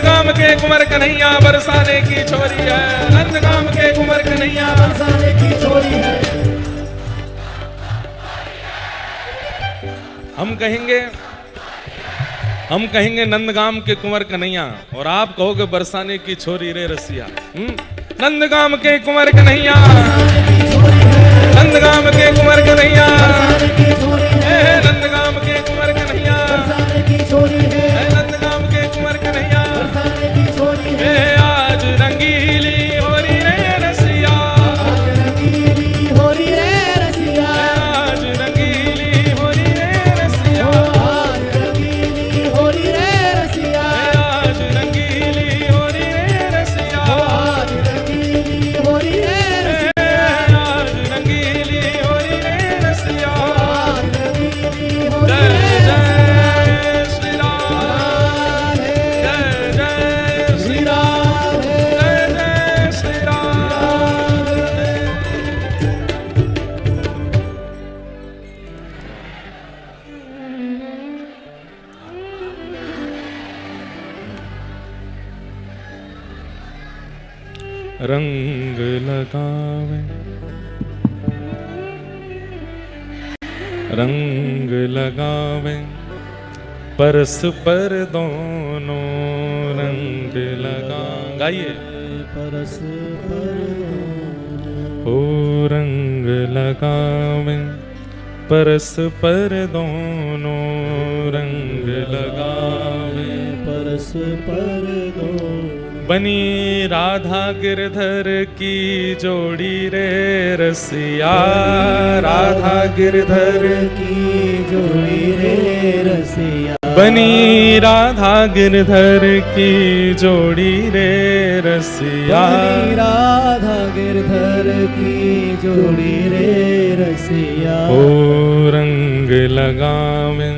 नंदगाम के कुंवर कन्हैया बरसाने की छोरी है, नंदगाम के कुंवर कन्हैया बरसाने की छोरी है। हम कहेंगे नंदगाम के कुंवर कन्हैया और आप कहोगे बरसाने की छोरी रे रसिया। नंदगाम के कुंवर कन्हैया, नंदगाम के कुंवर कन्हैया, नंदगाम के कुंवर कन्हैया, नंदगाम के कुंवर कन्हैया, आज रंगीली हो रही रे रसिया, रंगीली हो रही रे रसिया, आज रंगीली हो रही रे रसिया, आज रंगीली हो रही रे रसिया, आज रंगीली हो रही रे रसिया, आज रंगीली हो रही रे रसिया, आज रंगीली हो रही रे रसिया। आज रंगीली हो रही जय रे जय श्री राम, जय जय श्री राम, जय जय श्री राम। रंग लगावे, रंग लगावे परस्पर दोनों, रंग लगा गाइए परस्पर हो, रंग लगावे परस्पर दोनों, रंग लगावे परस्पर दो। बनी राधा गिरधर की जोड़ी रे रसिया, राधा गिरधर की जोड़ी रे रसिया, बनी राधा गिरधर की जोड़ी रे रसिया, बनी राधा गिरधर की जोड़ी रे रसिया। ओ रंग लगावे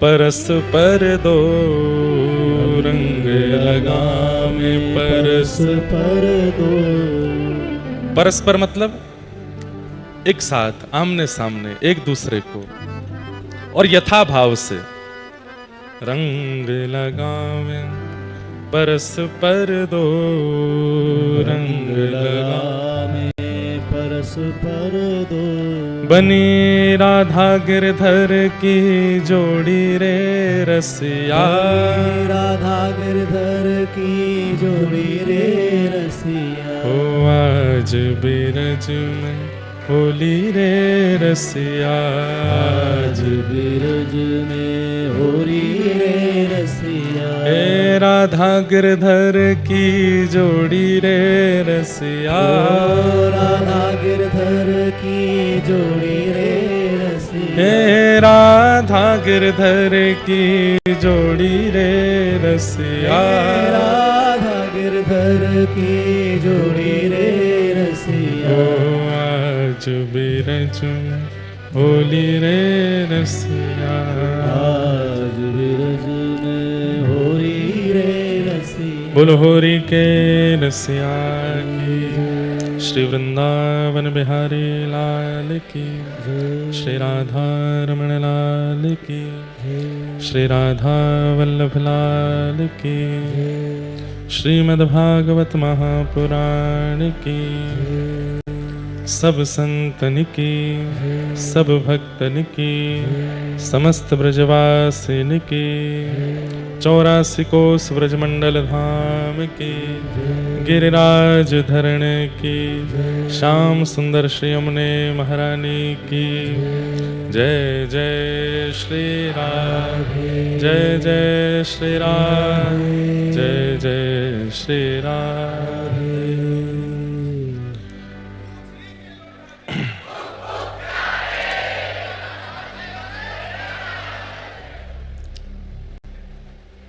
परस्पर दो, रंग लगावे परस्पर दो। परस्पर मतलब एक साथ आमने सामने एक दूसरे को और यथा भाव से रंग लगावे परस्पर दो, रंग लगावे परस्पर दो। बनी राधा गिरधर की जोड़ी रे रसिया, राधा गिरधर की जोड़ी रे रसिया। हो आज बिरज में होली रे रसिया, आज बिरज में होली रे रसिया। हे राधा गिरधर की जोड़ी रे रसिया, राधा गिरधर की जोड़ी रे रसिया। हे राधा गिरधर की जोड़ी रे रसिया, राधा गिरधर की जोड़ी रे रसिया। आज बिरज में होली रे रसिया, आज बिरज में होली रे रसिया। बोलो होरी के रसिया की, श्री वृंदावन बिहारी लाल की, श्री राधा रमण लाल की, श्री राधा वल्लभ लाल की, श्रीमद्भागवत महापुराण की, सब संतन की, सब भक्तन की, समस्त ब्रजवासिन की, 84 कोस ब्रजमंडल धाम की, गिरिराज धरण की, श्याम सुंदर श्री यमुने महारानी की, जय जय श्री राधे, जय जय श्री राधे, जय जय श्री राधे।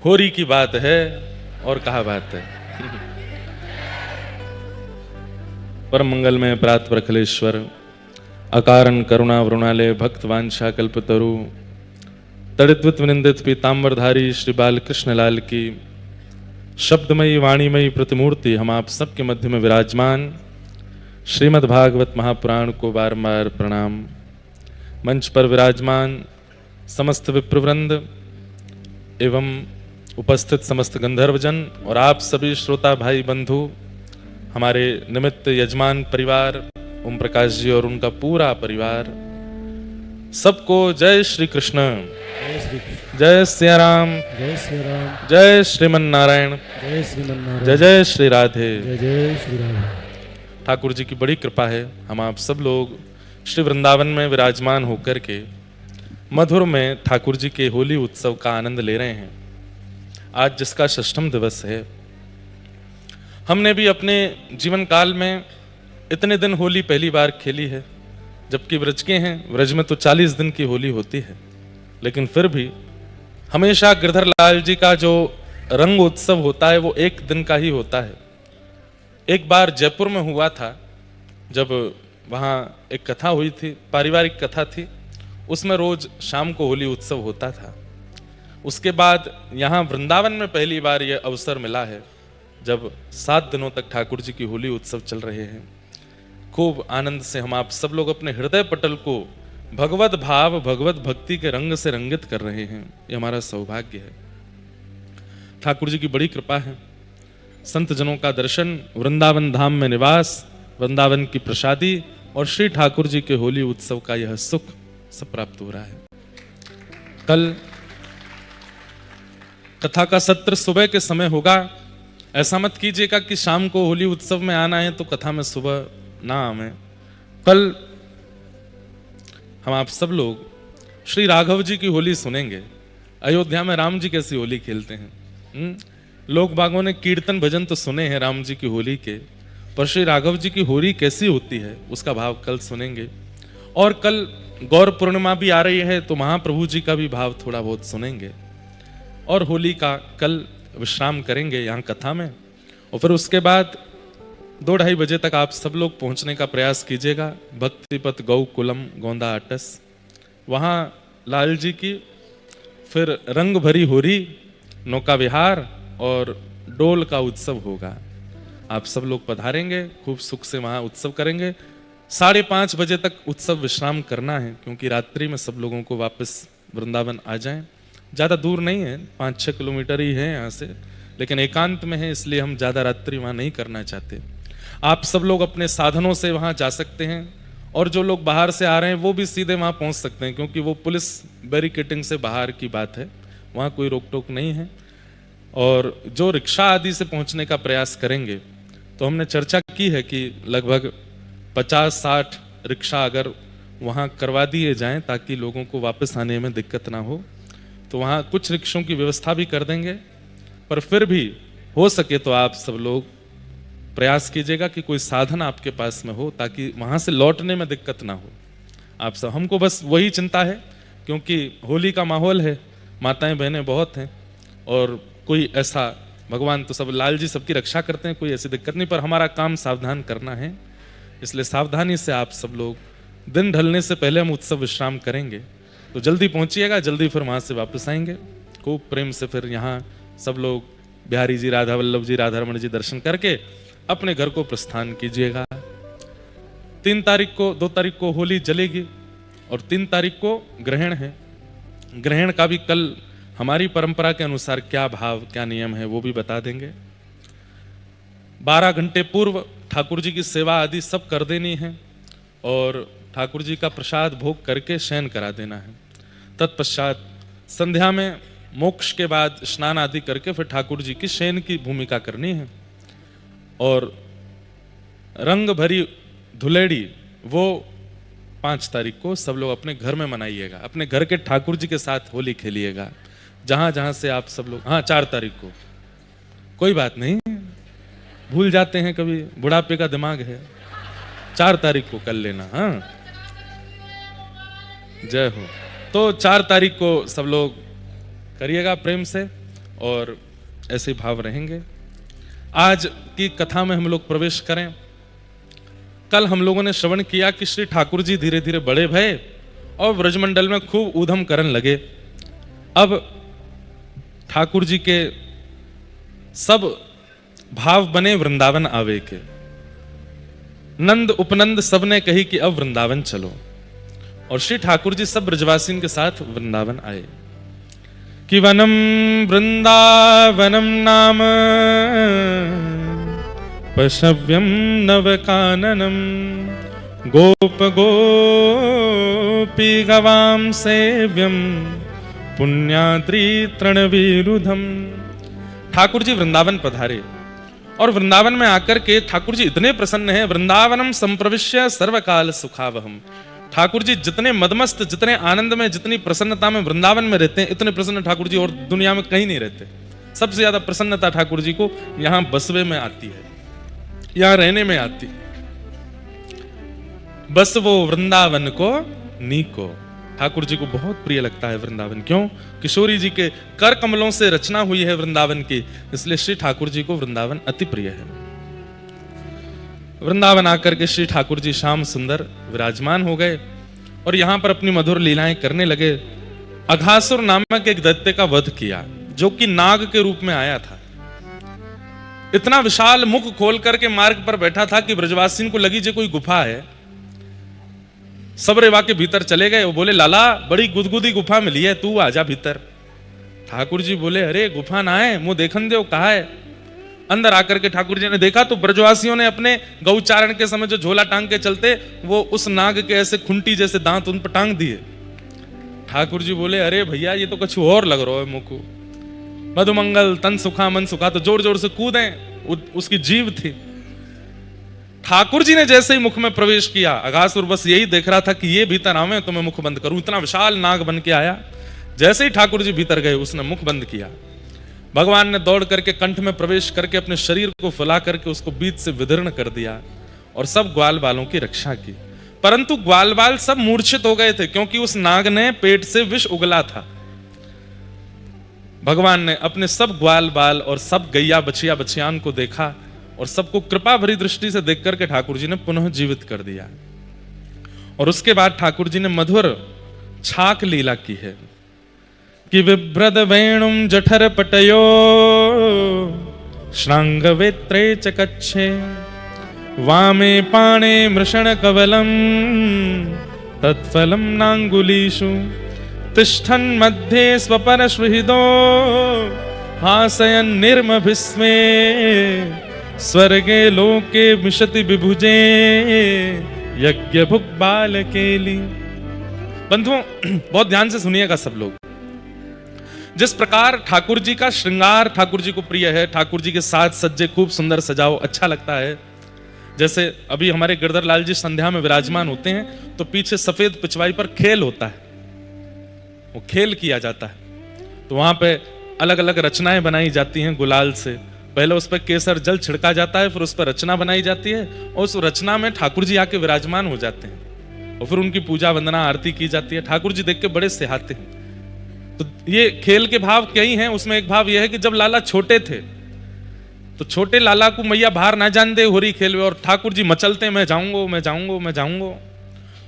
होरी की बात है और कहा बात है। परम मंगल में प्रात प्रखलेश्वर, अकारण करुणा वरुणालय, भक्त वांछा कल्पतरु, तड़िद्वित विनिंदित पीतांबरधारी श्री बालकृष्ण लाल की शब्दमयी वाणीमयी प्रतिमूर्ति हम आप सबके मध्य में विराजमान श्रीमद् भागवत महापुराण को बारंबार प्रणाम। मंच पर विराजमान समस्त विप्रवृंद एवं उपस्थित समस्त गंधर्वजन और आप सभी श्रोता भाई बंधु, हमारे निमित्त यजमान परिवार ओम प्रकाश जी और उनका पूरा परिवार, सबको जय श्री कृष्ण, जय श्री कृष्ण, जय सिया राम, जय श्री राम, जय श्रीमन नारायण, जय श्रीमन्नारायण, जय जय श्री राधे। जय जय श्री राम। ठाकुर जी की बड़ी कृपा है, हम आप सब लोग श्री वृंदावन में विराजमान होकर के मधुर में ठाकुर जी के होली उत्सव का आनंद ले रहे हैं। आज जिसका षष्ठम दिवस है, हमने भी अपने जीवन काल में इतने दिन होली पहली बार खेली है, जबकि व्रज के हैं, व्रज में तो 40 दिन की होली होती है, लेकिन फिर भी हमेशा गिरधर लाल जी का जो रंग उत्सव होता है वो एक दिन का ही होता है। एक बार जयपुर में हुआ था, जब वहाँ एक कथा हुई थी, पारिवारिक कथा थी, उसमें रोज शाम को होली उत्सव होता था। उसके बाद यहाँ वृंदावन में पहली बार यह अवसर मिला है, जब 7 दिनों तक ठाकुर जी की होली उत्सव चल रहे हैं। खूब आनंद से हम आप सब लोग अपने हृदय पटल को भगवत भाव, भगवत भक्ति के रंग से रंगित कर रहे हैं। ये हमारा सौभाग्य है। ठाकुर जी की बड़ी कृपा है, संत जनों का दर्शन, वृंदावन धाम में निवास, वृंदावन की प्रसादी और श्री ठाकुर जी के होली उत्सव का यह सुख सब प्राप्त हो रहा है। कल कथा का सत्र सुबह के समय होगा। ऐसा मत कीजिएगा कि शाम को होली उत्सव में आना है तो कथा में सुबह ना आवे। कल हम आप सब लोग श्री राघव जी की होली सुनेंगे। अयोध्या में राम जी कैसी होली खेलते हैं। लोग बागों ने कीर्तन भजन तो सुने हैं राम जी की होली के, पर श्री राघव जी की होली कैसी होती है उसका भाव कल सुनेंगे। और कल गौर पूर्णिमा भी आ रही है, तो महाप्रभु जी का भी भाव थोड़ा बहुत सुनेंगे। और होली का कल विश्राम करेंगे यहाँ कथा में, और फिर उसके बाद 2-2:30 बजे तक आप सब लोग पहुंचने का प्रयास कीजिएगा भक्तिपथ गौ कुलम गोंदा अटस। वहाँ लाल जी की फिर रंग भरी होरी, नौका विहार और डोल का उत्सव होगा। आप सब लोग पधारेंगे, खूब सुख से वहाँ उत्सव करेंगे। 5:30 बजे तक उत्सव विश्राम करना है, क्योंकि रात्रि में सब लोगों को वापस वृंदावन आ जाएं। ज़्यादा दूर नहीं है, 5-6 किलोमीटर ही है यहाँ से, लेकिन एकांत में है, इसलिए हम ज़्यादा रात्रि वहाँ नहीं करना चाहते। आप सब लोग अपने साधनों से वहाँ जा सकते हैं, और जो लोग बाहर से आ रहे हैं वो भी सीधे वहाँ पहुँच सकते हैं, क्योंकि वो पुलिस बैरिकेटिंग से बाहर की बात है, वहाँ कोई रोक टोक नहीं है। और जो रिक्शा आदि से पहुँचने का प्रयास करेंगे, तो हमने चर्चा की है कि लगभग 50-60 रिक्शा अगर वहाँ करवा दिए जाएं ताकि लोगों को वापस आने में दिक्कत ना हो, तो वहाँ कुछ रिक्शों की व्यवस्था भी कर देंगे। पर फिर भी हो सके तो आप सब लोग प्रयास कीजिएगा कि कोई साधन आपके पास में हो, ताकि वहाँ से लौटने में दिक्कत ना हो। आप सब, हमको बस वही चिंता है, क्योंकि होली का माहौल है, माताएं बहनें बहुत हैं, और कोई ऐसा, भगवान तो सब, लाल जी सबकी रक्षा करते हैं, कोई ऐसी दिक्कत नहीं, पर हमारा काम सावधान करना है। इसलिए सावधानी से आप सब लोग, दिन ढलने से पहले हम उत्सव विश्राम करेंगे, तो जल्दी पहुंचिएगा, जल्दी फिर वहां से वापस आएंगे। खूब प्रेम से फिर यहाँ सब लोग बिहारी जी, राधा वल्लभ जी, राधा रमण जी दर्शन करके अपने घर को प्रस्थान कीजिएगा। 2 तारीख को होली जलेगी, और 3 तारीख को ग्रहण है। ग्रहण का भी कल हमारी परंपरा के अनुसार क्या भाव, क्या नियम है वो भी बता देंगे। 12 घंटे पूर्व ठाकुर जी की सेवा आदि सब कर देनी है, और ठाकुर जी का प्रसाद भोग करके शयन करा देना है। तत्पश्चात संध्या में मोक्ष के बाद स्नान आदि करके फिर ठाकुर जी की शयन की भूमिका करनी है। और रंग भरी धुलेड़ी वो 5 तारीख को सब लोग अपने घर में मनाइएगा, अपने घर के ठाकुर जी के साथ होली खेलिएगा, जहां जहां से आप सब लोग। हाँ, 4 तारीख को, कोई बात नहीं, भूल जाते हैं कभी, बुढ़ापे का दिमाग है। 4 तारीख को कर लेना। हाँ, जय हो। तो 4 तारीख को सब लोग करिएगा प्रेम से, और ऐसे भाव रहेंगे। आज की कथा में हम लोग प्रवेश करें। कल हम लोगों ने श्रवण किया कि श्री ठाकुर जी धीरे धीरे बड़े भये और ब्रजमंडल में खूब ऊधम करन लगे। अब ठाकुर जी के सब भाव बने वृंदावन आवे के। नंद उपनंद सब ने कही कि अब वृंदावन चलो, और श्री ठाकुर जी सब ब्रजवासियों के साथ वृंदावन आए। कि वनम वृंदावनम नाम पशव्यम नवकाननम गोप गोपी गवाम सेव्यम पुण्याद्रि तृणविरुधम। ठाकुर जी वृंदावन पधारे और वृंदावन में आकर के ठाकुर जी इतने प्रसन्न हैं। वृंदावनम संप्रविश्य सर्वकाल सुखावहम। ठाकुर जी जितने मदमस्त, जितने आनंद में, जितनी प्रसन्नता में वृंदावन में रहते हैं, इतने प्रसन्न ठाकुर जी और दुनिया में कहीं नहीं रहते। सबसे ज्यादा प्रसन्नता ठाकुर जी को यहां बसवे में आती है, यहां रहने में आती। बस वो वृंदावन को नीको। ठाकुर जी को बहुत प्रिय लगता है वृंदावन। क्यों? किशोरी जी के कर कमलों से रचना हुई है वृंदावन की, इसलिए श्री ठाकुर जी को वृंदावन अति प्रिय है। वृंदावन आकर के श्री ठाकुर जी श्याम सुंदर विराजमान हो गए और यहां पर अपनी मधुर लीलाएं करने लगे। अघासुर नामक एक दैत्य का वध किया, जो कि नाग के रूप में आया था। इतना विशाल मुख खोल करके मार्ग पर बैठा था कि ब्रजवासियों को लगी जो कोई गुफा है। सब रेवा के भीतर चले गए। वो बोले, लाला बड़ी गुदगुदी गुफा मिली है, तू आजा भीतर। ठाकुर जी बोले, अरे गुफा ना है, मुंह देखन दो कहा है। अंदर आकर के ठाकुर जी ने देखा तो ब्रजवासियों ने अपने गौचारण के समय जो झोला टांग के चलते, वो उस नाग के ऐसे खुंटी जैसे दांत उन पर टांग दिए। ठाकुर जी बोले, अरे भैया ये तो कुछ और लग रहा है मुंह को। मधुमंगल तन सुखा मन सुखा, तो जोर जोर से कूदे, उसकी जीव थी। ठाकुर जी ने जैसे ही मुख में प्रवेश किया, अघासुर बस यही देख रहा था कि ये भीतर आवे तो मैं मुख बंद करूं। इतना विशाल नाग बन के आया। जैसे ही ठाकुर जी भीतर गए, उसने मुख बंद किया। भगवान ने दौड़ करके कंठ में प्रवेश करके अपने शरीर को फुला करके उसको बीच से विदीर्ण कर दिया और सब ग्वाल बालों की रक्षा की। परंतु ग्वाल बाल सब मूर्छित हो गए थे, क्योंकि उस नाग ने पेट से विष उगला था। भगवान ने अपने सब ग्वाल बाल और सब गैया बछिया बछियान को देखा और सबको कृपा भरी दृष्टि से देख करके ठाकुर जी ने पुनः जीवित कर दिया। और उसके बाद ठाकुर जी ने मधुर छाक लीला की है कि विभ्रद वेणुम जठर पटयो श्रांग वेत्रे चकच्छे वामे पाणे मृषण कवलम तत्फलम नांगुलीषु तिष्ठन मध्ये स्वपर सुहृदो हासयन निर्मभिस्मे स्वर्गे लोके मिशति विभुजे यज्ञ भुक बाल केली। बंधुओं बहुत ध्यान से सुनिएगा सब लोग। जिस प्रकार ठाकुर जी का श्रृंगार ठाकुर जी को प्रिय है, ठाकुर जी के साथ सज्जे खूब सुंदर सजाओ अच्छा लगता है। जैसे अभी हमारे गिरधर लाल जी संध्या में विराजमान होते हैं तो पीछे सफेद पिचवाई पर खेल होता है, वो खेल किया जाता है। तो वहां पे अलग अलग रचनाएं बनाई जाती हैं गुलाल से। पहले उस पर केसर जल छिड़का जाता है, फिर उस पर रचना बनाई जाती है और उस रचना में ठाकुर जी आके विराजमान हो जाते हैं और फिर उनकी पूजा वंदना आरती की जाती है। ठाकुर जी देख के बड़े सिहाते हैं। तो ये खेल के भाव कई हैं। उसमें एक भाव यह है कि जब लाला छोटे थे तो छोटे लाला को मैया बाहर ना जान दे होरी खेल में, और ठाकुर जी मचलते मैं जाऊंगा मैं जाऊंगा मैं जाऊंगा।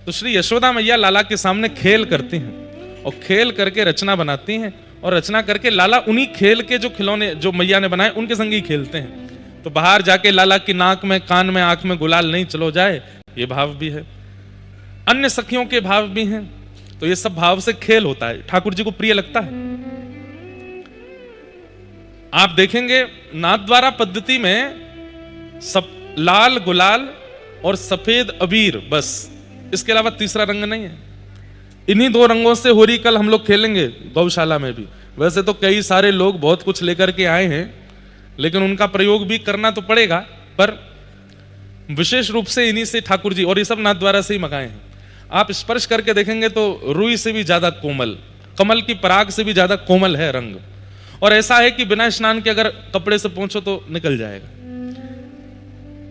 तो श्री यशोदा मैया लाला के सामने खेल करती हैं और खेल करके रचना बनाती हैं और रचना करके लाला उन्हीं खेल के जो खिलौने जो मैया ने बनाए उनके संग ही खेलते हैं। तो बाहर जाके लाला की नाक में कान में आंख में गुलाल नहीं चलो जाए, ये भाव भी है। अन्य सखियों के भाव भी हैं। तो ये सब भाव से खेल होता है, ठाकुर जी को प्रिय लगता है। आप देखेंगे नाथद्वारा पद्धति में सब लाल गुलाल और सफेद अबीर, बस इसके अलावा तीसरा रंग नहीं है। इन्हीं दो रंगों से होली कल हम लोग खेलेंगे गौशाला में भी। वैसे तो कई सारे लोग बहुत कुछ लेकर के आए हैं, लेकिन उनका प्रयोग भी करना तो पड़ेगा, पर विशेष रूप से इन्हीं से ठाकुर जी, और ये सब नाथद्वारा से ही मंगाए हैं। आप स्पर्श करके देखेंगे तो रुई से भी ज्यादा कोमल, कमल की पराग से भी ज्यादा कोमल है रंग। और ऐसा है कि बिना स्नान के अगर कपड़े से पोंछो तो निकल जाएगा।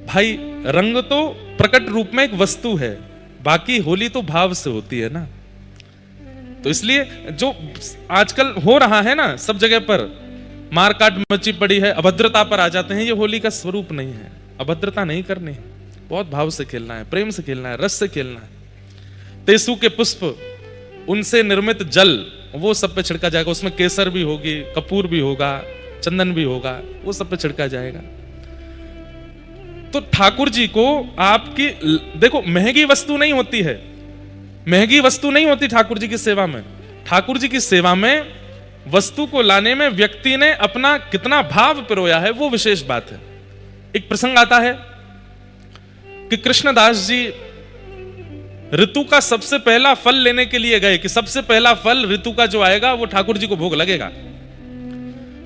भाई रंग तो प्रकट रूप में एक वस्तु है, बाकी होली तो भाव से होती है ना। तो इसलिए जो आजकल हो रहा है ना सब जगह पर, मारकाट मची पड़ी है, अभद्रता पर आ जाते हैं, ये होली का स्वरूप नहीं है। अभद्रता नहीं करनी है, बहुत भाव से खेलना है, प्रेम से खेलना है, रस से खेलना है। तेसु के पुष्प, उनसे निर्मित जल, वो सब पे छिड़का जाएगा। उसमें केसर भी होगी, कपूर भी होगा, चंदन भी होगा, वो सब पे छिड़का जाएगा। तो ठाकुर जी को आपकी देखो महंगी वस्तु नहीं होती है, महंगी वस्तु नहीं होती ठाकुर जी की सेवा में। ठाकुर जी की सेवा में वस्तु को लाने में व्यक्ति ने अपना कितना भाव पिरोया है वो विशेष बात है। एक प्रसंग आता है कि कृष्णदास जी ऋतु का सबसे पहला फल लेने के लिए गए कि सबसे पहला फल ऋतु का जो आएगा वो ठाकुर जी को भोग लगेगा।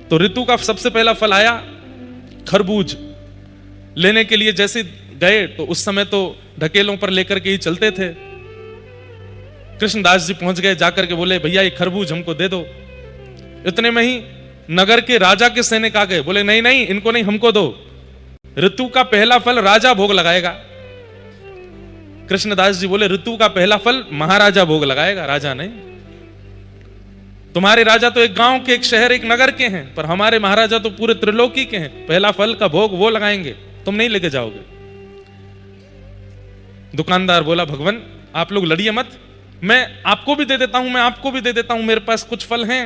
तो ऋतु का सबसे पहला फल आया खरबूज। लेने के लिए जैसे गए तो उस समय तो ढकेलों पर लेकर के ही चलते थे। कृष्णदास जी पहुंच गए, जाकर के बोले भैया ये खरबूज हमको दे दो। इतने में ही नगर के राजा के सैनिक आ गए, बोले नहीं नहीं इनको नहीं हमको दो, ऋतु का पहला फल राजा भोग लगाएगा। कृष्णदास जी बोले ऋतु का पहला फल महाराजा भोग लगाएगा, राजा नहीं। तुम्हारे राजा तो एक गांव के, एक शहर, एक नगर के हैं, पर हमारे महाराजा तो पूरे त्रिलोकी के हैं। पहला फल का भोग वो लगाएंगे, तुम नहीं लेके जाओगे। दुकानदार बोला भगवान आप लोग लड़िए मत, मैं आपको भी दे देता हूं, मैं आपको भी दे देता हूं, मेरे पास कुछ फल हैं।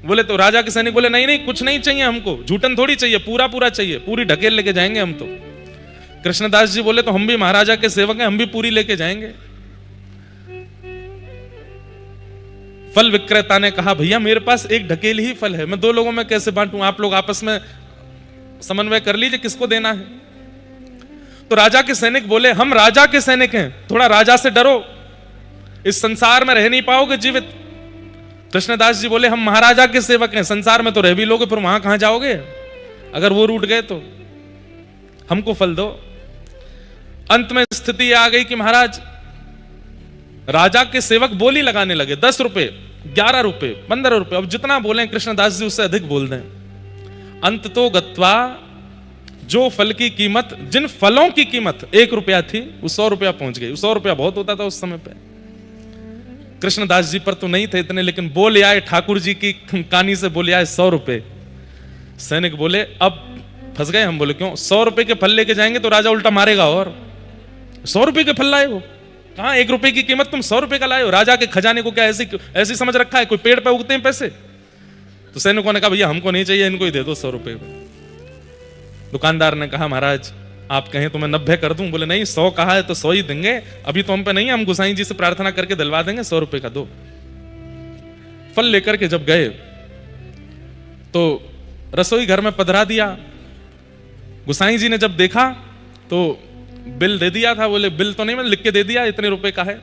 बोले तो राजा के सैनिक बोले नहीं नहीं कुछ नहीं चाहिए हमको, झूठन थोड़ी चाहिए, पूरा पूरा चाहिए, पूरी ढकेल लेके जाएंगे हम तो। कृष्णदास जी बोले तो हम भी महाराजा के सेवक हैं, हम भी पूरी लेके जाएंगे। फल विक्रेता ने कहा भैया मेरे पास एक ढकेल ही फल है, मैं दो लोगों में कैसे बांटूं, आप लोग आपस में समन्वय कर लीजिए किसको देना है। तो राजा के सैनिक बोले हम राजा के सैनिक हैं, थोड़ा राजा से डरो, इस संसार में रह नहीं पाओगे जीवित। कृष्णदास जी बोले हम महाराजा के सेवक हैं, संसार में तो रह भी लोगे, फिर वहां कहां जाओगे अगर वो रूठ गए तो, हमको फल दो। अंत में स्थिति आ गई कि महाराज राजा के सेवक बोली लगाने लगे, 10 रुपए, 11 रुपए, 15 रुपए, अब जितना बोले कृष्णदास जी उससे अधिक बोल दें। अंत तो गत्वा जो फल की कीमत, जिन फलों की कीमत 1 रुपया थी वो 100 रुपया पहुंच गई। 100 रुपया बहुत होता था उस समय पे। कृष्णदास जी पर तो नहीं थे इतने, लेकिन बोले आए ठाकुर जी की कानी से, बोले आए 100 रुपए। सैनिक बोले अब फंस गए हम। बोले क्यों? 100 रुपए के फल लेके जाएंगे तो राजा उल्टा मारेगा। और 100 रुपए के फल लाए हो, कहां 1 रुपए की कीमत तुम 100 रुपए का लाए हो? राजा के खजाने को क्या ऐसी समझ रखा है, कोई पेड़ पे उगते हैं पैसे? तो सैनिकों ने कहा भैया हमको नहीं चाहिए, इनको ही दे दो 100 रुपए। दुकानदार ने कहा महाराज आप कहें तो मैं 90 कर दूं। बोले नहीं 100 कहा है तो 100 ही देंगे, अभी तो हम पे नहीं, हम गुसाई जी से प्रार्थना करके दिलवा देंगे, 100 रुपए का दो। फल लेकर के जब गए तो रसोई घर में पधरा दिया। गुसाई जी ने जब देखा तो बिल दे दिया था, बोले बिल तो नहीं, मैंने लिख के दे दिया इतने रुपए का है।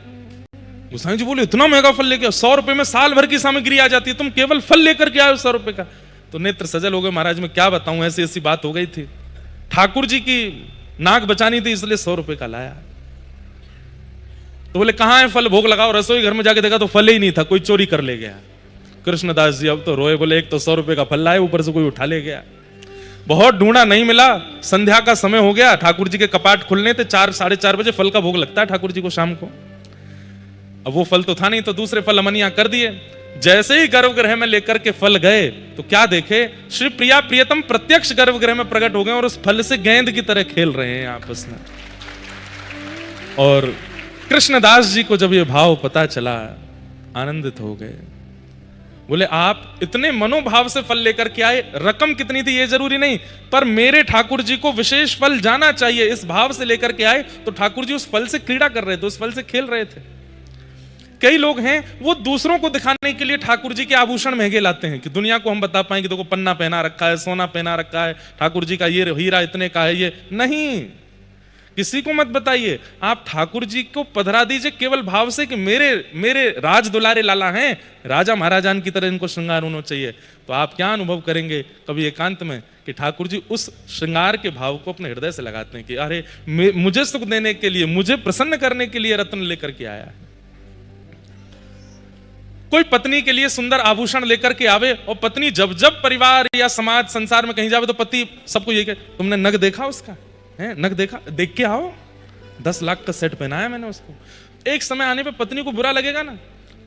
गुसाई जी बोले इतना महंगा फल लेके, 100 रुपए में साल भर की सामग्री आ जाती है, तुम केवल फल लेकर के आए हो 100 रुपए का। तो नेत्र सजल हो गए, महाराज मैं क्या बताऊं, ऐसी ऐसी बात हो गई थी, ठाकुर जी की नाक बचानी थी इसलिए 100 रुपए का लाया। तो बोले कहां है फल, भोग लगाओ। रसोई घर में जाके देखा तो फल ही नहीं था, कोई चोरी कर ले गया। कृष्णदास जी अब तो रोए, बोले एक तो 100 रुपए का फल लाए, ऊपर से कोई उठा ले गया। बहुत ढूंढा नहीं मिला, संध्या का समय हो गया, ठाकुर जी के कपाट खुलने थे, 4 साढ़े 4 बजे फल का भोग लगता है ठाकुर जी को शाम को। अब वो फल तो था नहीं, तो दूसरे फल अमनिया कर दिए। जैसे ही गर्भगृह में लेकर के फल गए तो क्या देखे, श्री प्रिया प्रियतम प्रत्यक्ष गर्भगृह में प्रकट हो गए और उस फल से गेंद की तरह खेल रहे हैं आपस में। और कृष्णदास जी को जब ये भाव पता चला आनंदित हो गए। बोले आप इतने मनोभाव से फल लेकर के आए, रकम कितनी थी ये जरूरी नहीं, पर मेरे ठाकुर जी को विशेष फल जाना चाहिए, इस भाव से लेकर के आए। तो ठाकुर जी उस फल से क्रीड़ा कर रहे थे, उस फल से खेल रहे थे। कई लोग हैं वो दूसरों को दिखाने के लिए ठाकुर जी के आभूषण महंगे लाते हैं कि दुनिया को हम बता पाएं कि देखो पन्ना पहना रखा है, सोना पहना रखा है, ठाकुर जी का ये हीरा इतने का है। ये नहीं, किसी को मत बताइए, आप ठाकुर जी को पधरा दीजिए केवल भाव से कि मेरे राज दुलारे लाला हैं, राजा महाराजान की तरह इनको श्रृंगार होना चाहिए। तो आप क्या अनुभव करेंगे कभी एकांत में कि ठाकुर जी उस श्रृंगार के भाव को अपने हृदय से लगाते हैं कि अरे मुझे सुख देने के लिए, मुझे प्रसन्न करने के लिए रत्न लेकर के आया है। कोई पत्नी के लिए सुंदर आभूषण लेकर के आवे और पत्नी जब जब परिवार या समाज संसार में कहीं जावे तो पति सबको ये कहे तुमने नग देखा उसका है, नग देखा, देख के आओ, 10 लाख का सेट पहनाया मैंने उसको। एक समय आने पे पत्नी को बुरा लगेगा ना,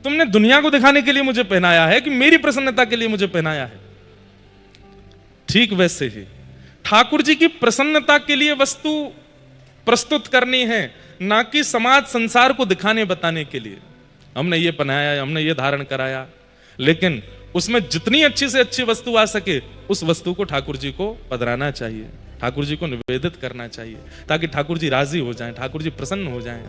तुमने दुनिया को दिखाने के लिए मुझे पहनाया है कि मेरी प्रसन्नता के लिए मुझे पहनाया है। ठीक वैसे ही ठाकुर जी की प्रसन्नता के लिए वस्तु प्रस्तुत करनी है, ना कि समाज संसार को दिखाने बताने के लिए। हमने ये पहनाया, हमने ये धारण कराया, लेकिन उसमें जितनी अच्छी से अच्छी वस्तु आ सके उस वस्तु को ठाकुर जी को पधराना चाहिए, ठाकुर जी को निवेदित करना चाहिए, ताकि ठाकुर जी राजी हो जाएं, ठाकुर जी प्रसन्न हो जाएं।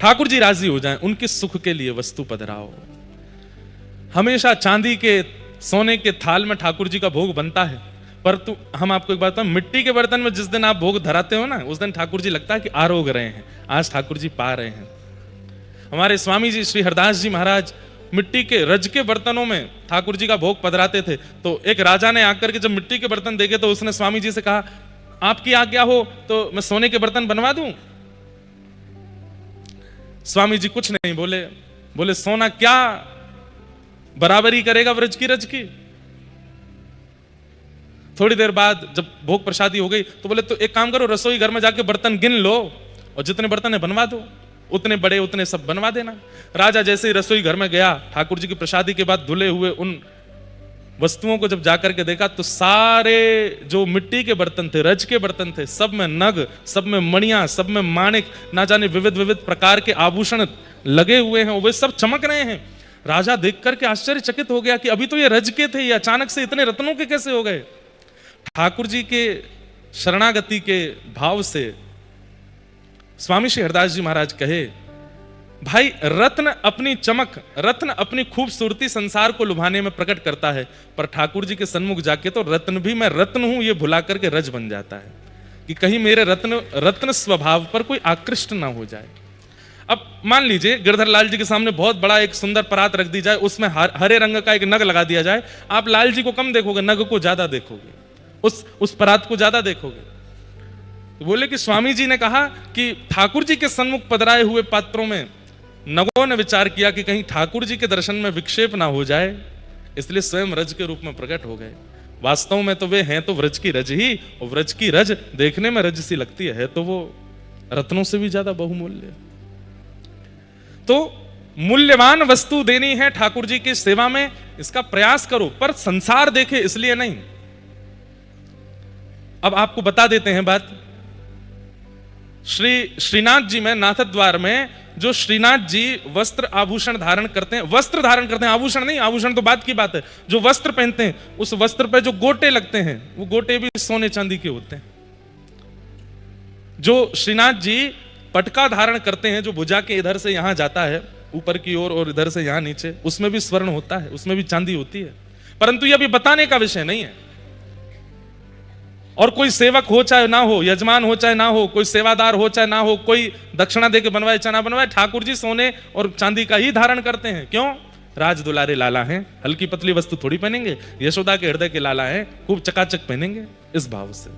ठाकुर जी राजी हो जाएं, उनके सुख के लिए वस्तु पधराओ। हमेशा चांदी के सोने के थाल में ठाकुर जी का भोग बनता है, परंतु हम आपको एक बात बताऊं, मिट्टी के बर्तन में जिस दिन आप भोग धराते हो ना, उस दिन ठाकुर जी लगता है कि आरोग रहे हैं, आज ठाकुर जी पा रहे हैं। हमारे स्वामी जी श्री हरदास जी महाराज मिट्टी के रज के बर्तनों में ठाकुर जी का भोग पधराते थे। तो एक राजा ने आकर के जब मिट्टी के बर्तन देखे तो उसने स्वामी जी से कहा, आपकी आज्ञा हो तो मैं सोने के बर्तन बनवा दूं। स्वामी जी कुछ नहीं बोले, बोले सोना क्या बराबरी करेगा व्रज की रज की। थोड़ी देर बाद जब भोग प्रसादी हो गई तो बोले तो एक काम करो, रसोई घर में जाके बर्तन गिन लो और जितने बर्तन है बनवा दो, उतने बड़े उतने सब बनवा देना। राजा जैसे ही रसोई घर में गया, ठाकुर जी की प्रसादी के बाद धुले हुए उन वस्तुओं को जब जाकर के देखा तो सारे जो मिट्टी के बर्तन थे, रज के बर्तन थे, सब में नग, सब में मणियां, सब में माणिक, ना जाने विविध विविध प्रकार के आभूषण लगे हुए हैं, वे सब चमक रहे हैं। राजा देख करके आश्चर्यचकित हो गया कि अभी तो ये रज के थे, ये अचानक से इतने रत्नों के कैसे हो गए। ठाकुर जी के शरणागति के भाव से स्वामी श्री हरदास जी महाराज कहे, भाई रत्न अपनी चमक, रत्न अपनी खूबसूरती संसार को लुभाने में प्रकट करता है, पर ठाकुर जी के सन्मुख जाके तो रत्न भी मैं रत्न हूं ये भुला करके रज बन जाता है, कि कहीं मेरे रत्न स्वभाव पर कोई आकृष्ट ना हो जाए। अब मान लीजिए गिरधर लाल जी के सामने बहुत बड़ा एक सुंदर परात रख दी जाए, उसमें हरे रंग का एक नग लगा दिया जाए, आप लाल जी को कम देखोगे, नग को ज्यादा देखोगे, उस परात को ज्यादा देखोगे। तो बोले कि स्वामी जी ने कहा कि ठाकुर जी के सन्मुख पधराए हुए पात्रों में नगों ने विचार किया कि कहीं ठाकुर जी के दर्शन में विक्षेप ना हो जाए, इसलिए स्वयं रज के रूप में प्रकट हो गए। वास्तव में तो वे हैं तो व्रज की रज ही, और व्रज की रज देखने में रज सी लगती है तो वो रत्नों से भी ज्यादा बहुमूल्य। तो मूल्यवान वस्तु देनी है ठाकुर जी की सेवा में, इसका प्रयास करो, पर संसार देखे इसलिए नहीं। अब आपको बता देते हैं बात। श्रीनाथ जी में, नाथ द्वार में जो श्रीनाथ जी वस्त्र आभूषण धारण करते हैं, वस्त्र धारण करते हैं, आभूषण नहीं, आभूषण तो बात की बात है, जो वस्त्र पहनते हैं उस वस्त्र पे जो गोटे लगते हैं वो गोटे भी सोने चांदी के होते हैं। जो श्रीनाथ जी पटका धारण करते हैं, जो भुजा के इधर से यहां जाता है ऊपर की ओर और इधर से यहां नीचे, उसमें भी स्वर्ण होता है, उसमें भी चांदी होती है, परंतु यह अभी बताने का विषय नहीं है। और कोई सेवक हो चाहे ना हो, यजमान हो चाहे ना हो, कोई सेवादार हो चाहे ना हो, कोई दक्षिणा देके बनवाए चाहे ना बनवाए, ठाकुर जी सोने और चांदी का ही धारण करते हैं। क्यों? राज दुलारे लाला हैं, हल्की पतली वस्तु थोड़ी पहनेंगे, यशोदा के हृदय के लाला हैं, खूब चकाचक पहनेंगे, इस भाव से।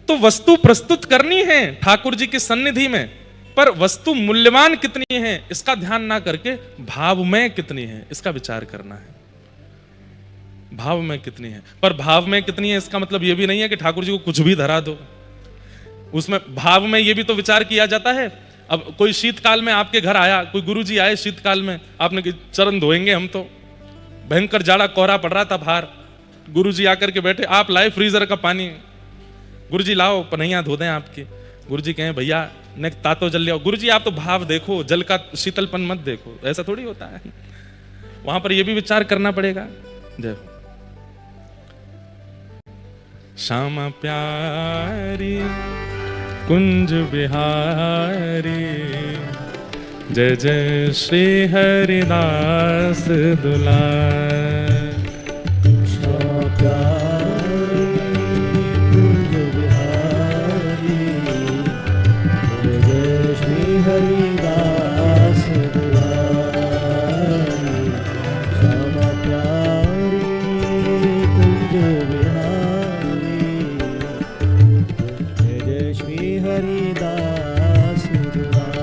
तो वस्तु प्रस्तुत करनी है ठाकुर जी की सन्निधि में, पर वस्तु मूल्यवान कितनी है इसका ध्यान ना करके भाव में कितनी है इसका विचार करना है। भाव में कितनी है, पर भाव में कितनी है इसका मतलब यह भी नहीं है कि ठाकुर जी को कुछ भी धरा दो। उसमें भाव में यह भी तो विचार किया जाता है। अब कोई शीतकाल में आपके घर आया, कोई गुरुजी आए शीतकाल में, आपने कि चरण धोएंगे हम, तो भयंकर जाड़ा कोहरा पड़ रहा था बाहर, गुरुजी आकर के बैठे, आप लाए फ्रीजर का पानी, गुरुजी लाओ पनैया धो दें आपकी। गुरुजी कहें भैया ने तातो जल लिया। गुरुजी आप तो भाव देखो, जल का शीतलपन मत देखो, ऐसा थोड़ी होता है। वहां पर यह भी विचार करना पड़ेगा। जय श्यामा प्यारी कुंज बिहारी, जय जय श्री हरिदास दुलार। श्यामा प्यारी कुंज बिहारी, जय जय श्री हरिदास दुलार। श्यामा प्यारी कुंज बिहारी, हरिदास दुलार।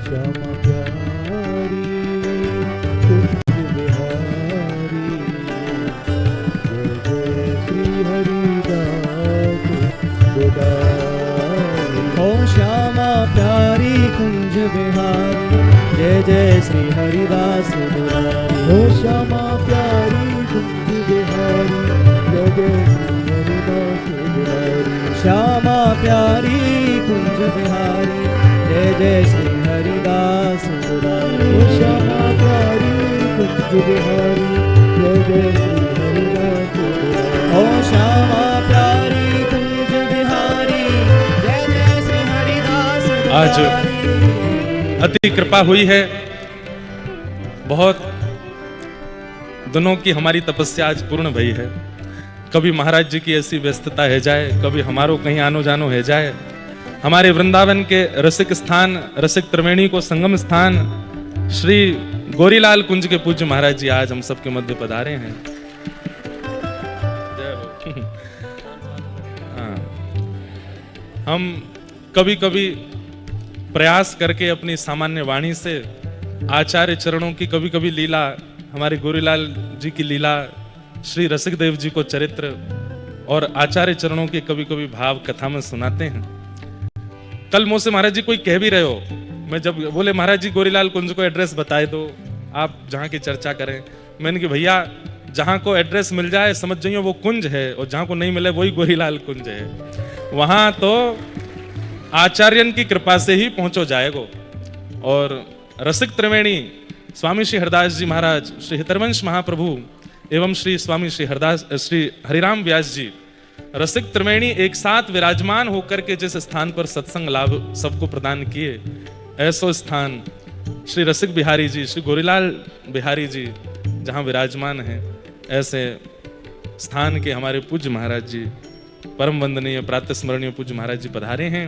श्यामा प्यारी कुंज बिहारी, जय जय श्री हरिदास दुलार। हो श्यामा प्यारी कुंज बिहारी, जय जय श्री हरिदास दुलारी। हो श्यामा प्यारी कुंज बिहारी, जय जय श्यामा प्यारी कुंज बिहारी, जय जय श्री हरिदास दुलारी। श्यामा प्यारी कुंज बिहारी, जय जय श्री हरिदास दुलारी। ओ श्यामा प्यारी कुंज बिहारी, जय जय श्री हरिदास दुलारी। आज अति कृपा हुई है बहुत दिनों की हमारी तपस्या आज पूर्ण भई है। कभी महाराज जी की ऐसी व्यस्तता है जाए, कभी हमारो कहीं आनो जानो है जाए। हमारे वृंदावन के रसिक स्थान, रसिक त्रिवेणी को संगम स्थान श्री गोरीलाल कुंज के पूज्य महाराज जी आज हम सबके मध्य पधारे हैं। हाँ। हम कभी कभी प्रयास करके अपनी सामान्य वाणी से आचार्य चरणों की कभी कभी लीला, हमारे गोरीलाल जी की लीला, श्री रसिक देव जी को चरित्र और आचार्य चरणों के कभी कभी भाव कथा में सुनाते हैं। कल मुझसे महाराज जी कोई कह भी रहे हो, मैं जब बोले महाराज जी गोरीलाल कुंज को एड्रेस बताए दो, आप जहाँ की चर्चा करें। मैंने कि भैया जहाँ को एड्रेस मिल जाए समझ जाइए वो कुंज है, और जहाँ को नहीं मिले वही गोरीलाल कुंज है। वहाँ तो आचार्यन की कृपा से ही पहुंचो जाएगो। और रसिक त्रिवेणी स्वामी श्री हरिदास जी महाराज, श्री हितरवंश महाप्रभु एवं श्री स्वामी श्री हरिराम व्यास जी, रसिक त्रिवेणी एक साथ विराजमान होकर के जिस स्थान पर सत्संग लाभ सबको प्रदान किए, ऐसो स्थान श्री रसिक बिहारी जी, श्री गोरीलाल बिहारी जी जहाँ विराजमान हैं, ऐसे स्थान के हमारे पूज्य महाराज जी, परम वंदनीय प्रातः स्मरणीय पूज्य महाराज जी पधारे हैं।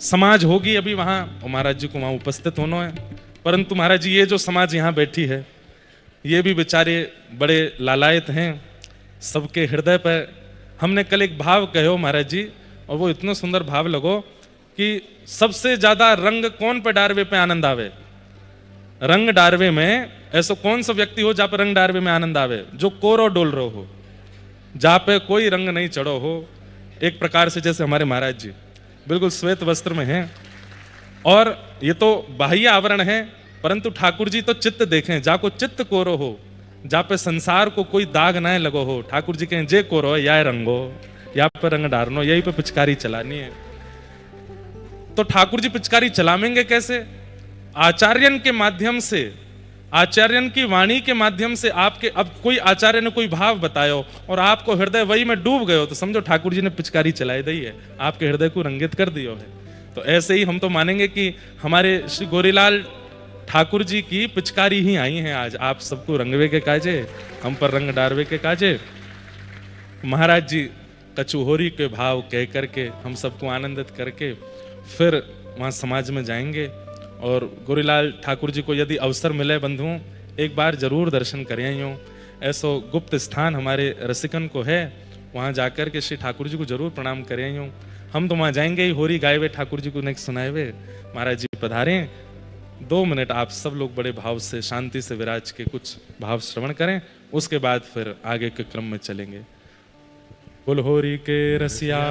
समाज होगी अभी वहाँ, और महाराज जी को वहाँ उपस्थित होना है। परंतु महाराज जी ये जो समाज यहाँ बैठी है, ये भी बेचारे बड़े लालायत हैं। सबके हृदय पर हमने कल एक भाव कहो महाराज जी, और वो इतना सुंदर भाव लगो कि सबसे ज्यादा रंग कौन पे डारवे पे आनंद आवे। रंग डारवे में ऐसा कौन सा व्यक्ति हो जहाँ पे रंग डारवे में आनंद आवे? जो कोरो डोल रहो हो, जहाँ पे कोई रंग नहीं चढ़ो हो। एक प्रकार से जैसे हमारे महाराज जी बिल्कुल श्वेत वस्त्र में हैं, और ये तो बाह्य आवरण है, परंतु ठाकुर जी तो चित्त देखें, जहाँ को चित्त कोरो हो, जहाँ पे संसार को कोई दाग ना लगो हो। ठाकुर जी कहें जे कोरो या रंगो, यहाँ पे रंग डारनो, यही पे पिचकारी चलानी है। तो ठाकुर जी पिचकारी चलावेंगे कैसे? आचार्यन के माध्यम से, आचार्यन की वाणी के माध्यम से। आपके अब कोई आचार्य ने कोई भाव बतायो और आपको हृदय वही में डूब गए हो, तो समझो ठाकुर जी ने पिचकारी चलाई दी है, आपके हृदय को रंगित कर दियो है। तो ऐसे ही हम तो मानेंगे कि हमारे श्री गोरीलाल ठाकुर जी की पिचकारी ही आई है आज आप सबको रंगवे के काजे, हम पर रंग डारवे के काजे। महाराज जी कचुहोरी के भाव कह करके हम सबको आनंदित करके फिर वहाँ समाज में जाएंगे। और गोरीलाल ठाकुर जी को यदि अवसर मिले बंधुओं, एक बार जरूर दर्शन करें। यूँ ऐसो गुप्त स्थान हमारे रसिकन को है, वहाँ जाकर के श्री ठाकुर जी को जरूर प्रणाम करें। यूँ हम तो वहाँ जाएंगे ही, होरी गाए हुए ठाकुर जी को नहीं सुनाए हुए। महाराज जी पधारें, 2 मिनट आप सब लोग बड़े भाव से शांति से विराज के कुछ भाव श्रवण करें, उसके बाद फिर आगे के क्रम में चलेंगे। बोल होरी के रसिया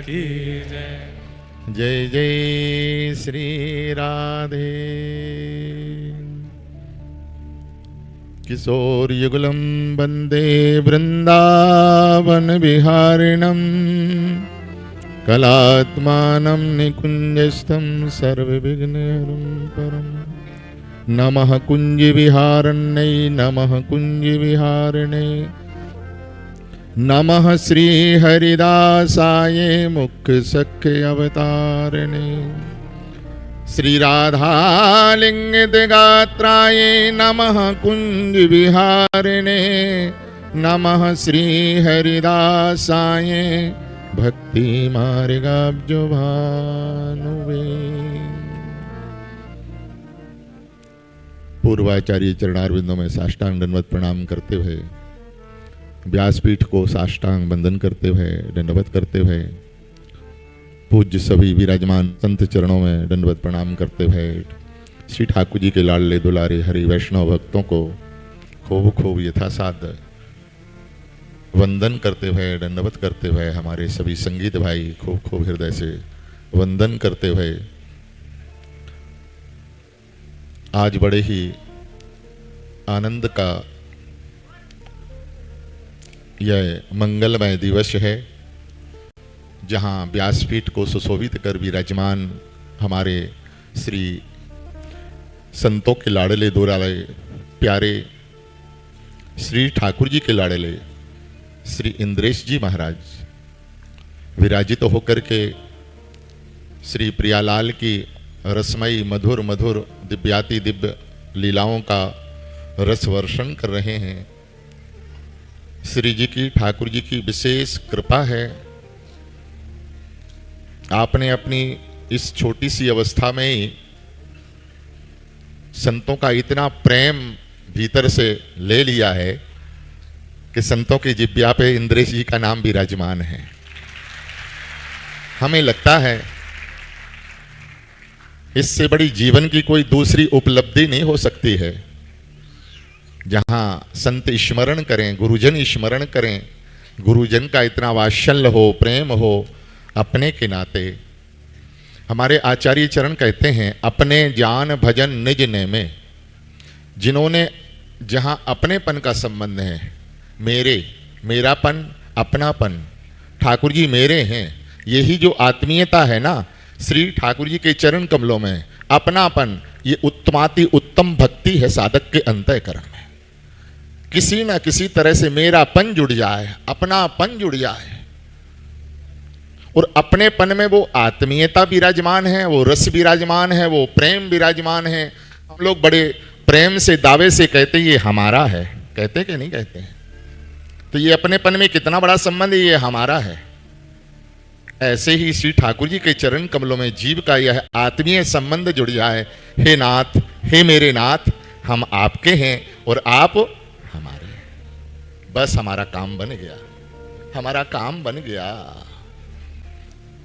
की जय। जय जय श्री राधे। किशोर युगलम वंदे वृंदावन विहारिणम, कलात्मानं निकुंजस्थं सर्वविघ्नहरं परम। नमः कुंज विहारण्यै, नमः कुंज विहारिणे, नमः श्री हरिदासाय मुख्य सख्य अवतारिणे, श्री राधालिंगित गात्राय नमः कुंज विहारिणे, नमः श्री हरिदासाय भक्ति मार्गाब्जो भानुवे। पूर्वाचार्य चरणारविंदों में साष्टांग दंडवत प्रणाम करते हुए, व्यासपीठ को साष्टांग वंदन करते हुए, दंडवत करते हुए, पूज्य सभी विराजमान संत चरणों में दंडवत प्रणाम करते हुए, श्री ठाकुर जी के लाडले दुलारे हरि वैष्णव भक्तों को खूब खूब यथासाध्य वंदन करते हुए, दंडवत करते हुए, हमारे सभी संगीत भाई खूब खूब हृदय से वंदन करते हुए, आज बड़े ही आनंद का यह मंगलमय दिवस है, जहाँ व्यासपीठ को सुशोभित कर विराजमान हमारे श्री संतों के लाडले दुलारे प्यारे श्री ठाकुर जी के लाडले श्री इंद्रेश जी महाराज विराजित होकर के श्री प्रियालाल की रसमयी मधुर मधुर दिव्याति दिव्य लीलाओं का रस वर्षण कर रहे हैं। श्री जी की, ठाकुर जी की विशेष कृपा है। आपने अपनी इस छोटी सी अवस्था में ही संतों का इतना प्रेम भीतर से ले लिया है कि संतों की जिब्या पे इंद्रेश जी का नाम विराजमान है। हमें लगता है इससे बड़ी जीवन की कोई दूसरी उपलब्धि नहीं हो सकती है, जहां संत स्मरण करें, गुरुजन स्मरण करें, गुरुजन का इतना वात्सल्य हो, प्रेम हो अपने के नाते। हमारे आचार्य चरण कहते हैं, अपने जान भजन निज ने में, जिन्होंने जहां अपनेपन का संबंध है, मेरापन, अपनापन, ठाकुर जी मेरे हैं, यही जो आत्मीयता है ना श्री ठाकुर जी के चरण कमलों में, अपनापन, ये उत्तमाति उत्तम भक्ति है साधक के अंतःकरण में। किसी ना किसी तरह से मेरापन जुड़ जाए, अपनापन जुड़ जाए, और अपनेपन में वो आत्मीयता विराजमान है, वो रस विराजमान है, वो प्रेम विराजमान है। हम लोग बड़े प्रेम से दावे से कहते ये हमारा है, कहते कि नहीं कहते हैं? तो ये अपनेपन में कितना बड़ा संबंध है, ये हमारा है। ऐसे ही श्री ठाकुर जी के चरण कमलों में जीव का यह आत्मीय संबंध जुड़ जाए। हे नाथ, हे मेरे नाथ, हम आपके हैं और आप हमारे हैं। बस हमारा काम बन गया, हमारा काम बन गया।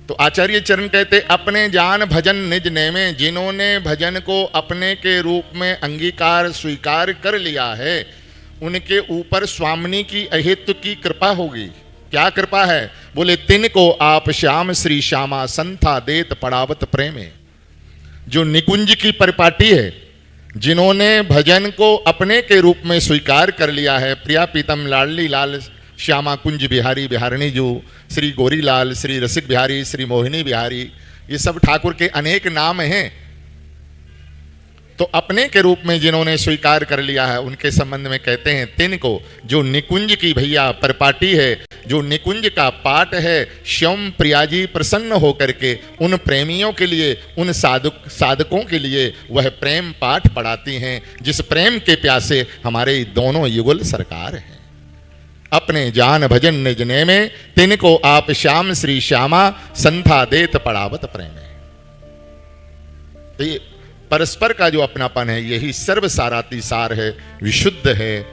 तो आचार्य चरण कहते, अपने जान भजन निज नेमे, जिन्होंने भजन को अपने के रूप में अंगीकार स्वीकार कर लिया है, उनके ऊपर स्वामिनी की अहेतु की कृपा होगी। क्या कृपा है? बोले, तिन को आप श्याम श्री श्यामा संथा देत पड़ावत प्रेमे। जो निकुंज की परिपाटी है, जिन्होंने भजन को अपने के रूप में स्वीकार कर लिया है, प्रिया पीतम लाडली लाल श्यामा कुंज बिहारी बिहारिणी जो, श्री गोरीलाल, श्री रसिक बिहारी, श्री मोहिनी बिहारी, ये सब ठाकुर के अनेक नाम हैं। तो अपने के रूप में जिन्होंने स्वीकार कर लिया है, उनके संबंध में कहते हैं, तिन को, जो निकुंज की भैया परिपाटी है, जो निकुंज का पाठ है, श्याम प्रिया जी प्रसन्न होकर के उन प्रेमियों के लिए, उन साधकों के लिए वह प्रेम पाठ पढ़ाती हैं, जिस प्रेम के प्यासे हमारे दोनों युगल सरकार हैं। अपने जान भजन निज ने में, तिनको आप श्याम श्री श्यामा संथा देत पड़ावत प्रेमे। तो ये परस्पर का जो अपनापन है, यही सर्व साराती सार है, विशुद्ध है।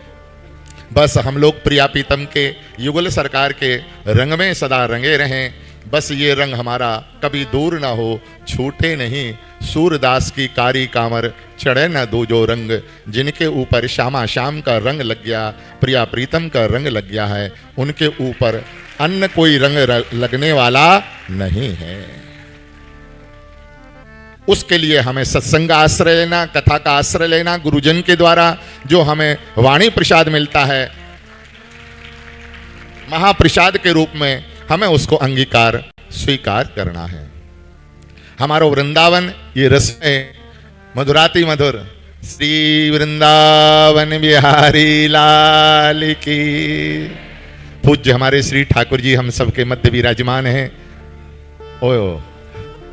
बस हम लोग प्रिया पीतम के युगल सरकार के रंग में सदा रंगे रहें। बस ये रंग हमारा कभी दूर ना हो, छूटे नहीं। सूरदास की कारी कामर चढ़े न दो जो रंग, जिनके ऊपर श्यामा श्याम का रंग लग गया, प्रिया प्रीतम का रंग लग गया है, उनके ऊपर अन्य कोई रंग लगने वाला नहीं है। उसके लिए हमें सत्संग का आश्रय लेना, कथा का आश्रय लेना, गुरुजन के द्वारा जो हमें वाणी प्रसाद मिलता है, महाप्रसाद के रूप में हमें उसको अंगीकार स्वीकार करना है। हमारा वृंदावन ये रस है, मधुराति मधुर। श्री वृंदावन बिहारी लाल की। पूज्य हमारे श्री ठाकुर जी हम सबके मध्य विराजमान हैं। ओ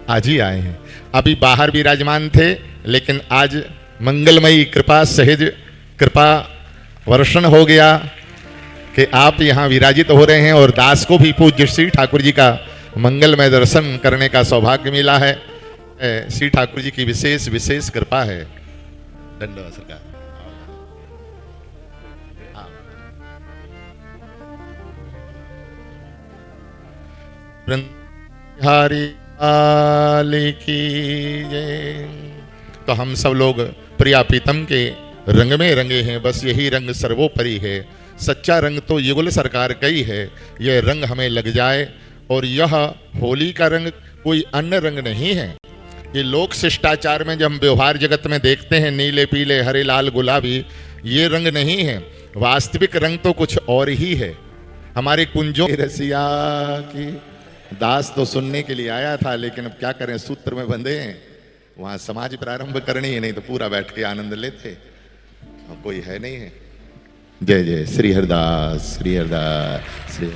आज ही आए हैं, अभी बाहर विराजमान थे, लेकिन आज मंगलमयी कृपा, सहज कृपा वर्षण हो गया कि आप यहाँ विराजित हो रहे हैं, और दास को भी पूज्य श्री ठाकुर जी का मंगलमय दर्शन करने का सौभाग्य मिला है। श्री ठाकुर जी की विशेष विशेष कृपा है। धन्यवाद सरकार। हरि की जय। तो हम सब लोग प्रिया प्रीतम के रंग में रंगे हैं। बस यही रंग सर्वोपरि है। सच्चा रंग तो युगल सरकार का ही है। यह रंग हमें लग जाए, और यह होली का रंग कोई अन्य रंग नहीं है। ये लोक शिष्टाचार में जब हम व्यवहार जगत में देखते हैं नीले पीले हरे लाल गुलाबी, ये रंग नहीं है। वास्तविक रंग तो कुछ और ही है। हमारे कुंजों रसिया की दास तो सुनने के लिए आया था, लेकिन अब क्या करें, सूत्र में बंधे हैं। वहां समाज प्रारंभ करनी है, नहीं तो पूरा बैठ के आनंद लेते। अब कोई है नहीं है। जय जय श्री हरिदास, श्री हरिदास, श्री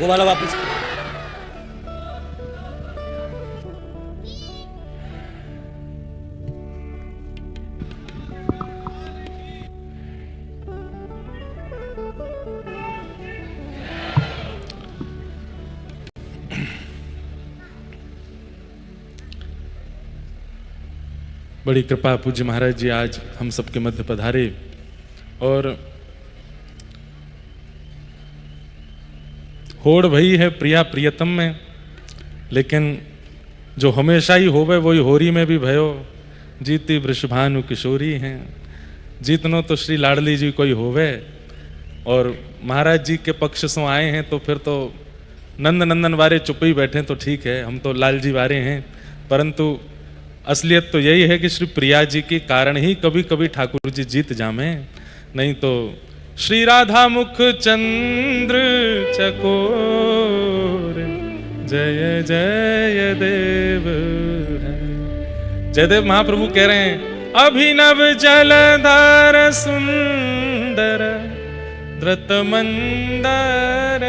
वो वाला वापस। बड़ी कृपा पूज्य महाराज जी आज हम सबके मध्य पधारे और होड़ भई है प्रिया प्रियतम में, लेकिन जो हमेशा ही होवे वही होरी में भी भयो, जीती वृषभानु किशोरी हैं। जीतनो तो श्री लाडली जी कोई होवे, और महाराज जी के पक्ष से आए हैं तो फिर तो नंद नंदन वारे चुप ही बैठे तो ठीक है, हम तो लाल जी वारे हैं। परंतु असलियत तो यही है कि श्री प्रिया जी के कारण ही कभी कभी ठाकुर जी जीत जामे, नहीं तो श्री राधा मुख चंद्र चकोर जय जय देव है। जयदेव महाप्रभु कह रहे हैं अभिनव जलधार सुंदर धृत मंदर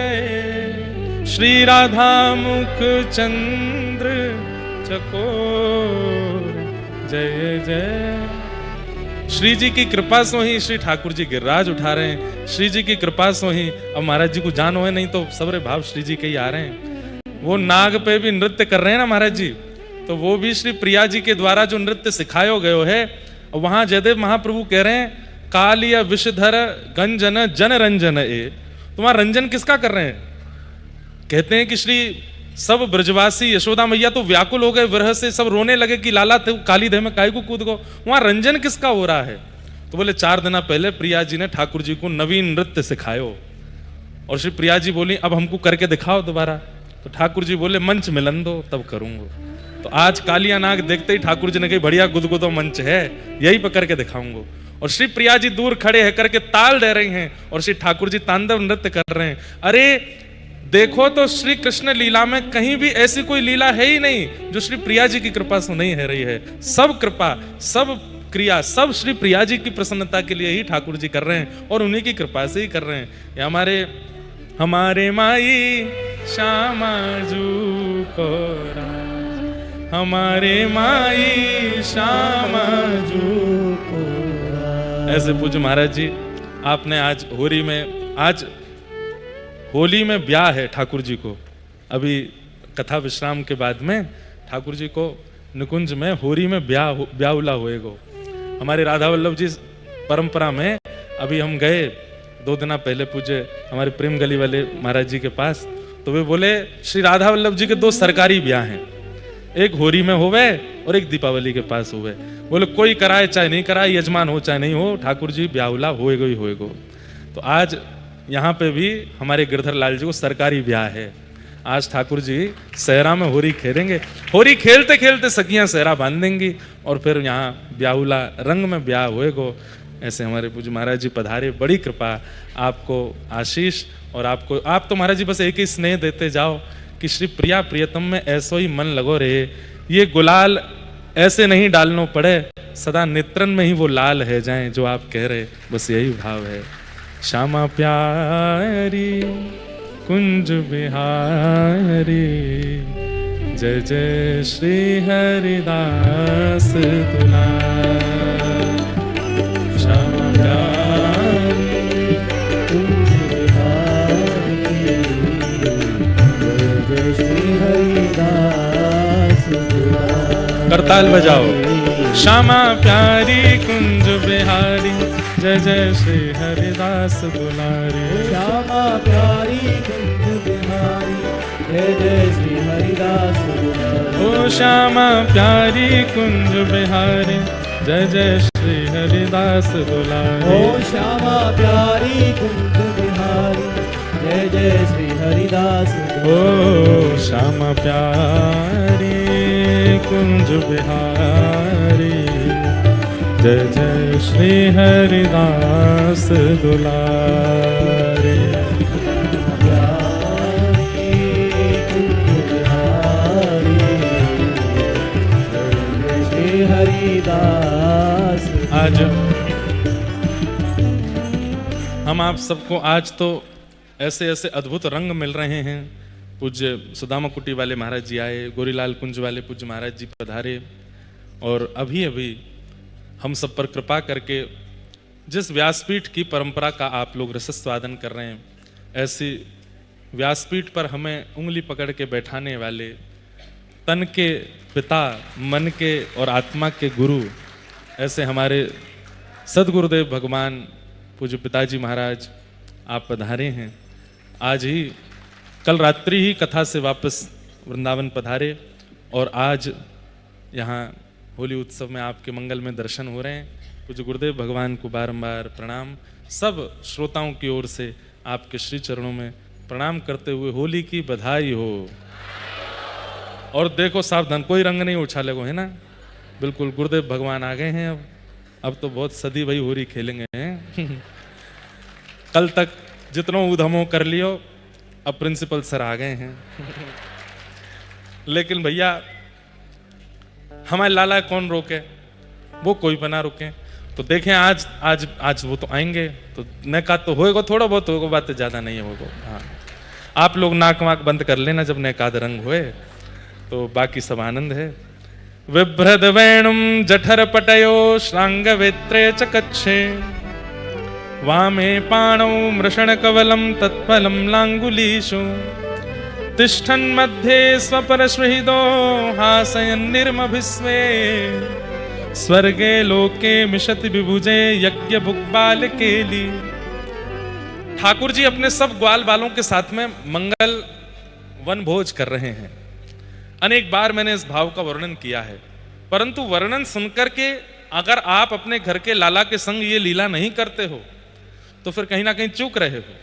श्री राधा मुख चंद्र चकोर जय जय। श्री जी की कृपा से ही श्री ठाकुर जी गिरिराज उठा रहे हैं, श्री जी की कृपा से ही अब महाराज जी को जान हो, नहीं तो सबरे भाव श्री जी के ही आ रहे हैं। वो नाग पे भी नृत्य कर रहे हैं ना महाराज जी, तो वो भी श्री प्रिया जी के द्वारा जो नृत्य सिखायो गयो है, वहां जयदेव महाप्रभु कह रहे हैं कालिया विषधर गंजन जन रंजन ए। तुम्हारा रंजन किसका कर रहे हैं? कहते हैं कि श्री सब ब्रजवासी यशोदा मैया तो व्याकुल हो गए विरह से, सब रोने लगे कि लाला थे काली देह में काहे को कूद गो। वहां रंजन किसका हो रहा है? तो बोले 4 दिन पहले प्रिया जी ने ठाकुर जी को नवीन नृत्य सिखायो, और श्री प्रिया जी बोली अब हमको करके दिखाओ दोबारा। तो ठाकुर जी बोले मंच मिलन दो तब करूंगा। तो आज कालिया नाग देखते ही ठाकुर जी ने कही बढ़िया गुदगुदो मंच है, यही पर करके दिखाऊंगा। और श्री प्रिया जी दूर खड़े है करके ताल दे रही हैं, और श्री ठाकुर जी तांडव नृत्य कर रहे हैं। अरे देखो तो श्री कृष्ण लीला में कहीं भी ऐसी कोई लीला है ही नहीं जो श्री प्रिया जी की कृपा से नहीं है रही है। सब कृपा, सब क्रिया, सब श्री प्रिया जी की प्रसन्नता के लिए ही ठाकुर जी कर रहे हैं, और उन्हीं की कृपा से ही कर रहे हैं। ये हमारे माई श्यामाजू को राज, हमारे माई श्यामाजू को राज। ऐसे पूज्य महाराज जी आपने आज होरी में, आज होली में ब्याह है ठाकुर जी को। अभी कथा विश्राम के बाद में ठाकुर जी को निकुंज में होरी में ब्याहुला होएगो। हमारे राधा वल्लभ जी परंपरा में अभी हम गए 2 दिन पहले पूज्य हमारे प्रेम गली वाले महाराज जी के पास, तो वे बोले श्री राधा वल्लभ जी के 2 सरकारी ब्याह हैं, एक होरी में होवे और एक दीपावली के पास हुए। बोले कोई कराए चाहे नहीं कराए, यजमान हो चाहे नहीं हो, ठाकुर जी ब्याहुला होएगो ही होएगो। तो आज यहाँ पे भी हमारे गिरधर लाल जी को सरकारी ब्याह है। आज ठाकुर जी सहरा में होरी खेलेंगे, होरी खेलते खेलते सखियां सहरा बांध देंगी, और फिर यहाँ ब्याहुला रंग में ब्याह होएगो। ऐसे हमारे पूज्य महाराज जी पधारे, बड़ी कृपा, आपको आशीष, और आपको, आप तो महाराज जी बस एक ही स्नेह देते जाओ कि श्री प्रिया प्रियतम में ऐसो ही मन लगो रहे। ये गुलाल ऐसे नहीं डालना पड़े, सदा नेत्रन में ही वो लाल है जाए जो आप कह रहे, बस यही भाव है। श्यामा प्यारी कुंज बिहारी जय जय श्री हरिदास दुलार। श्यामा प्यारी कुंज बिहारी जय जय श्री हरिदास दुलार। करताल बजाओ। श्यामा प्यारी कुंज बिहारी जय जय श्री हरिदास दुलारी। श्यामा प्यारी कुंज बिहारी जय जय श्री हरिदास दुलारी। ओ श्यामा प्यारी कुंज बिहारी जय जय श्री हरिदास दुलारी। ओ श्यामा प्यारी कुंज बिहारी जय जय श्री हरिदास। ओ श्यामा प्यारी कुंज बिहारी जय जय श्री हरिदास दुलारे। श्री हरिदास। आज हम आप सबको आज तो ऐसे ऐसे अद्भुत रंग मिल रहे हैं। पूज्य सुदामा कुटी वाले महाराज जी आए, गोरीलाल कुंज वाले पूज्य महाराज जी पधारे, और अभी अभी हम सब पर कृपा करके जिस व्यासपीठ की परंपरा का आप लोग रसस्वादन कर रहे हैं, ऐसी व्यासपीठ पर हमें उंगली पकड़ के बैठाने वाले तन के पिता, मन के और आत्मा के गुरु ऐसे हमारे सदगुरुदेव भगवान पूज्य पिताजी महाराज आप पधारे हैं। आज ही कल रात्रि ही कथा से वापस वृंदावन पधारे और आज यहाँ होली उत्सव में आपके मंगल में दर्शन हो रहे हैं। पूज्य गुरुदेव भगवान को बारंबार प्रणाम। सब श्रोताओं की ओर से आपके श्री चरणों में प्रणाम करते हुए होली की बधाई हो। और देखो सावधान, कोई रंग नहीं उछाले को, है ना। बिल्कुल गुरुदेव भगवान आ गए हैं। अब तो बहुत सदी भाई होली खेलेंगे हैं। कल तक जितनों उधमो कर लियो, अब प्रिंसिपल सर आ गए हैं। लेकिन भैया हमारे लाला कौन रोके, वो कोई बना रुके। तो देखें आज आज आज वो तो आएंगे, तो नैका तो होएगा, थोड़ा बहुत होगा, बातें ज्यादा नहीं होगा। हाँ, आप लोग नाक वाक बंद कर लेना जब नैकाद रंग हुए, तो बाकी सब आनंद है। विभ्रद वेणुम जठर पटयो श्रांग वेत्रे च कच्छे वामे पाणौ मृषण कवलम तत्फलम लांगुलीषु तिष्ठन् मध्ये स्वपरश्वहिदो हासयन् निर्मभिस्वे स्वर्गे लोके मिशति विभुजे यज्ञ भुक्बाल केली। ठाकुर जी अपने सब ग्वाल बालों के साथ में मंगल वन भोज कर रहे हैं। अनेक बार मैंने इस भाव का वर्णन किया है, परंतु वर्णन सुनकर के अगर आप अपने घर के लाला के संग ये लीला नहीं करते हो तो फिर कहीं ना कहीं चूक रहे हो।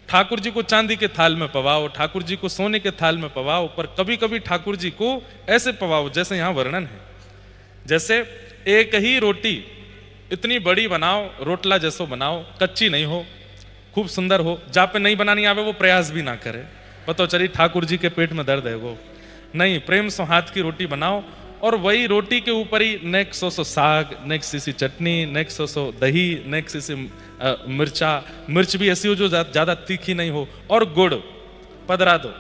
ठाकुर जी को चांदी के थाल में पवाओ, ठाकुर जी को सोने के थाल में पवाओ, पर कभी कभी ठाकुर जी को ऐसे पवाओ जैसे यहां वर्णन है। जैसे एक ही रोटी इतनी बड़ी बनाओ, रोटला जैसो बनाओ, कच्ची नहीं हो, खूब सुंदर हो। जहाँ पे नहीं बनानी आवे वो प्रयास भी ना करे, पता चली ठाकुर जी के पेट में दर्द है वो नहीं। प्रेम से हाथ की रोटी बनाओ और वही रोटी के ऊपर ही नेक्स्ट सो साग, नेक्स्ट सी चटनी, नेक्स्ट सो दही, नेक्स्ट सी मिर्चा, मिर्च भी ऐसी हो जो ज्यादा तीखी नहीं हो, और गुड़ पधरा दो,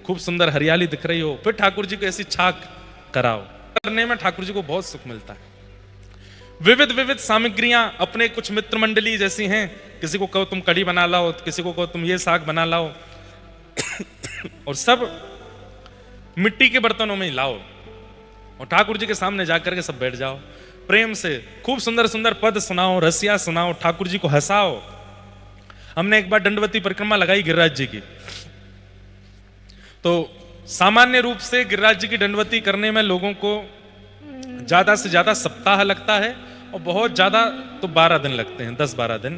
खूब सुंदर हरियाली दिख रही हो। फिर ठाकुर जी को ऐसी छाक कराओ, करने में ठाकुर जी को बहुत सुख मिलता है। विविध विविध सामग्रियां अपने कुछ मित्र मंडली जैसी हैं, किसी को कहो तुम कढ़ी बना लाओ, किसी को कहो तुम ये साग बना लाओ, और सब मिट्टी के बर्तनों में ही लाओ और ठाकुर जी के सामने जाकर के सब बैठ जाओ। प्रेम से खूब सुंदर सुंदर पद सुनाओ, रसिया सुनाओ, ठाकुर जी को हंसाओ। हमने एक बार दंडवती परिक्रमा लगाई गिरिराज जी की, तो सामान्य रूप से गिरिराज जी की दंडवती करने में लोगों को ज्यादा से ज्यादा सप्ताह लगता है और बहुत ज्यादा तो 12 दिन लगते हैं, 10-12 दिन।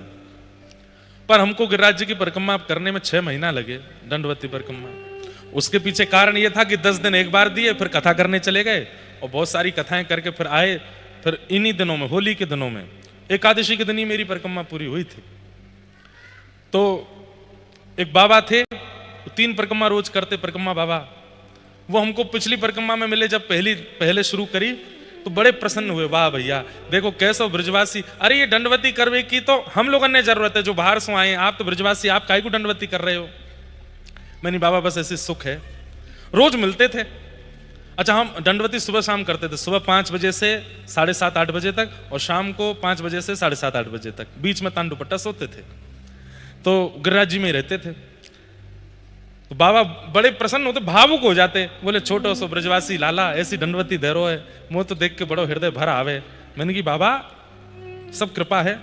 पर हमको गिरिराज जी की परिक्रमा करने में 6 महीना लगे, दंडवती परिक्रमा। उसके पीछे कारण यह था कि 10 दिन एक बार दिए, फिर कथा करने चले गए और बहुत सारी कथाएं करके फिर आए। फिर इन्हीं दिनों में, होली के दिनों में, एकादशी के दिन ही मेरी परिक्रमा पूरी हुई थी। तो एक बाबा थे, 3 परिक्रमा रोज करते, परिक्रमा बाबा। वो हमको पिछली परिक्रमा में मिले, जब पहले शुरू करी तो बड़े प्रसन्न हुए। वाह भैया देखो कैसो ब्रजवासी, अरे ये दंडवती करवे की तो हम लोगों ने जरूरत है, जो बाहर से आए, आप तो ब्रजवासी, आप काहे को दंडवती कर रहे हो। मैंने बाबा बस ऐसे सुख है। रोज मिलते थे। अच्छा, हम दंडवती सुबह शाम करते थे, सुबह 5 बजे से 7:30-8 बजे तक, और शाम को 5 बजे से 7:30-8 बजे तक। बीच में तान दुपट्टा सोते थे। तो गिरिराज जी में ही रहते थे। तो बाबा बड़े प्रसन्न होते, भावुक हो जाते, बोले छोटो सो ब्रजवासी लाला ऐसी दंडवती धरो है, मुझे तो देख के बड़ो हृदय भर आवे। मैंने कि बाबा सब कृपा है।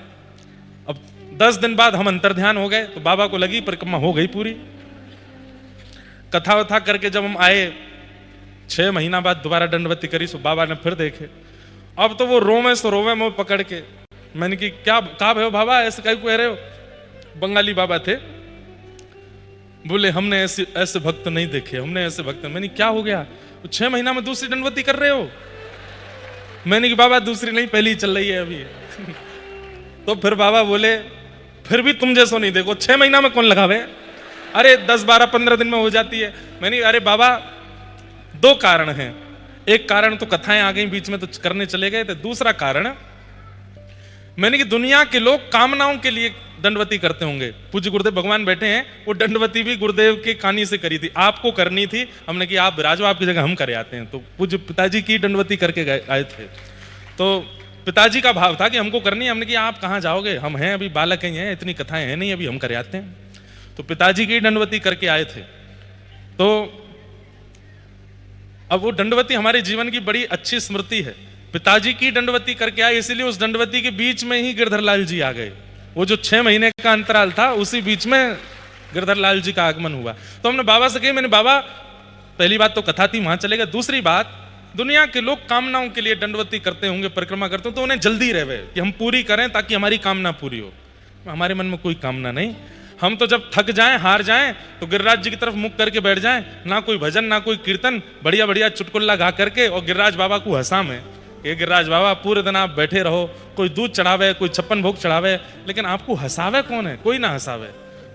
अब 10 दिन बाद हम अंतर्ध्यान हो गए, तो बाबा को लगी परिक्रमा हो गई पूरी। कथा वथा करके जब हम आए 6 महीना बाद दोबारा दंडवती करी, सो बाबा ने फिर देखे। अब तो वो रोवे सो रोवे मुंह पकड़ के। मैंने कि क्या कहा भयो बाबा, ऐसे कहीं कह रहे हो। बंगाली बाबा थे, बोले हमने ऐसे भक्त नहीं देखे, हमने ऐसे भक्त। मैंने क्या हो गया, 6 महीना में दूसरी दंडवती कर रहे हो। मैंने कि बाबा दूसरी नहीं, पहली चल रही है अभी। तो फिर बाबा बोले फिर भी तुम जैसो नहीं देखो, 6 महीना में कौन लगावे, अरे 10-12-15 दिन में हो जाती है। मैंने अरे बाबा 2 कारण हैं। एक कारण तो कथाएं आ गई बीच में तो करने चले गए थे। दूसरा कारण मैंने कि दुनिया के लोग कामनाओं के लिए दंडवती करते होंगे। पूज्य गुरुदेव भगवान बैठे हैं, वो दंडवती भी गुरुदेव के कानी से करी थी, आपको करनी थी। हमने कि आप विराजो, आपकी जगह हम करे आते हैं। तो पूज्य पिताजी की दंडवती करके आए थे। तो पिताजी का भाव था कि हमको करनी है। हमने कि आप कहाँ जाओगे, हम हैं अभी बालक ही हैं, इतनी कथाएं हैं नहीं, अभी हम करे आते हैं। तो पिताजी की दंडवती करके आए थे। तो अब वो दंडवती हमारे जीवन की बड़ी अच्छी स्मृति है। पिताजी की दंडवती करके आए, इसलिए उस दंडवती के बीच में ही गिरधर लाल जी आ गए। वो जो 6 महीने का अंतराल था उसी बीच में गिरधर लाल जी का आगमन हुआ। तो हमने बाबा से कही, मैंने बाबा पहली बात तो कथा थी, वहां चलेगा। दूसरी बात, दुनिया के लोग कामनाओं के लिए दंडवती करते होंगे, परिक्रमा करते हो, तो उन्हें जल्दी रहे कि हम पूरी करें ताकि हमारी कामना पूरी हो। हमारे मन में कोई कामना नहीं। हम तो जब थक जाएं, हार जाएं, तो गिरिराज जी की तरफ मुख करके बैठ जाएं, ना कोई भजन ना कोई कीर्तन, बढ़िया बढ़िया चुटकुल्ला गा करके, और गिरिराज बाबा को हंसा में कि गिरिराज बाबा पूरे दिन आप बैठे रहो, कोई दूध चढ़ावे, कोई 56 भोग चढ़ावे, लेकिन आपको हंसावे कौन है? कोई ना हंसावे।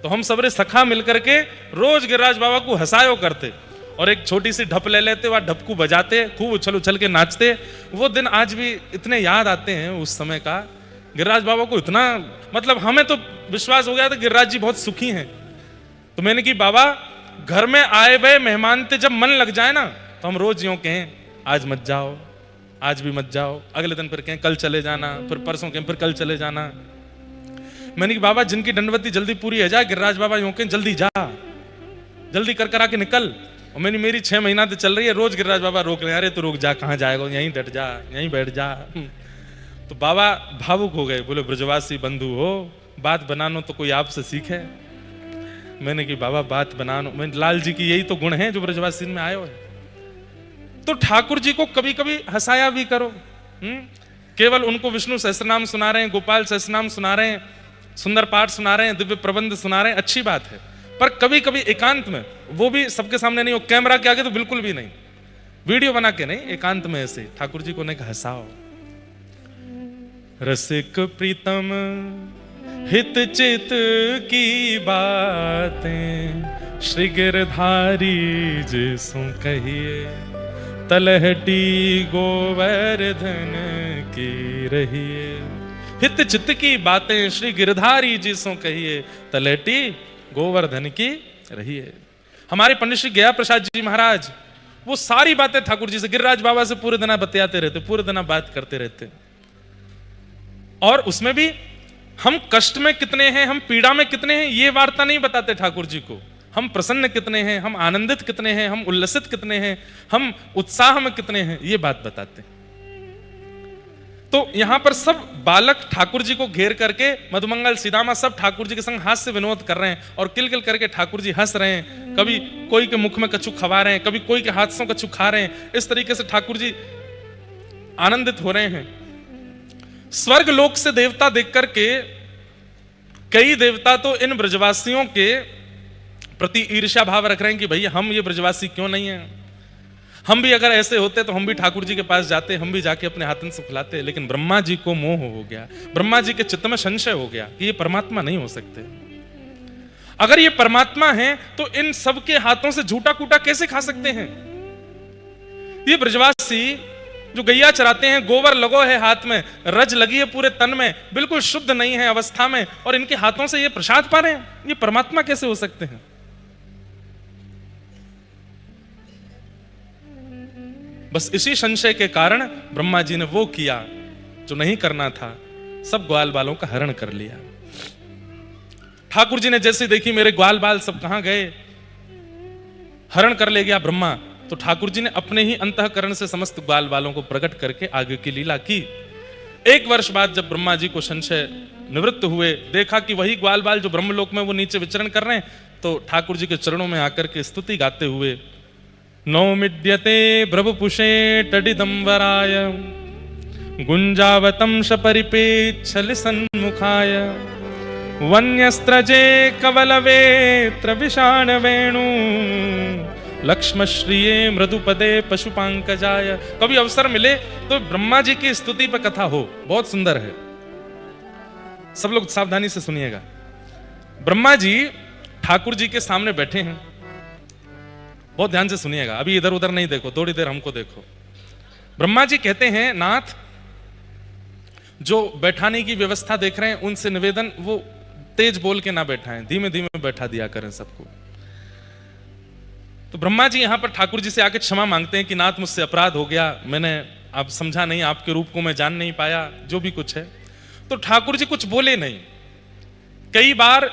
तो हम सबरे सखा मिलकर के रोज गिरिराज बाबा को हंसायो करते, और एक छोटी सी ढप ले लेते, वह ढप को बजाते, खूब उछल उछल के नाचते। वो दिन आज भी इतने याद आते हैं उस समय का। गिरिराज बाबा को इतना, मतलब हमें तो विश्वास हो गया था गिरिराज जी बहुत सुखी हैं। तो मैंने कि बाबा, घर में आए हुए मेहमान ते जब मन लग जाए ना, तो हम रोज यूं कहें, आज मत जाओ, आज भी मत जाओ, अगले दिन फिर कहें कल चले जाना, फिर परसों कहें फिर कल चले जाना। मैंने कि बाबा, जिनकी दंडवती जल्दी पूरी हो जाए, गिरिराज बाबा यूं कहें जल्दी जा, जल्दी कर कर आके निकल। और मेरी 6 महीना तो चल रही है, रोज गिरिराज बाबा रोक ले, अरे तो रुक जा, कहाँ जाएगा, यहीं डट जा, यहीं बैठ जा। तो बाबा भावुक हो गए, बोले ब्रजवासी बंधु हो, बात बनानो तो कोई आपसे सीखे। मैंने कि बाबा बात बनानो, मैं लाल जी की यही तो गुण है जो ब्रजवासी में आए हो है। तो ठाकुर जी को कभी कभी हंसाया भी करो। केवल उनको विष्णु सहस्त्रनाम सुना रहे हैं, गोपाल सहस्त्रनाम सुना रहे हैं, सुंदर पाठ सुना रहे हैं, दिव्य प्रबंध सुना रहे हैं, अच्छी बात है। पर कभी कभी एकांत में, वो भी सबके सामने नहीं हो, कैमरा के आगे तो बिल्कुल भी नहीं, वीडियो बना के नहीं, एकांत में ऐसे ठाकुर जी को नहीं हंसाओ। रसिक प्रीतम हित चित की बातें, श्री गिरधारी जिसु कहिए, तलहटी गोवर्धन की रहिए। हित चित की बातें श्री गिरधारी जिसु कहिए, तलहटी गोवर्धन की रहिए। हमारे पंडित श्री गया प्रसाद जी महाराज, वो सारी बातें ठाकुर जी से, गिरिराज बाबा से पूरे दिन बतियाते रहते, पूरे दिन बात करते रहते। और उसमें भी हम कष्ट में कितने हैं, हम पीड़ा में कितने हैं, ये वार्ता नहीं बताते ठाकुर जी को। हम प्रसन्न कितने हैं, हम आनंदित कितने हैं, हम उल्लसित कितने हैं, हम उत्साह में कितने हैं, ये बात बताते। तो यहां पर सब बालक ठाकुर जी को घेर करके, मधुमंगल सीदामा सब ठाकुर जी के संग हास्य विनोद कर रहे हैं, और किलकिल करके ठाकुर जी हंस रहे हैं। कभी कोई के मुख में कछु खवा रहे हैं, कभी कोई के हाथ से कछु खा रहे हैं। इस तरीके से ठाकुर जी आनंदित हो रहे हैं। स्वर्ग लोक से देवता देख करके कई देवता तो इन ब्रजवासियों के प्रति ईर्ष्या भाव रख रहे हैं कि भैया हम ये ब्रजवासी क्यों नहीं है, हम भी अगर ऐसे होते तो हम भी ठाकुर जी के पास जाते, हम भी जाके अपने हाथन से खिलाते। लेकिन ब्रह्मा जी को मोह हो गया, ब्रह्मा जी के चित्त में संशय हो गया कि ये परमात्मा नहीं हो सकते। अगर ये परमात्मा है तो इन सबके हाथों से झूठा कूटा कैसे खा सकते हैं? ये ब्रजवासी जो गैया चराते हैं, गोबर लगो है हाथ में, रज लगी है पूरे तन में, बिल्कुल शुद्ध नहीं है अवस्था में, और इनके हाथों से ये प्रसाद पा रहे हैं, ये परमात्मा कैसे हो सकते हैं? बस इसी संशय के कारण ब्रह्मा जी ने वो किया जो नहीं करना था, सब ग्वाल बालों का हरण कर लिया। ठाकुर जी ने जैसे देखी मेरे ग्वाल बाल सब कहां गए, हरण कर ले गया ब्रह्मा, तो ठाकुर जी ने अपने ही अंतःकरण से समस्त ग्वाल बालों को प्रकट करके आगे की लीला की। 1 वर्ष बाद जब ब्रह्मा जी को संशय निवृत्त हुए, देखा कि वही ग्वाल बाल जो ब्रह्मलोक में वो नीचे विचरण कर रहे हैं, तो ठाकुर जी के चरणों में आकर के स्तुति गाते हुए, नौमिड्यते प्रभुपुषे टडिदंबराय, गुंजावतम परिपेच्छल सन्मुखाय, वन्यस्त्रजे कवलवेत्र विषाण वेणु, लक्ष्मश्रिये मृदुपदे पशुपांकजाय। कभी अवसर मिले तो ब्रह्मा जी की स्तुति पर कथा हो, बहुत सुंदर है, सब लोग सावधानी से सुनिएगा। ब्रह्मा जी ठाकुर जी के सामने बैठे हैं, बहुत ध्यान से सुनिएगा, अभी इधर उधर नहीं देखो, थोड़ी देर हमको देखो। ब्रह्मा जी कहते हैं, नाथ जो बैठाने की व्यवस्था देख रहे हैं उनसे निवेदन, वो तेज बोल के ना बैठाएं, धीमे धीमे बैठा दिया करें सबको। तो ब्रह्मा जी यहां पर ठाकुर जी से आके क्षमा मांगते हैं कि नाथ मुझसे अपराध हो गया, मैंने आप समझा नहीं, आपके रूप को मैं जान नहीं पाया, जो भी कुछ है। तो ठाकुर जी कुछ बोले नहीं। कई बार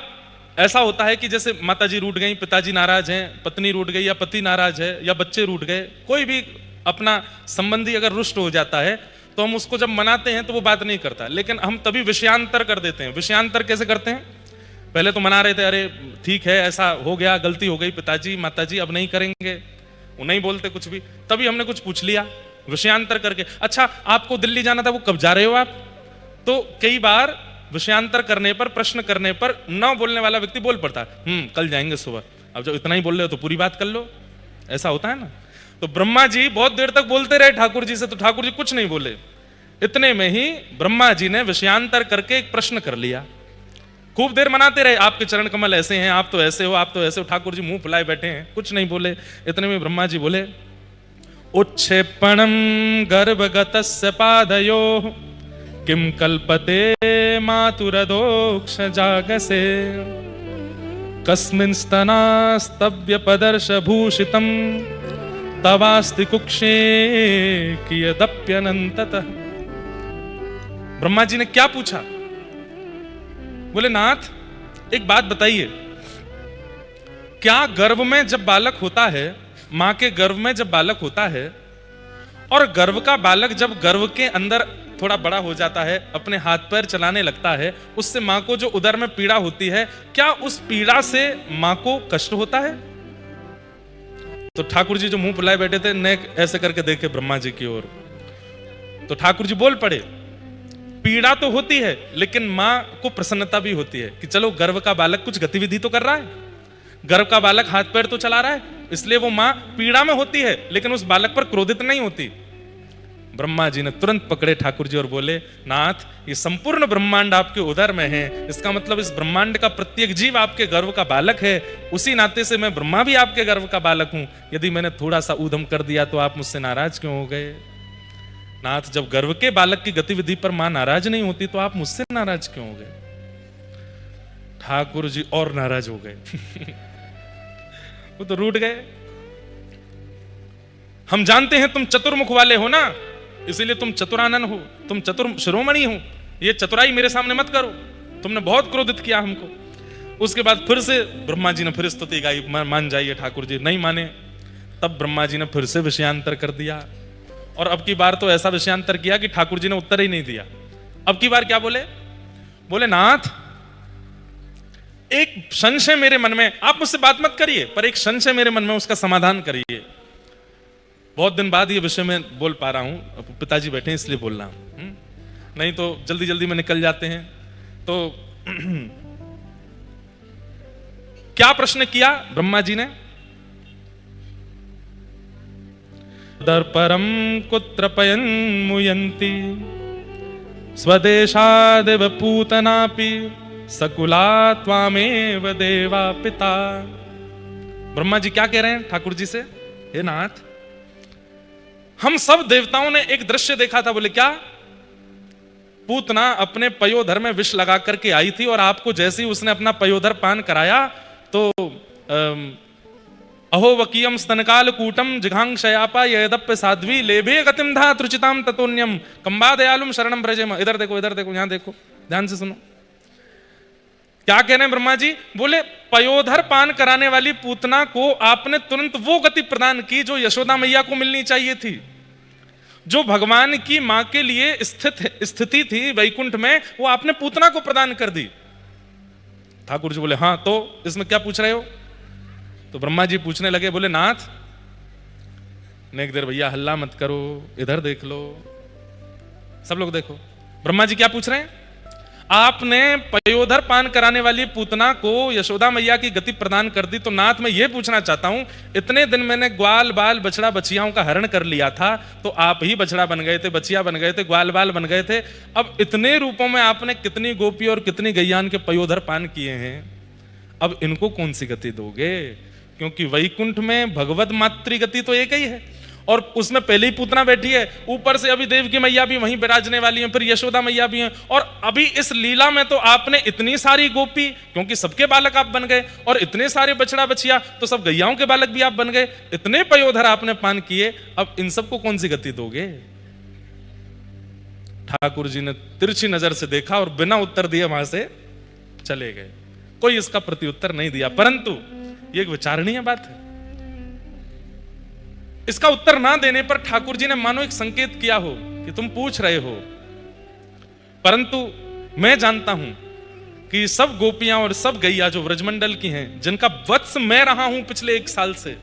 ऐसा होता है कि जैसे माताजी रूठ गई, पिताजी नाराज हैं, पत्नी रूठ गई या पति नाराज है, या बच्चे रूठ गए, कोई भी अपना संबंधी अगर रुष्ट हो जाता है तो हम उसको जब मनाते हैं तो वो बात नहीं करता, लेकिन हम तभी विषयांतर कर देते हैं। विषयांतर कैसे करते हैं? पहले तो मना रहे थे, अरे ठीक है ऐसा हो गया, गलती हो गई पिताजी माताजी, अब नहीं करेंगे, वो नहीं बोलते कुछ भी, तभी हमने कुछ पूछ लिया विषयांतर करके। अच्छा आपको दिल्ली जाना था, वो कब जा रहे हो आप? तो कई बार विषयांतर करने पर, प्रश्न करने पर न बोलने वाला व्यक्ति बोल पड़ता है, कल जाएंगे सुबह। अब जब इतना ही बोल रहे हो तो पूरी बात कर लो, ऐसा होता है ना। तो ब्रह्मा जी बहुत देर तक बोलते रहे ठाकुर जी से, तो ठाकुर जी कुछ नहीं बोले। इतने में ही ब्रह्मा जी ने विषयांतर करके एक प्रश्न कर लिया। खूब देर मनाते रहे, आपके चरण कमल ऐसे हैं, आप तो ऐसे हो, आप तो ऐसे हो। ठाकुर जी मुंह फुलाए बैठे हैं, कुछ नहीं बोले। इतने में ब्रह्मा जी बोले, उच्छेपणम गर्भगतस्य पादयोः किम कल्पते मातुरदोक्ष जागसे कस्मिन् स्तनास्तव्य पदर्श भूषितम तवास्ति कुक्षे कियदप्यनंततः। ब्रह्मा जी ने क्या पूछा? बोले नाथ एक बात बताइए, क्या गर्भ में जब बालक होता है, मां के गर्भ में जब बालक होता है, और गर्भ का बालक जब गर्भ के अंदर थोड़ा बड़ा हो जाता है, अपने हाथ पैर चलाने लगता है, उससे मां को जो उदर में पीड़ा होती है, क्या उस पीड़ा से मां को कष्ट होता है? तो ठाकुर जी जो मुंह फुलाए बैठे थे, नेक ऐसे करके देखे ब्रह्मा जी की ओर। तो ठाकुर जी बोल पड़े, पीड़ा तो होती है लेकिन मां को प्रसन्नता भी होती है कि चलो गर्भ का बालक कुछ गतिविधि तो कर रहा है, गर्भ का बालक हाथ पैर तो चला रहा है, इसलिए वो मां पीड़ा में होती है लेकिन उस बालक पर क्रोधित नहीं होती। ब्रह्मा जी ने तुरंत पकड़े ठाकुर जी और बोले, नाथ ये संपूर्ण ब्रह्मांड आपके उदर में है, इसका मतलब इस ब्रह्मांड का प्रत्येक जीव आपके गर्भ का बालक है, उसी नाते से मैं ब्रह्मा भी आपके गर्भ का बालक हूं। यदि मैंने थोड़ा सा ऊधम कर दिया तो आप मुझसे नाराज क्यों हो गए? नाथ जब गर्भ के बालक की गतिविधि पर मां नाराज नहीं होती तो आप मुझसे नाराज क्यों हो गए? ठाकुर जी और नाराज हो गए वो तो रूठ गए। हम जानते हैं तुम चतुर्मुख वाले हो ना, इसीलिए तुम चतुरानन हो, तुम चतुर शिरोमणि हो, ये चतुराई मेरे सामने मत करो, तुमने बहुत क्रोधित किया हमको। उसके बाद फिर से ब्रह्मा जी ने फिर स्तुति गाई, मान जाइए ठाकुर जी, नहीं माने। तब ब्रह्मा जी ने फिर से विषयांतर कर दिया, और अब की बार तो ऐसा विषयांतर किया कि ठाकुर जी ने उत्तर ही नहीं दिया। अब की बार क्या बोले? बोले नाथ एक संशय मेरे मन में, आप मुझसे बात मत करिए, पर एक संशय मेरे मन में, उसका समाधान करिए। बहुत दिन बाद ये विषय में बोल पा रहा हूं, पिताजी बैठे हैं इसलिए बोल रहा हूं, नहीं तो जल्दी जल्दी में निकल जाते हैं। तो क्या प्रश्न किया ब्रह्मा जी ने? दर्परम कुत्र पयन मुयंती स्वदेशादेव पूतनापि सकुला त्वामेव देवा पिता। ब्रह्मा जी क्या कह रहे हैं ठाकुर जी से? हे नाथ, हम सब देवताओं ने एक दृश्य देखा था। बोले क्या? पूतना अपने पयोधर में विष लगा करके आई थी, और आपको जैसे ही उसने अपना पयोधर पान कराया तो अहो वकीयम स्तनकाल कूटम जिघांक्षयापा यदप्य साध्वी लेभे गतिम धा त्रुचिताम ततोन्यम कंबा दयालुम शरणम ब्रजेम। इधर देखो, इधर देखो, यहां देखो, ध्यान से सुनो क्या कह रहे हैं ब्रह्मा जी। बोले पयोधर पान कराने वाली पूतना को आपने तुरंत वो गति प्रदान की जो यशोदा मैया को मिलनी चाहिए थी, जो भगवान की मां के लिए स्थिति थी वैकुंठ में, वो आपने पूतना को प्रदान कर दी। ठाकुर जी बोले हाँ, तो इसमें क्या पूछ रहे हो? तो ब्रह्मा जी पूछने लगे, बोले नाथ नेक देर भैया हल्ला मत करो, इधर देख लो, सब लोग देखो। ब्रह्मा जी क्या पूछ रहे हैं? आपने पयोधर पान कराने वाली पूतना को यशोदा मैया की गति प्रदान कर दी, तो नाथ मैं ये पूछना चाहता हूं, इतने दिन मैंने ग्वाल बाल बछड़ा बछियाओं का हरण कर लिया था, तो आप ही बछड़ा बन गए थे, बछिया बन गए थे, ग्वाल बाल बन गए थे। अब इतने रूपों में आपने कितनी गोपी और कितनी गैयान के पयोधर पान किए हैं, अब इनको कौन सी गति दोगे? क्योंकि वैकुंठ में भगवत मातृ गति तो एक ही है, और उसमें पहले ही पूतना बैठी है, ऊपर से अभी देव की मैया भी वहीं विराजने वाली हैं, फिर यशोदा मैया भी हैं, और अभी इस लीला में तो आपने इतनी सारी गोपी, क्योंकि सबके बालक आप बन गए, और इतने सारे बछड़ा बछिया तो सब गैयाओं के बालक भी आप बन गए, इतने पयोधर आपने पान किए, अब इन सबको कौन सी गति दोगे? ठाकुर जी ने तिरछी नजर से देखा और बिना उत्तर दिए वहां से चले गए। कोई इसका प्रत्युत्तर नहीं दिया, परंतु ये एक विचारणीय बात है। इसका उत्तर ना देने पर ठाकुर जी ने मानो एक संकेत किया हो कि तुम पूछ रहे हो, परंतु मैं जानता हूं कि सब गोपियां और सब गैया जो व्रजमंडल की हैं, जिनका वत्स मैं रहा हूं पिछले 1 साल से,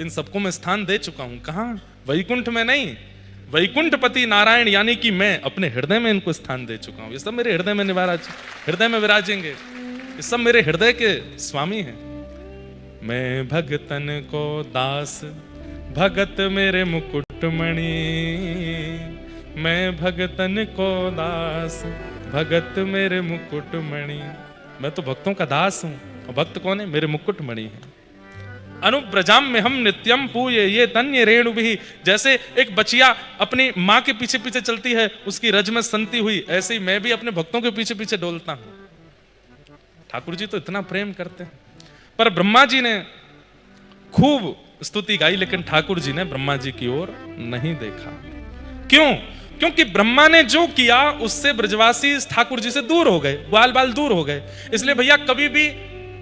इन सबको मैं स्थान दे चुका हूं। कहां? वैकुंठ में नहीं, वैकुंठपति नारायण यानी कि मैं अपने हृदय में इनको स्थान दे चुका हूं। ये सब मेरे हृदय में हृदय में विराजेंगे, ये सब मेरे हृदय के स्वामी हैं। मैं भगतन को दास, भगत मेरे मुकुटमणि, मैं भगतन को दास, भगत मेरे मुकुटमणि। मैं तो भक्तों का दास हूं, और भक्त कौन है? मेरे मुकुटमणि हैं। अनुव्रजाम में हम नित्यम पूये ये तन्य रेणु भी। जैसे एक बचिया अपनी माँ के पीछे पीछे चलती है, उसकी रज में संती हुई, ऐसे ही मैं भी अपने भक्तों के पीछे पीछे डोलता हूं। ठाकुर जी तो इतना प्रेम करते हैं। पर ब्रह्मा जी ने खूब स्तुति गाई, लेकिन ठाकुर जी ने ब्रह्मा जी की ओर नहीं देखा। क्यों? क्योंकि ब्रह्मा ने जो किया उससे ब्रजवासी ठाकुर जी से दूर हो गए, बाल बाल दूर हो गए। इसलिए भैया कभी भी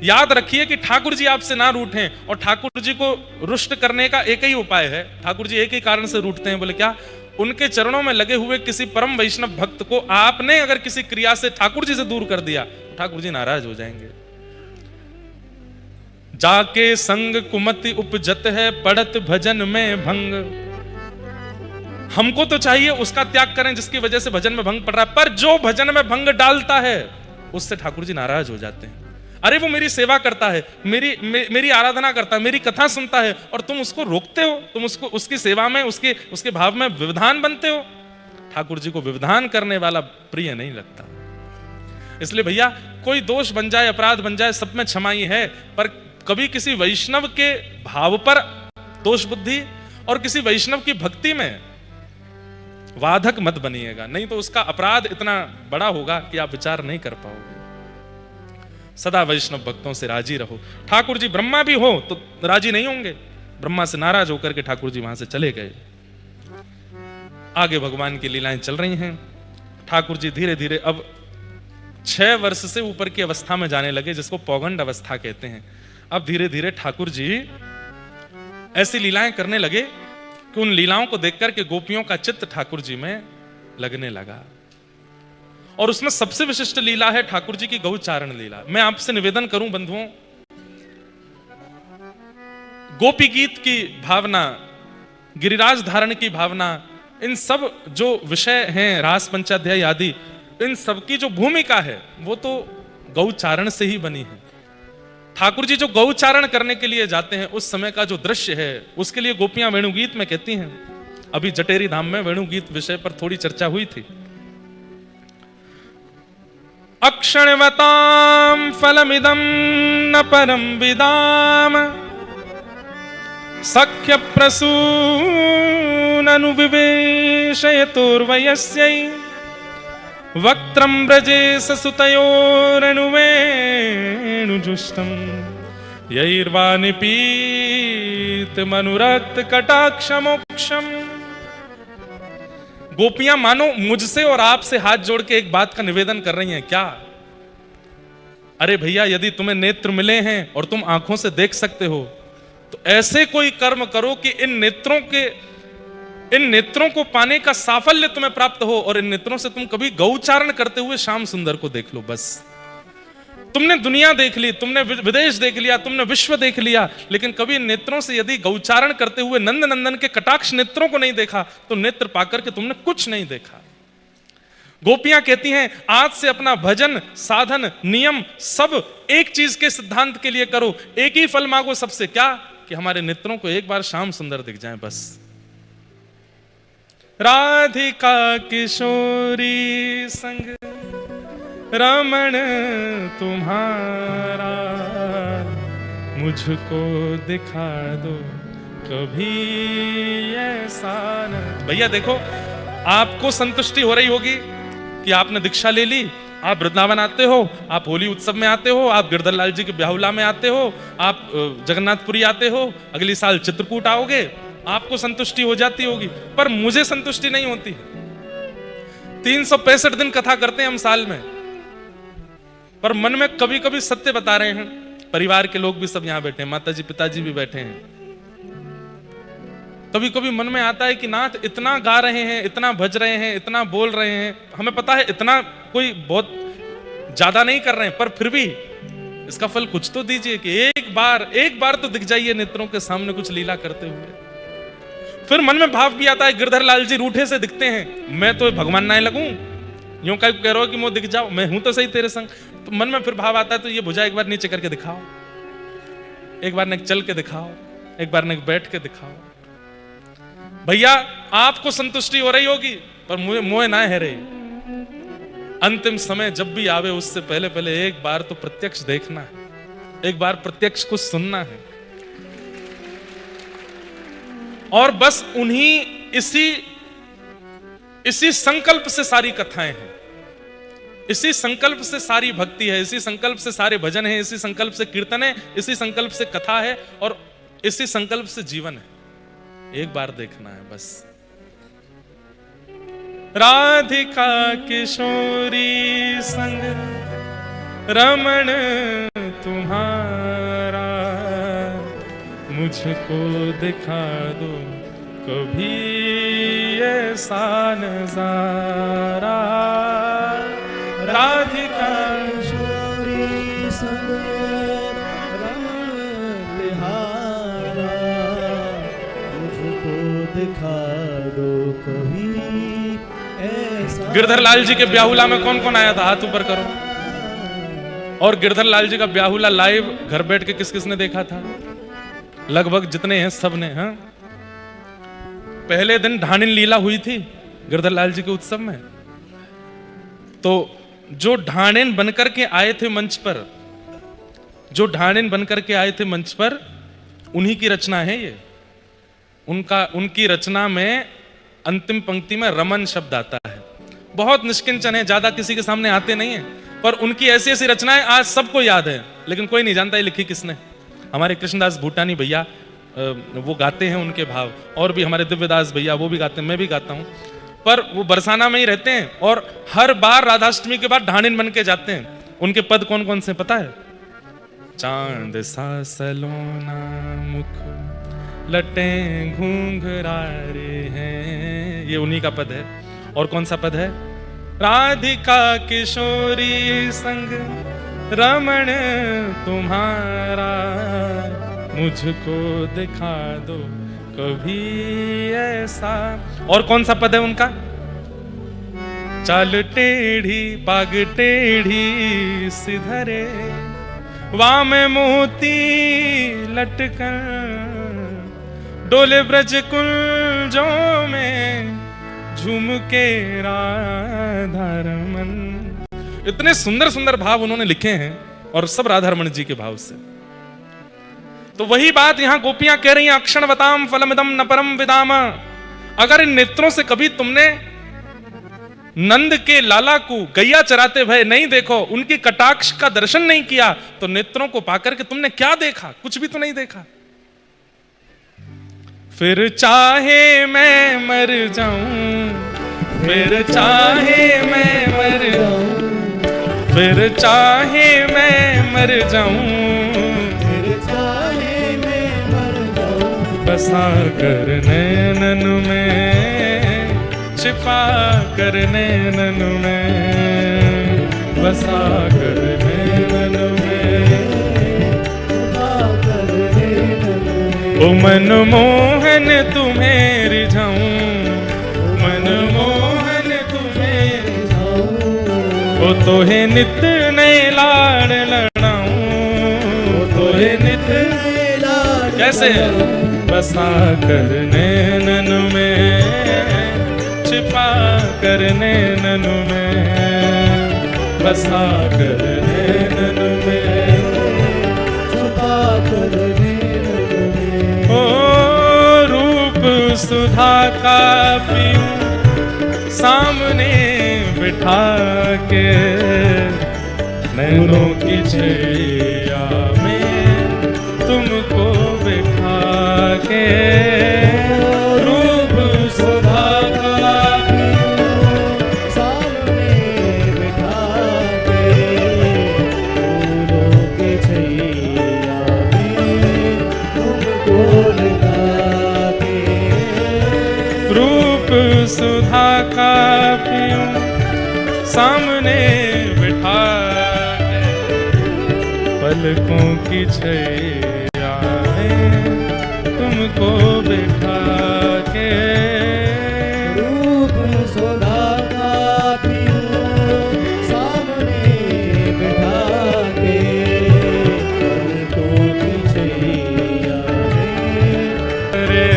याद रखिए कि ठाकुर जी आपसे ना रूठें, और ठाकुर जी को रुष्ट करने का एक ही उपाय है। ठाकुर जी एक ही कारण से रूठते हैं, बोले क्या? उनके चरणों में लगे हुए किसी परम वैष्णव भक्त को आपने अगर किसी क्रिया से ठाकुर जी से दूर कर दिया, तो ठाकुर जी नाराज हो जाएंगे। जाके संग कुमति उपजत है, पड़त भजन में भंग। हमको तो चाहिए उसका त्याग करें जिसकी वजह से भजन में भंग पड़ रहा है, पर जो भजन में भंग डालता है उससे ठाकुर जी नाराज हो जाते हैं। अरे वो मेरी सेवा करता है, मेरी आराधना करता है, मेरी कथा सुनता है, और तुम उसको रोकते हो, तुम उसको उसकी सेवा में उसके भाव में व्यवधान बनते हो। ठाकुर जी को व्यवधान करने वाला प्रिय नहीं लगता। इसलिए भैया कोई दोष बन जाए, अपराध बन जाए, सब में क्षमा ही है, पर कभी किसी वैष्णव के भाव पर दोष बुद्धि और किसी वैष्णव की भक्ति में वाधक मत बनिएगा, नहीं तो उसका अपराध इतना बड़ा होगा कि आप विचार नहीं कर पाओगे। सदा वैष्णव भक्तों से राजी रहो। ठाकुर जी ब्रह्मा भी हो तो राजी नहीं होंगे, ब्रह्मा से नाराज होकर के ठाकुर जी वहां से चले गए। आगे भगवान की लीलाएं चल रही हैं। ठाकुर जी धीरे धीरे अब 6 वर्ष से ऊपर की अवस्था में जाने लगे, जिसको पौगंड अवस्था कहते हैं। अब धीरे धीरे ठाकुर जी ऐसी लीलाएं करने लगे कि उन लीलाओं को देखकर के गोपियों का चित्त ठाकुर जी में लगने लगा। और उसमें सबसे विशिष्ट लीला है ठाकुर जी की गौचारण लीला। मैं आपसे निवेदन करूं बंधुओं, गोपी गीत की भावना, गिरिराज धारण की भावना, इन सब जो विषय हैं, रास पंचाध्याय आदि, इन सब की जो भूमिका है वो तो गौचारण से ही बनी है। ठाकुर जी जो गौचारण करने के लिए जाते हैं, उस समय का जो दृश्य है, उसके लिए गोपियां वेणुगीत में कहती हैं। अभी जटेरी धाम में वेणुगीत विषय पर थोड़ी चर्चा हुई थी। अक्षणवतां फलमिदं न परं विदाम, सख्य प्रसूननुविवेशयतोर्वयस्यै, वक्त्रं व्रजे ससुतयोरनुवेणुजुष्टं, यैर्वा निपीतमनुरक्तकटाक्षमोक्षम्। गोपियां मानो मुझसे और आपसे हाथ जोड़ के एक बात का निवेदन कर रही हैं। क्या? अरे भैया, यदि तुम्हें नेत्र मिले हैं और तुम आंखों से देख सकते हो, तो ऐसे कोई कर्म करो कि इन नेत्रों को पाने का साफल्य तुम्हें प्राप्त हो, और इन नेत्रों से तुम कभी गौचारण करते हुए श्याम सुंदर को देख लो। बस तुमने दुनिया देख ली, तुमने विदेश देख लिया, तुमने विश्व देख लिया, लेकिन कभी नेत्रों से यदि गौचारण करते हुए नंद नंदन के कटाक्ष नेत्रों को नहीं देखा, तो नेत्र पाकर के तुमने कुछ नहीं देखा। गोपियां कहती हैं, आज से अपना भजन, साधन, नियम सब एक चीज के सिद्धांत के लिए करो, एक ही फल मांगो सबसे। क्या? कि हमारे नेत्रों को एक बार श्याम सुंदर दिख जाए बस। राधिका किशोरी संग रमण तुम्हारा, मुझको दिखा दो कभी ऐसा न। भैया देखो, आपको संतुष्टि हो रही होगी कि आपने दीक्षा ले ली, आप वृंदावन आते हो, आप होली उत्सव में आते हो, आप गिरधर लाल जी के ब्याहुला में आते हो, आप जगन्नाथपुरी आते हो, अगली साल चित्रकूट आओगे, आपको संतुष्टि हो जाती होगी। पर मुझे संतुष्टि नहीं होती। 365 दिन कथा करते हैं हम साल में, पर मन में कभी कभी सत्य बता रहे हैं। परिवार के लोग भी सब यहां बैठे हैं, माताजी पिताजी भी बैठे हैं। कभी कभी मन में आता है कि नाथ इतना गा रहे हैं, इतना भज रहे हैं, इतना बोल रहे हैं, हमें पता है इतना कोई बहुत ज्यादा नहीं कर रहे हैं, पर फिर भी इसका फल कुछ तो दीजिए कि एक बार तो दिख जाइए नेत्रों के सामने कुछ लीला करते हुए। फिर मन में भाव भी आता है, गिरधर लाल जी रूठे से दिखते हैं, मैं तो भगवान ना लगूं, यूं कह रहे हो कि मुझे दिख जाओ, मैं हूं तो सही तेरे संग। तो मन में फिर भाव आता है, तो ये भुजा एक बार नीचे करके दिखाओ, एक बार नेक चल के दिखाओ, एक बार नेक बैठ के दिखाओ। भैया आपको संतुष्टि हो रही होगी, पर मुझे मोह ना है रही। अंतिम समय जब भी आवे उससे पहले पहले एक बार तो प्रत्यक्ष देखना है, एक बार प्रत्यक्ष कुछ सुनना है। और बस उन्हीं इसी संकल्प से सारी कथाएं हैं, इसी संकल्प से सारी भक्ति है, इसी संकल्प से सारे भजन है, इसी संकल्प से कीर्तन है, इसी संकल्प से कथा है और इसी संकल्प से जीवन है। एक बार देखना है बस। राधिका किशोरी संग रमण तुम्हारा, मुझको दिखा दो कभी ऐसा नजारा। राधिका किशोरी संग रमण तिहारा, मुझको दिखा दो कभी ऐसा। गिरधर लाल जी के ब्याहुला में कौन कौन आया था? हाथ ऊपर करो। और गिरधर लाल जी का ब्याहुला लाइव घर बैठ के किस किसने देखा था? लगभग जितने हैं सब ने। हाँ, पहले दिन ढाणिन लीला हुई थी गिरधर लाल जी के उत्सव में, तो जो ढाणिन बनकर के आए थे मंच पर, जो ढाणिन बनकर के आए थे मंच पर, उन्हीं की रचना है ये। उनकी रचना में अंतिम पंक्ति में रमन शब्द आता है। बहुत निष्किंचन है, ज्यादा किसी के सामने आते नहीं है, पर उनकी ऐसी ऐसी रचनाएं आज सबको याद है, लेकिन कोई नहीं जानता ये लिखी किसने। हमारे कृष्णदास भूटानी भैया वो गाते हैं उनके भाव, और भी हमारे दिव्यदास भैया वो भी गाते हैं, मैं भी गाता हूं, पर वो बरसाना में ही रहते हैं और हर बार राधाष्टमी के बाद ढाणिन बन के जाते हैं। उनके पद कौन कौन से पता है? चांद सा सलोना मुख लटे घूंघरारे हैं, ये उन्हीं का पद है। और कौन सा पद है? राधिका किशोरी संग रमण तुम्हारा, मुझको दिखा दो कभी ऐसा। और कौन सा पद है उनका? चाल टेढ़ी बाग टेढ़ी सिधरे, वाम मोती लटकन, डोले ब्रज कुंजों में झुमके राधारमन। इतने सुंदर सुंदर भाव उन्होंने लिखे हैं, और सब राधारमण जी के भाव से। तो वही बात यहां गोपियां कह रही हैं, अक्षणवताम फलमिदम न परम विदाम। अगर इन नेत्रों से कभी तुमने नंद के लाला को गैया चराते भय नहीं देखो, उनकी कटाक्ष का दर्शन नहीं किया, तो नेत्रों को पाकर के तुमने क्या देखा? कुछ भी तो नहीं देखा। फिर चाहे मैं मर जाऊं, फिर चाहे मैं मर जाऊं, फिर चाहे मैं मर जाऊं, फिर चाहे मैं मर जाऊं, बसा कर नैनन में, छिपा कर नैनन में, बसा कर नैनन में, छुपा कर नैनन में। ओ मनमोहन तुम्हें रिझाऊं, मनमोहन तुम्हें रिझाऊं, ओ तोहे नित नए लाड़ लड़ाऊं, ओ तोहे नित नए लाड़। कैसे? बसा कर नैनन में, छिपा कर नैनन में, बसा कर नैनन में, छुपा कर नैनन में। ओ रूप सुधा का पीऊं सामने बिठा के, नैनों की छैया में तुमको बिठा के, रूप सुधा का पीऊं सामने बिठा के, फूलों की छैया में तुमको लगा के, सामने बिठा के पलकों की छैया में तुमको बिठा के रूप सुधा का पीऊं सामने बिठा के पलकों की छैया में रे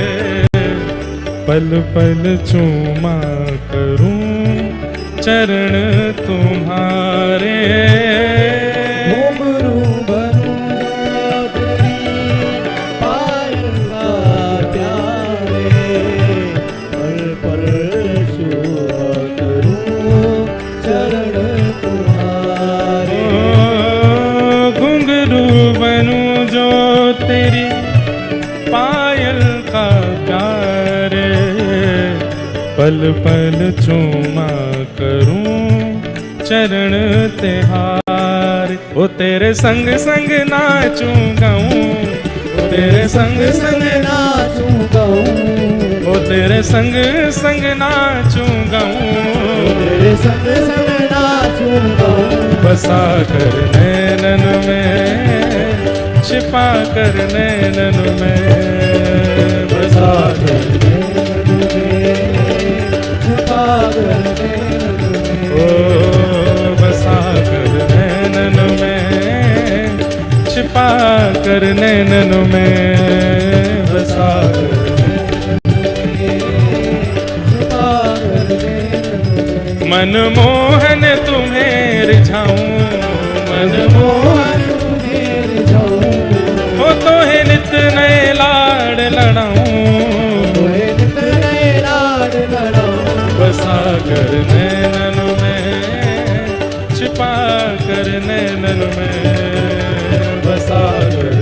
पल पल चूमा करूं चरण तुम्हारे घुंघरू बनूं तेरी पायल का प्यारे पल पल छुआ करूं चरण तुम्हारे घुंघरू बनूं जो तेरी पायल का प्यारे पल पल चूमा करूं चरण तिहार ओ तेरे संग संग नाचूं गाऊं तेरे संग संग नाचूं गाऊं ओ तेरे संग संग नाचूं गाऊं तेरे संग संग नाचूं गाऊं बसा कर नैनन में छिपा कर नैनन में बसा कर ओ बसा कर नैनन में छिपा कर नैनन में बसा मनमोहन तुम्हें रिझाऊं मनमोहन तुम्हें रिझाऊं हो तो है नित नए लाड लड़ाऊं नित नए लाड लड़ाऊं बसा कर नैनन में छिपा कर नैनन में बसा कर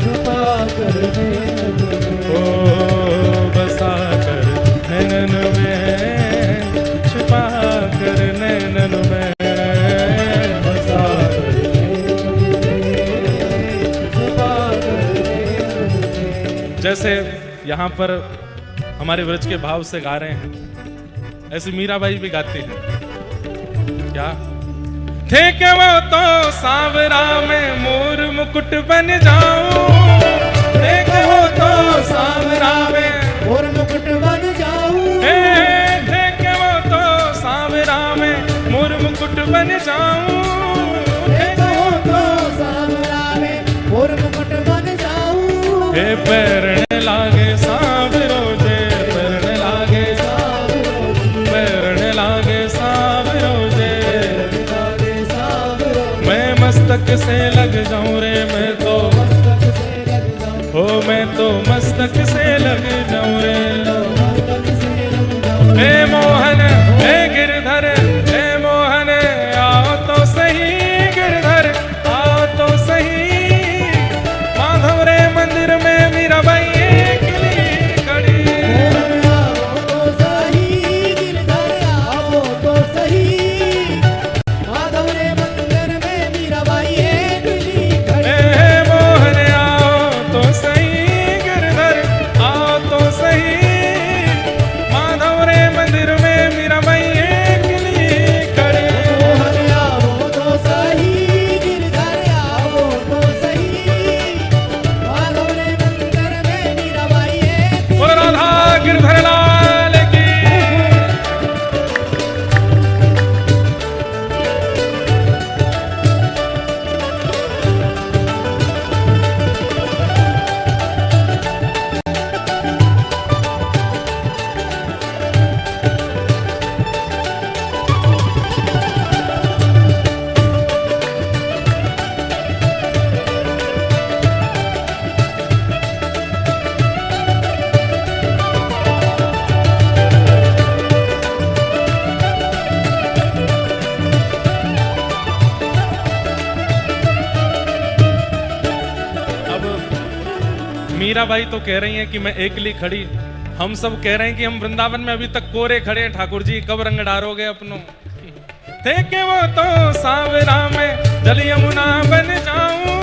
छुपा कर ओ बसा कर नैनन में छिपा कर नैनन में बसा कर छुपा कर जैसे यहाँ पर हमारे व्रज के भाव से गा रहे हैं ऐसे मीराबाई भी गाती हैं क्या थे के वो तो सांवरा में मोर मुकुट बन जाऊं थे के वो तो सांवरा में और मुकुट बन जाऊं थे के वो तो सांवरा में मोर मुकुट बन जाऊं देखो तो सांवरा में और मुकुट बन जाऊं हे पैरण लागे सांवरो जे पैरण लागे पैरण लागे सांवरो जे मैं मस्तक से लग जाऊं रे मैं तो हो मैं तो मस्तक से लग जाऊं रे हे मोहन हे गिरधर हे मोहन आओ तो सही गिरधर आओ तो सही माधव रे मंदिर में मीराबाई एकली खड़ी आओ तो सही गिरधर आओ तो सही माधव रे मंदिर में मीराबाई एकली खड़ी हे मोहन आओ तो सही गिरधर आओ तो सही माधव रे मंदिर में मीराबाई एकली खड़ी मोहन आओ तो सही गिरधर आओ तो सही माधव रे मंदिर में मीराबाई एकली बोलो राधा गिरधर लाल की मीराबाई तो कह रही हैं कि मैं एकली खड़ी हम सब कह रहे हैं कि हम वृंदावन में अभी तक कोरे खड़े हैं ठाकुर जी कब रंग डारोगे अपनों थे के वो तो सांवरा में जल यमुना बन जाऊं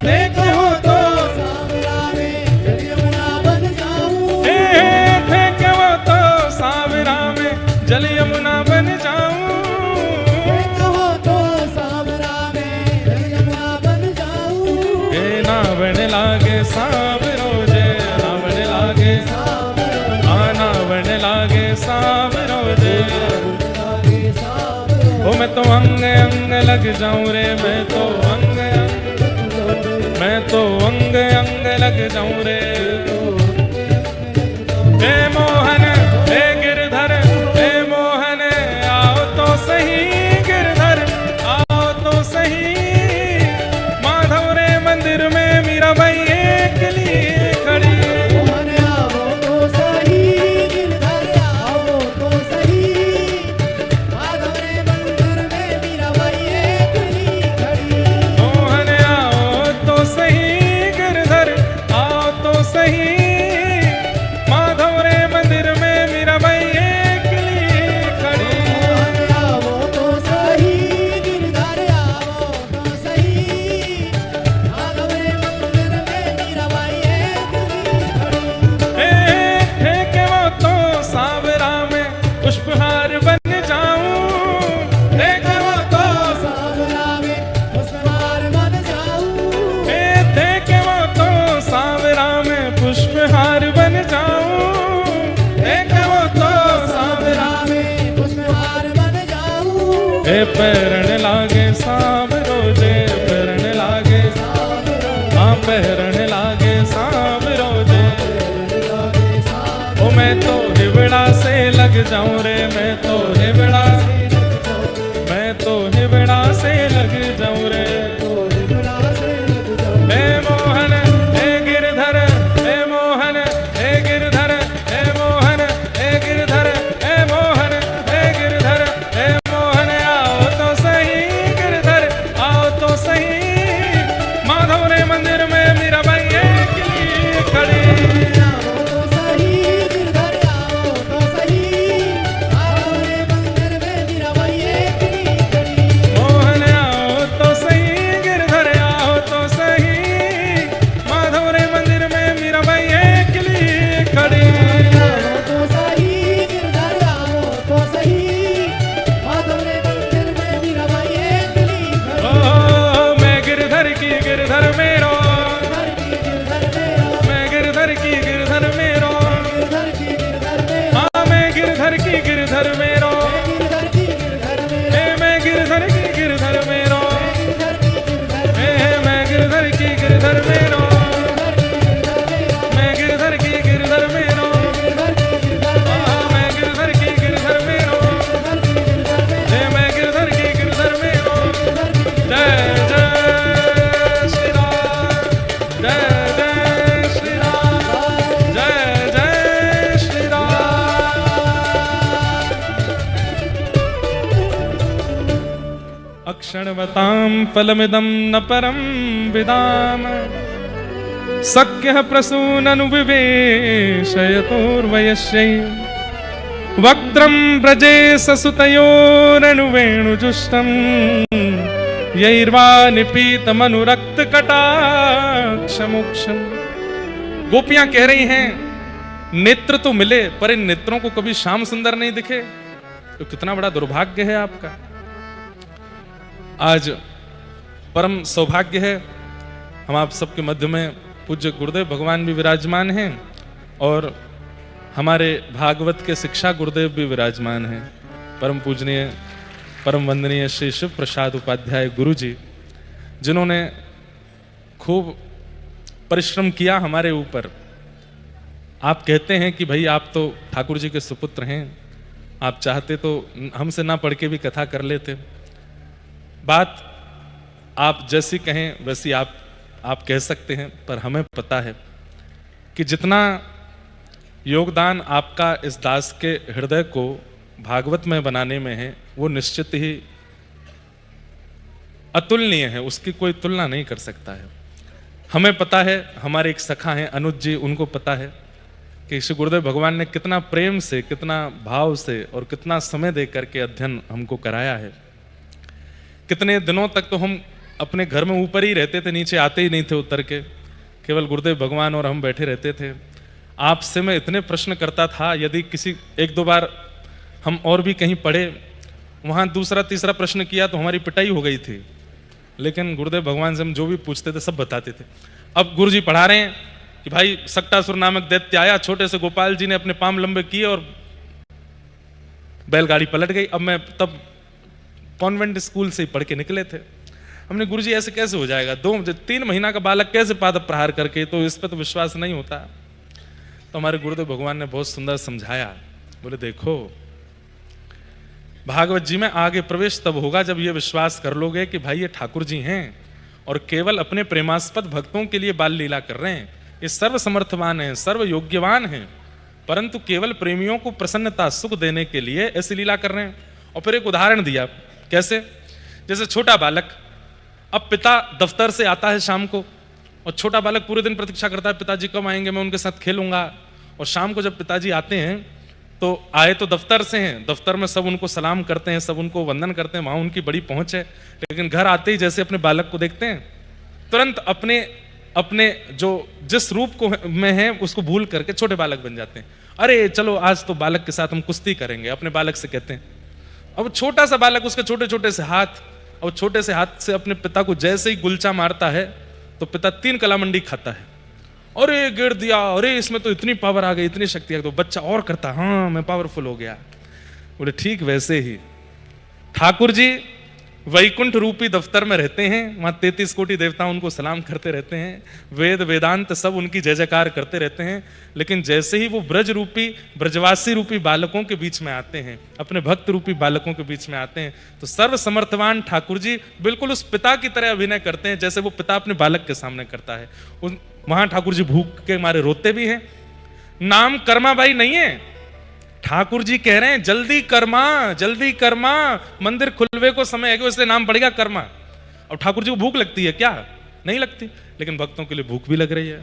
देखो तो सांवरा में जल यमुना बन जाऊं थे के वो तो सांवरा में जल सावरो जे नावण लागे नावण लागे सावरो जे ओ मैं तो अंग अंग लग जाऊं रे मैं तो अंग अंग लग जाऊं रे हे मोहन हे गिरधर हे मोहन आओ तो सही गिरधर आओ तो सही माधव रे मंदिर में मीरा भाई एक लिए खड़ी मोहन आओ तो सही गिरधर आओ तो सही माधव रे मंदिर में मीरा भाई एक लिए खड़ी मोहन आओ तो सही गिरधर आओ तो सही माधव रे मंदिर में मीरा भाई एक लिए खड़ी मोहन आओ तो सही गिरधर आओ तो सही माधव रे मंदिर में मीरा भाई एक लिए खड़ी हे के वो तो सावरा में पुष्पहार बन जाऊं हे के वो तो सावरा में पुष्पहार बन जाऊं हे के वो तो सावरा में पुष्पहार बन जाऊं हे के वो तो सावरा में पुष्पहार बन जाऊं हे पैरण लागे सावरो जे पैरण लागे हाँ पैरण लागे सावरो जे ओ मैं तो हिवड़ा से लग जाऊं रे मैं तो हिवड़ा से लग जाऊं रे हे मोहन हे गिरधर हे मोहन हे गिरधर हे मोहन हे गिरधर हे मोहन हे गिरधर हे मोहन आओ तो सही गिरधर आओ तो सही माधव रे मंदिर में मीरा भाई एक लिए खड़ी आओ तो सही गिरधर आओ तो सही माधव रे मंदिर में मीरा भाई एक लिए खड़ी मोहन आओ तो सही गिरधर आओ तो सही माधव रे मंदिर में मीरा भाई एक लिए खड़ी आओ तो सही गिरधर आओ तो सही माधव रे मंदिर में मीरा भाई एक लिए खड़ी ओ मैं गिरधर की गिरधर मेरो मैं गिरधर की गिरधर मेरो हाँ मैं गिरधर की गिरधर मेरो हे मैं गिरधर की गिरधर मेरो हे मैं गिरधर की गिरधर मेरो मैं गिरधर की गिरधर मेरो हाँ मैं गिरधर की गिरधर मेरो हे मैं गिरधर की गिरधर मेरो जय जय श्री राम जय जय श्री राम जय जय श्री राम अक्षणवतां फलमिदं न परं विदाम सक्यः प्रसूननुविवेशयतोर्वयस्यै वक्त्रं व्रजे ससुतयोरनुवेणुजुष्टं यैर्वा निपीतमनुरक्तकटाक्षमोक्षं। गोपियां कह रही हैं नेत्र तो मिले पर इन नेत्रों को कभी श्याम सुंदर नहीं दिखे, तो कितना बड़ा दुर्भाग्य है आपका। आज परम सौभाग्य है हम आप सबके मध्य में पूज्य गुरुदेव भगवान भी विराजमान हैं और हमारे भागवत के शिक्षा गुरुदेव भी विराजमान हैं। परम पूजनीय परम वंदनीय श्री शिव प्रसाद उपाध्याय गुरु जी, जिन्होंने खूब परिश्रम किया हमारे ऊपर। आप कहते हैं कि भाई आप तो ठाकुर जी के सुपुत्र हैं, आप चाहते तो हमसे ना पढ़ के भी कथा कर लेते। बात आप जैसी कहें वैसी आप कह सकते हैं, पर हमें पता है कि जितना योगदान आपका इस दास के हृदय को भागवत में बनाने में है वो निश्चित ही अतुलनीय है, उसकी कोई तुलना नहीं कर सकता है। हमें पता है, हमारे एक सखा हैं अनुज जी, उनको पता है कि श्री गुरुदेव भगवान ने कितना प्रेम से, कितना भाव से और कितना समय दे करके अध्ययन हमको कराया है। कितने दिनों तक तो हम अपने घर में ऊपर ही रहते थे, नीचे आते ही नहीं थे उतर के, केवल गुरुदेव भगवान और हम बैठे रहते थे। आपसे मैं इतने प्रश्न करता था, यदि किसी एक दो बार हम और भी कहीं पढ़े, वहाँ दूसरा तीसरा प्रश्न किया तो हमारी पिटाई हो गई थी, लेकिन गुरुदेव भगवान से हम जो भी पूछते थे सब बताते थे। अब गुरुजी पढ़ा रहे हैं कि भाई सक्टासुर नामक दैत्य आया, छोटे से गोपाल जी ने अपने पांव लंबे किए और बैलगाड़ी पलट गई। अब मैं तब कॉन्वेंट स्कूल से ही पढ़ के निकले थे। हमने गुरुजी ऐसे कैसे हो जाएगा, 2-3 महीना का बालक कैसे पाद प्रहार करके, तो इस पर तो विश्वास नहीं होता। तो हमारे गुरुदेव भगवान ने बहुत सुंदर समझाया, बोले देखो भागवत जी में आगे प्रवेश तब होगा जब ये विश्वास कर लोगे कि भाई ये ठाकुर जी हैं और केवल अपने प्रेमास्पद भक्तों के लिए बाल लीला कर रहे हैं। ये सर्व समर्थवान हैं, सर्व योग्यवान हैं, परंतु केवल प्रेमियों को प्रसन्नता सुख देने के लिए ऐसी लीला कर रहे हैं। और फिर एक उदाहरण दिया, कैसे, जैसे छोटा बालक, अब पिता दफ्तर से आता है शाम को और छोटा बालक पूरे दिन प्रतीक्षा करता है पिताजी कब आएंगे, मैं उनके साथ खेलूंगा। और शाम को जब पिताजी आते हैं तो आए तो दफ्तर से हैं, दफ्तर में सब उनको सलाम करते हैं, सब उनको वंदन करते हैं, वहां उनकी बड़ी पहुंच है। लेकिन घर आते ही जैसे अपने बालक को देखते हैं, तुरंत अपने अपने जो जिस रूप को में है उसको भूल करके छोटे बालक बन जाते हैं। अरे चलो आज तो बालक के साथ हम कुश्ती करेंगे, अपने बालक से कहते हैं। अब छोटा सा बालक, उसके छोटे छोटे से हाथ, और छोटे से हाथ से अपने पिता को जैसे ही गुलचा मारता है तो पिता 3 कलामंडी खाता है। अरे गिर दिया, अरे इसमें तो इतनी पावर आ गई, इतनी शक्ति आ गई। तो बच्चा और करता, हाँ मैं पावरफुल हो गया। बोले ठीक वैसे ही ठाकुर जी वैकुंठ रूपी दफ्तर में रहते हैं, वहां 33 कोटि देवता उनको सलाम करते रहते हैं, वेद वेदांत सब उनकी जय जयकार करते रहते हैं। लेकिन जैसे ही वो ब्रज रूपी ब्रजवासी रूपी बालकों के बीच में आते हैं, अपने भक्त रूपी बालकों के बीच में आते हैं, तो सर्व समर्थवान ठाकुर जी बिल्कुल उस पिता की तरह अभिनय करते हैं जैसे वो पिता अपने बालक के सामने करता है। वहां ठाकुर जी भूख के मारे रोते भी हैं। नाम कर्माबाई नहीं है, ठाकुर जी कह रहे हैं जल्दी कर्मा, मंदिर खुलवे को समय है, इसलिए नाम पड़ेगा कर्मा। और ठाकुर जी को भूख लगती है क्या? नहीं लगती, लेकिन भक्तों के लिए भूख भी लग रही है।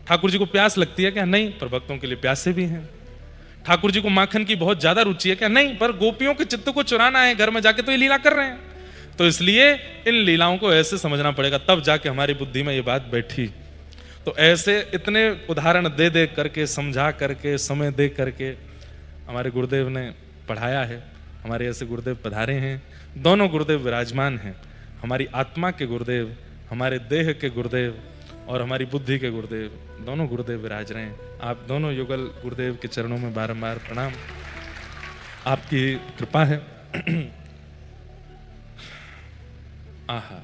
ठाकुर जी को प्यास लगती है क्या? नहीं, पर भक्तों के लिए प्यासे भी हैं। ठाकुर जी को माखन की बहुत ज्यादा रुचि है क्या? नहीं, पर गोपियों के चित्त को चुराना है घर में जाके, तो ये लीला कर रहे हैं। तो इसलिए इन लीलाओं को ऐसे समझना पड़ेगा, तब जाके हमारी बुद्धि में ये बात बैठी। तो ऐसे इतने उदाहरण दे दे करके, समझा करके, समय दे करके हमारे गुरुदेव ने पढ़ाया है। हमारे ऐसे गुरुदेव पधारे हैं, दोनों गुरुदेव विराजमान हैं, हमारी आत्मा के गुरुदेव, हमारे देह के गुरुदेव और हमारी बुद्धि के गुरुदेव, दोनों गुरुदेव विराज रहे हैं। आप दोनों युगल गुरुदेव के चरणों में बारंबार प्रणाम, आपकी कृपा है। आहा,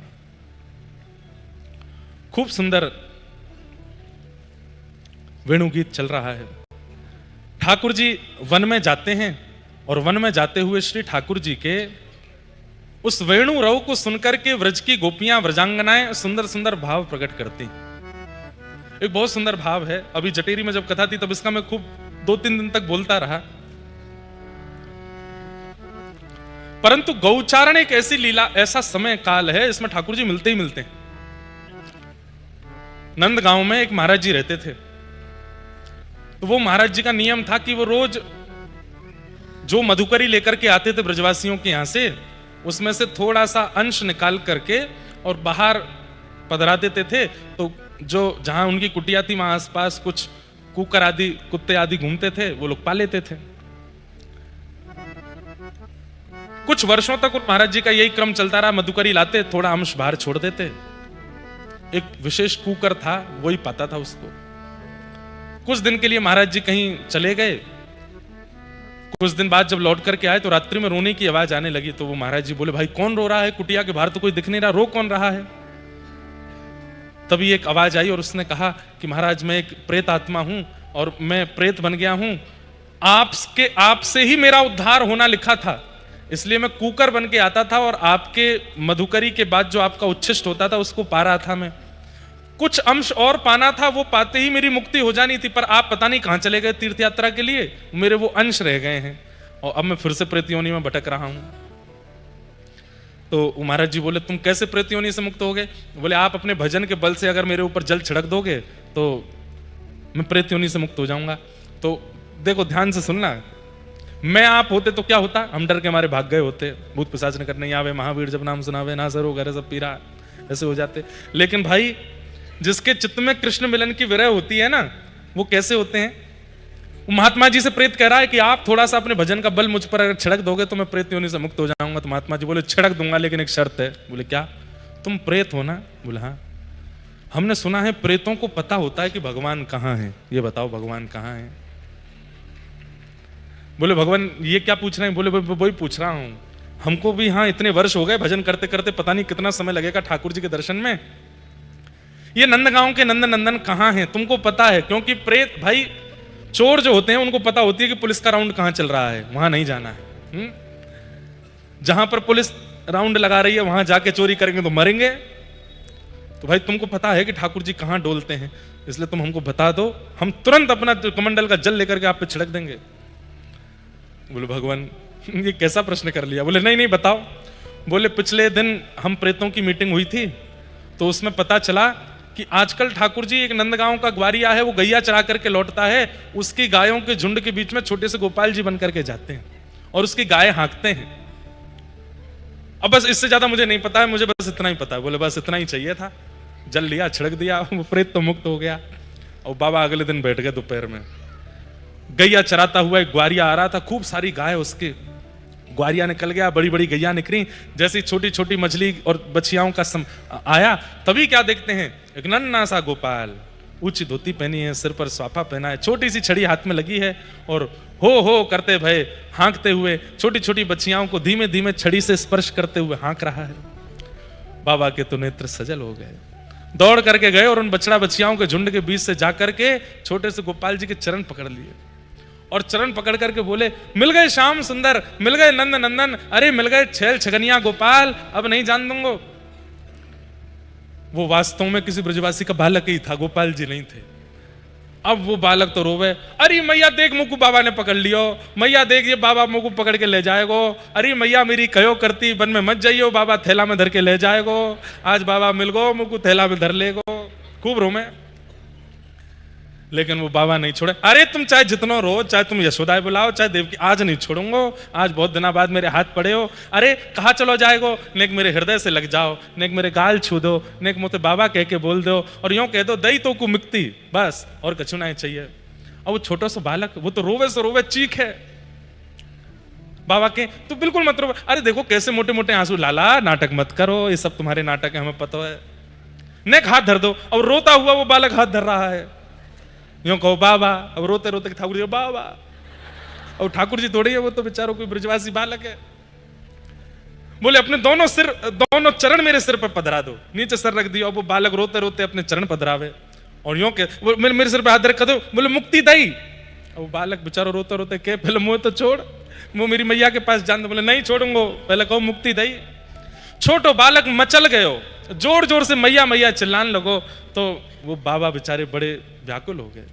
खूब सुंदर वेणु गीत चल रहा है। ठाकुर जी वन में जाते हैं और वन में जाते हुए श्री ठाकुर जी के उस वेणु रव को सुनकर के व्रज की गोपियां, व्रजांगनाएं सुंदर सुंदर भाव प्रकट करती। एक बहुत सुंदर भाव है। अभी जटेरी में जब कथा थी तब इसका मैं खूब 2-3 दिन तक बोलता रहा। परंतु गौचारण एक ऐसी लीला, ऐसा समय काल है, इसमें ठाकुर जी मिलते ही मिलते हैं। नंद गांव में एक महाराज जी रहते थे। तो वो महाराज जी का नियम था कि वो रोज जो मधुकरी लेकर के आते थे ब्रजवासियों के यहां से, उसमें से थोड़ा सा अंश निकाल करके और बाहर पधरा देते थे। तो जो जहां उनकी कुटिया थी वहां आसपास कुछ कुकर आदि, कुत्ते आदि घूमते थे, वो लोग पा लेते थे। कुछ वर्षों तक उन महाराज जी का यही क्रम चलता रहा। मधुकरी लाते, थोड़ा अंश बाहर छोड़ देते। एक विशेष कुकर था, वही पाता था उसको। कुछ दिन के लिए महाराज जी कहीं चले गए। कुछ दिन बाद जब लौट करके आए तो रात्रि में रोने की आवाज आने लगी। तो वो महाराज जी बोले, भाई कौन रो रहा है? कुटिया के बाहर तो कोई दिख नहीं रहा, रो कौन रहा है? तभी एक आवाज आई और उसने कहा कि महाराज मैं एक प्रेत आत्मा हूं और मैं प्रेत बन गया हूं। आपसे ही मेरा उद्धार होना लिखा था, इसलिए मैं कुकर बन के आता था और आपके मधुकरी के बाद जो आपका उच्छिष्ट होता था उसको पा रहा था। मैं कुछ अंश और पाना था, वो पाते ही मेरी मुक्ति हो जानी थी, पर आप पता नहीं कहां चले गए तीर्थ यात्रा के लिए, मेरे वो अंश रह गए हैं और अब मैं फिर से प्रेत योनि में भटक रहा हूं। तो महाराज जी बोले, तुम कैसे प्रेत योनि से मुक्त हो गए? बोले, आप अपने भजन के बल से अगर मेरे ऊपर जल छिड़क दोगे तो मैं प्रेत योनि से मुक्त हो जाऊंगा। तो देखो ध्यान से सुनना, मैं आप होते तो क्या होता? हम डर के हमारे भाग गए होते, भूत पिशाच ने करने आवे, महावीर जब नाम सुनावे, ना सरो घर सब पीरा, ऐसे हो जाते। लेकिन भाई जिसके चित्त में कृष्ण मिलन की विरह होती है ना, वो कैसे होते हैं? महात्मा जी से प्रेत कह रहा है कि आप थोड़ा सा अपने भजन का बल मुझ पर अगर छिड़क दोगे तो मैं प्रेत योनि से मुक्त हो जाऊंगा। तो महात्मा जी बोले, छिड़क दूंगा लेकिन एक शर्त है। बोले क्या? तुम प्रेत हो ना? बोले हाँ। हमने सुना है प्रेतों को पता होता है कि भगवान कहाँ है। ये बताओ भगवान कहाँ है? बोले भगवान ये क्या पूछ रहे हैं? बोले वही पूछ रहा हूं, हमको भी हाँ इतने वर्ष हो गए भजन करते करते, पता नहीं कितना समय लगेगा ठाकुर जी के दर्शन में। ये नंदगांव के नंद नंदन कहाँ हैं तुमको पता है? क्योंकि प्रेत भाई चोर जो होते हैं उनको पता होती है कि पुलिस का राउंड कहाँ चल रहा है, वहां नहीं जाना है। जहां पर पुलिस राउंड लगा रही है वहां जाके चोरी करेंगे तो मरेंगे। तो भाई तुमको पता है कि ठाकुर जी कहाँ डोलते हैं, इसलिए तुम हमको बता दो, हम तुरंत अपना कमंडल का जल लेकर के आप पे छिड़क देंगे। बोले भगवान ये कैसा प्रश्न कर लिया? बोले नहीं नहीं बताओ। बोले पिछले दिन हम प्रेतों की मीटिंग हुई थी तो उसमें पता चला कि आजकल ठाकुर जी एक नंदगांव का ग्वारिया है, वो गैया चरा करके लौटता है, उसकी गायों के झुंड के बीच में छोटे से गोपाल जी बन करके जाते हैं और उसकी गाय हाँकते हैं। अब बस इससे ज्यादा मुझे नहीं पता है, मुझे बस इतना ही पता है। बोले बस इतना ही चाहिए था, जल लिया छिड़क दिया, वो प्रेत तो मुक्त हो गया। और बाबा अगले दिन बैठ गए दोपहर में, गैया चराता हुआ एक ग्वारिया आ रहा था, खूब सारी गाय उसके, ग्वारिया निकल गया, बड़ी बड़ी गैया निकली, जैसी छोटी छोटी मछली और बछियाओं का आया, तभी क्या देखते हैं एक नन्ना सा गोपाल, ऊंची धोती पहनी है, सिर पर स्वाफा पहना है, छोटी सी छड़ी हाथ में लगी है और हो करते भय हाँकते हुए छोटी छोटी बच्चियाओं को धीमे धीमे छड़ी से स्पर्श करते हुए हाँक रहा है। बाबा के तो नेत्र सजल हो गए, दौड़ करके गए और उन बछड़ा बच्चियाओं के झुंड के बीच से जाकर के छोटे से गोपाल जी के चरण पकड़ लिए और चरण पकड़ करके बोले मिल गए श्याम सुंदर, मिल गए नंद नंदन, अरे मिल गए छैल छगनिया गोपाल, अब नहीं जान दूंगो। वो वास्तव में किसी ब्रजवासी का बालक ही था, गोपाल जी नहीं थे। अब वो बालक तो रोवे, अरे मैया देख मुकु बाबा ने पकड़ लियो, मैया देख ये बाबा मुकु पकड़ के ले जाएगो, अरे मैया मेरी कहो करती बन में मत जाइयो, बाबा थैला में धर के ले जाएगो, आज बाबा मिल गो मुकु थैला में धर लेगो। खूब रोमे, लेकिन वो बाबा नहीं छोड़े। अरे तुम चाहे जितना रो, चाहे तुम यशोदा बुलाओ, चाहे देवकी, आज नहीं छोड़ूंगो, आज बहुत दिनों बाद मेरे हाथ पड़े हो, अरे कहाँ चलो जाएगो, नेक मेरे हृदय से लग जाओ, नेक मेरे गाल छू दो, नेक मोते बाबा कह के बोल दो और यूं कह दो दई तो को मुक्ति, बस और कछु नहीं चाहिए। और वो छोटा सा बालक, वो तो रोवे से रोवे चीख है बाबा के, तो बिल्कुल मत रो, अरे देखो कैसे मोटे मोटे आंसू, लाला नाटक मत करो, ये सब तुम्हारे नाटक है हमें पता है, नेक हाथ धर दो। और रोता हुआ वो बालक हाथ धर रहा है, यूं कहो बाबा, अब रोते रोते ठाकुर जी बाबा, और ठाकुर जी थोड़ी है, वो तो बेचारों कोई ब्रजवासी बालक है। बोले अपने दोनों सिर, दोनों चरण मेरे सिर पर पधरा दो, नीचे सर रख दिया। वो बालक रोते रोते अपने चरण पधरावे और यूं के मेरे सिर पर हाथ रख दो, बोले मुक्ति दई। वो बालक बेचारो रोते रोते के पहले मुंह तो छोड़, वो मेरी मैया के पास जान दो। बोले नहीं छोड़ूंगो, पहले कहो मुक्ति दई। छोटो बालक मचल गयो, जोर जोर से मैया मैया चिल्लाने लगो, तो वो बाबा बेचारे बड़े व्याकुल हो गए।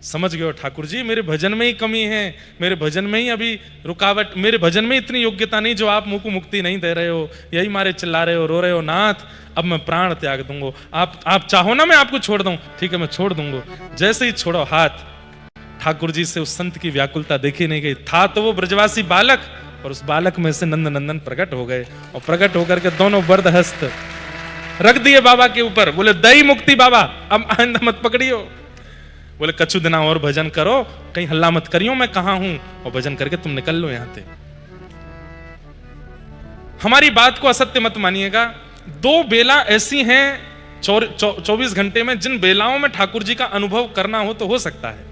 समझ गए ठाकुर जी मेरे भजन में ही कमी है, मेरे भजन में ही अभी रुकावट, मेरे भजन में इतनी योग्यता नहीं जो आप मुंह को मुक्ति नहीं दे रहे हो, यही मारे चिल्ला रहे हो, रो रहे हो, नाथ अब मैं प्राण त्याग दूंगो, आप चाहो ना मैं आपको छोड़ दूं, ठीक है मैं छोड़ दूंगो। जैसे ही छोड़ो हाथ, ठाकुर जी से उस संत की व्याकुलता देखी नहीं गई। था तो वो ब्रजवासी बालक, और उस बालक में से नंद नंदन प्रकट हो गए और प्रकट होकर के दोनों वरद हस्त रख दिए बाबा के ऊपर। बोले दई मुक्ति बाबा, अब आइंदा मत पकड़ियो। बोले कछु दिना और भजन करो, कहीं हल्ला मत करियो, मैं कहां हूं, और भजन करके तुम निकल लो यहां से। हमारी बात को असत्य मत मानिएगा। दो बेला ऐसी हैं 24 घंटे में, जिन बेलाओं में ठाकुर जी का अनुभव करना हो तो हो सकता है।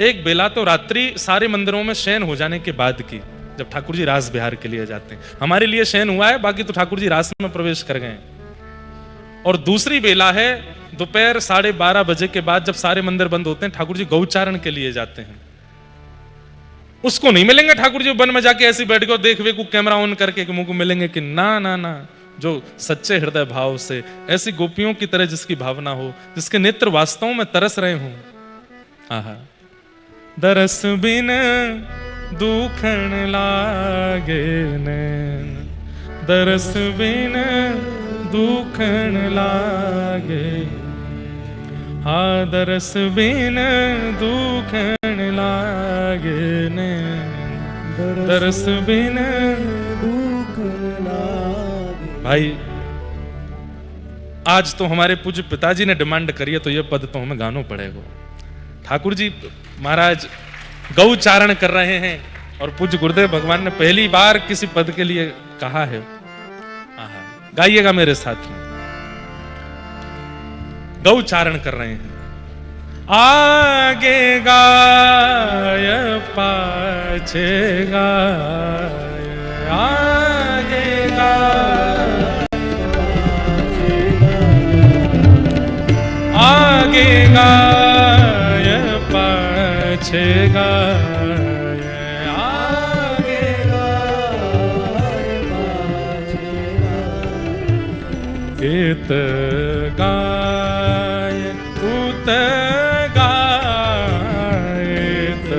एक बेला तो रात्रि सारे मंदिरों में शयन हो जाने के बाद की, जब ठाकुर जी रास बिहार के लिए जाते हैं। हमारे लिए शयन हुआ है, बाकी तो ठाकुर जी रास में प्रवेश कर गए। और दूसरी बेला है दोपहर 12:30 बजे के बाद, जब सारे मंदिर बंद होते हैं, ठाकुर जी गौचारण के लिए जाते हैं। उसको नहीं मिलेंगे ठाकुर जी वन में जाके ऐसे बैठ गए देख वे को कैमरा ऑन करके मुंह को मिलेंगे कि ना ना ना, जो सच्चे हृदय भाव से ऐसी गोपियों की तरह जिसकी भावना हो, जिसके नेत्र वास्तव में तरस रहे हों। आहा, दरस बिन दुखन लागे नैन, दरस बिन दुखन लागे, हाँ दरस बिन दुखन लागे नैन, दरस बिन दुखन लागे। भाई आज तो हमारे पूज्य पिताजी ने डिमांड करी है, तो ये पद तो हमें गाना पड़ेगा। ठाकुर जी महाराज गौचारण कर रहे हैं और पूज्य गुरुदेव भगवान ने पहली बार किसी पद के लिए कहा है। गाइएगा मेरे साथ में। गौचारण कर रहे हैं। आगे गाय पाछे गाय, आगे गाय, आगे गाय पाछे गाय, आगे गाय पाछे गाय, इत गाय उत गाय, इत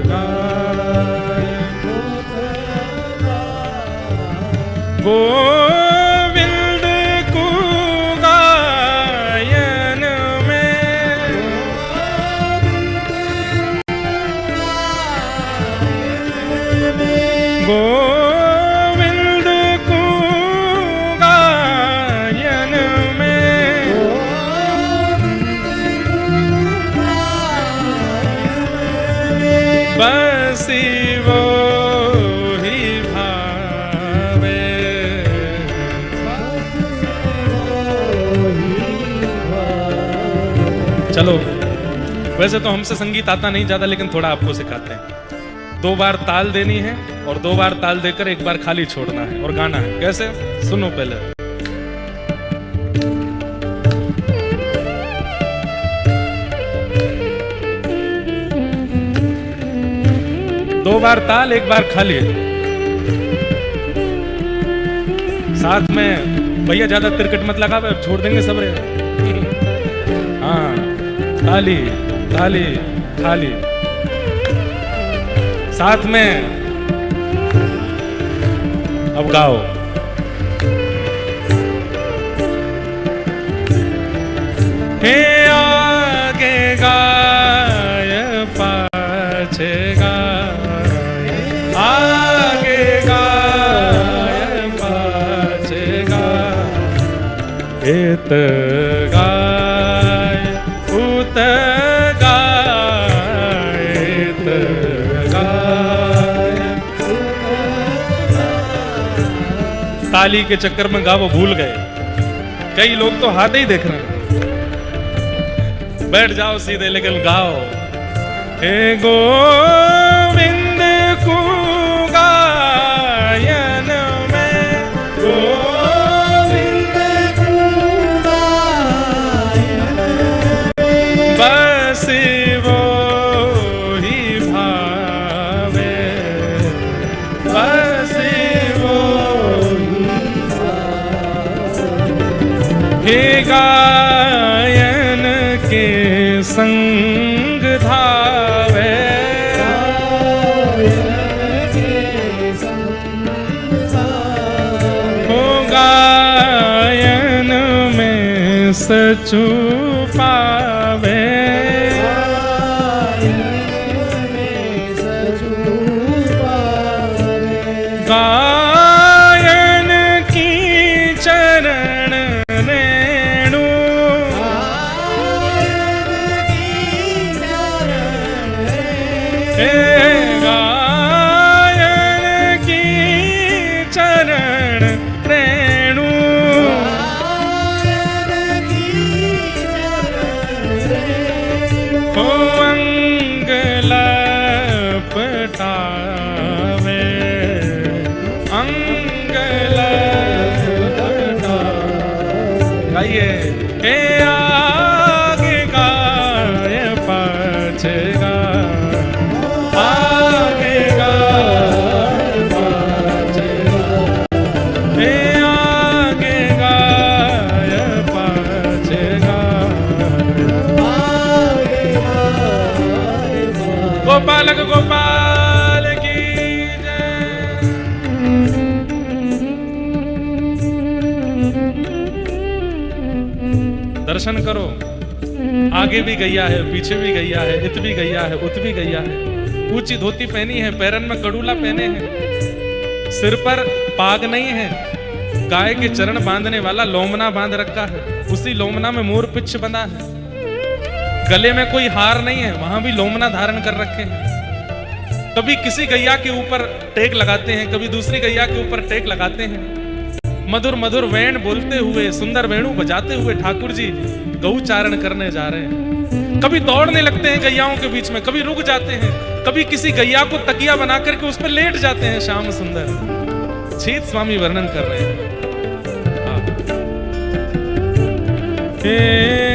गाय उत गाय, गोविंद को गायन में, गोविंद को गायन में, बसी वो ही भावे, चलो वैसे तो हमसे संगीत आता नहीं ज्यादा, लेकिन थोड़ा आपको सिखाते हैं। 2 बार ताल देनी है और 2 बार ताल देकर 1 बार खाली छोड़ना है और गाना है। कैसे? सुनो पहले। दो बार ताल 1 बार खाली। साथ में भैया ज्यादा तिरकट मत लगा, छोड़ देंगे सब रे। हाँ, ताली ताली थाली। साथ में अब गाओ। हे आगे गाय पाछे गाय, आगे गाय पाछे गाय, इत गाय उत गाय, इत गाय। ताली के चक्कर में गावो भूल गए। कई लोग तो हाथ ही देख रहे हैं। बैठ जाओ सीधे, लेकिन गाओ। हे गोविंद को गायन में, गोविंद को गायन में, बस वो ही भावे, बस वो ही भावे। हे गायन के संग धावे, हो गायन में सचू पावे, गायन की चरण रेणु, गायन की चरण रेणु, हो अंग लपटावे, अंग लपटावे। गाइए। हे आगे गाय पाछे गाय, आगे गाय पाछे गाय, हे आगे गाय पाछे गाय। गोपालक गोपाल की जय। दर्शन करो। आगे भी गैया है, पीछे भी गैया है, इत भी गैया है, उत भी गैया है। ऊंची धोती पहनी है, पैरन में कड़ूला पहने हैं, सिर पर पाग नहीं है, गाय के चरण बांधने वाला लोमना बांध रखा है, उसी लोमना में मोर पिच्छ बंधा है, गले में कोई हार नहीं है, वहां भी लोमना धारण कर रखे हैं। कभी किसी गैया के ऊपर टेक लगाते हैं, कभी दूसरी गैया के ऊपर टेक लगाते हैं। मधुर मधुर वेण बोलते हुए, सुंदर वेणु बजाते हुए ठाकुर जी गौचारण करने जा रहे हैं। कभी दौड़ने लगते हैं गैयाओं के बीच में, कभी रुक जाते हैं, कभी किसी गैया को तकिया बना करके उस पर लेट जाते हैं। श्याम सुंदर छीत स्वामी वर्णन कर रहे हैं।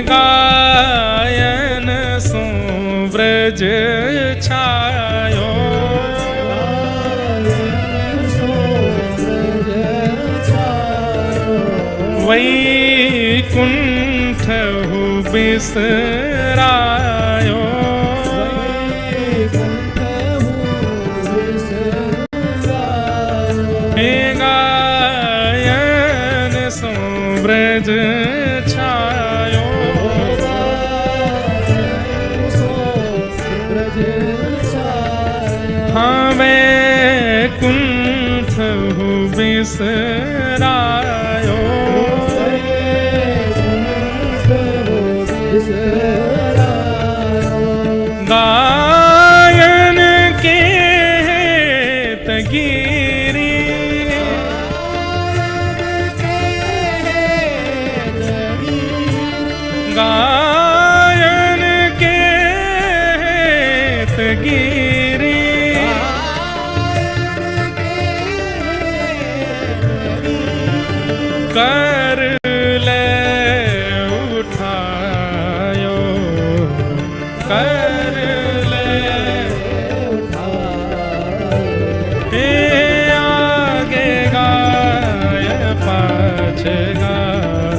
गायन सो व्रज छायो, वैकुंठ बिसरायो, गायन सो व्रज छायो, हाँ वैकुंठ बिसरायो, गायन के तगिरी, गायन के तगिरी, कर ले उठायो, कर ले उठायो, आगे गाय पाछे गाय,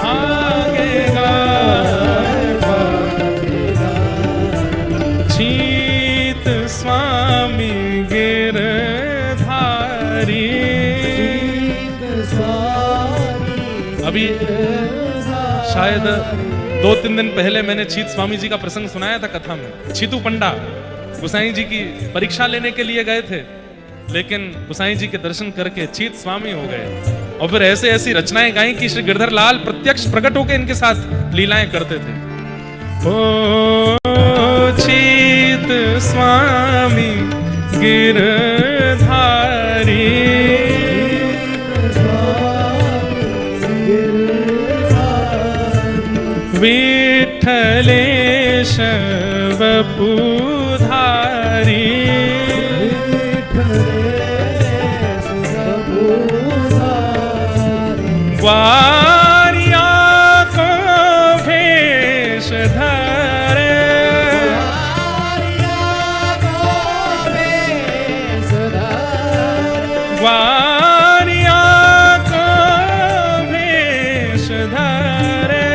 आगे गाय पाछे गाय, छीत स्वामी गिरधारी। अभी शायद 2-3 दिन पहले मैंने छीत स्वामी जी का प्रसंग सुनाया था कथा में। छीतू पंडा गुसाई जी की परीक्षा लेने के लिए गए थे, लेकिन गुसाई जी के दर्शन करके छीत स्वामी हो गए और फिर ऐसे ऐसी रचनाएं गाई कि श्री गिरधर लाल प्रत्यक्ष प्रकट होकर इनके साथ लीलाएं करते थे। ओ छीत स्वामी गिरधारी, विठलेश वपुधारी, ग्वारिया को भेष धरे, ग्वारिया को भेष धरे,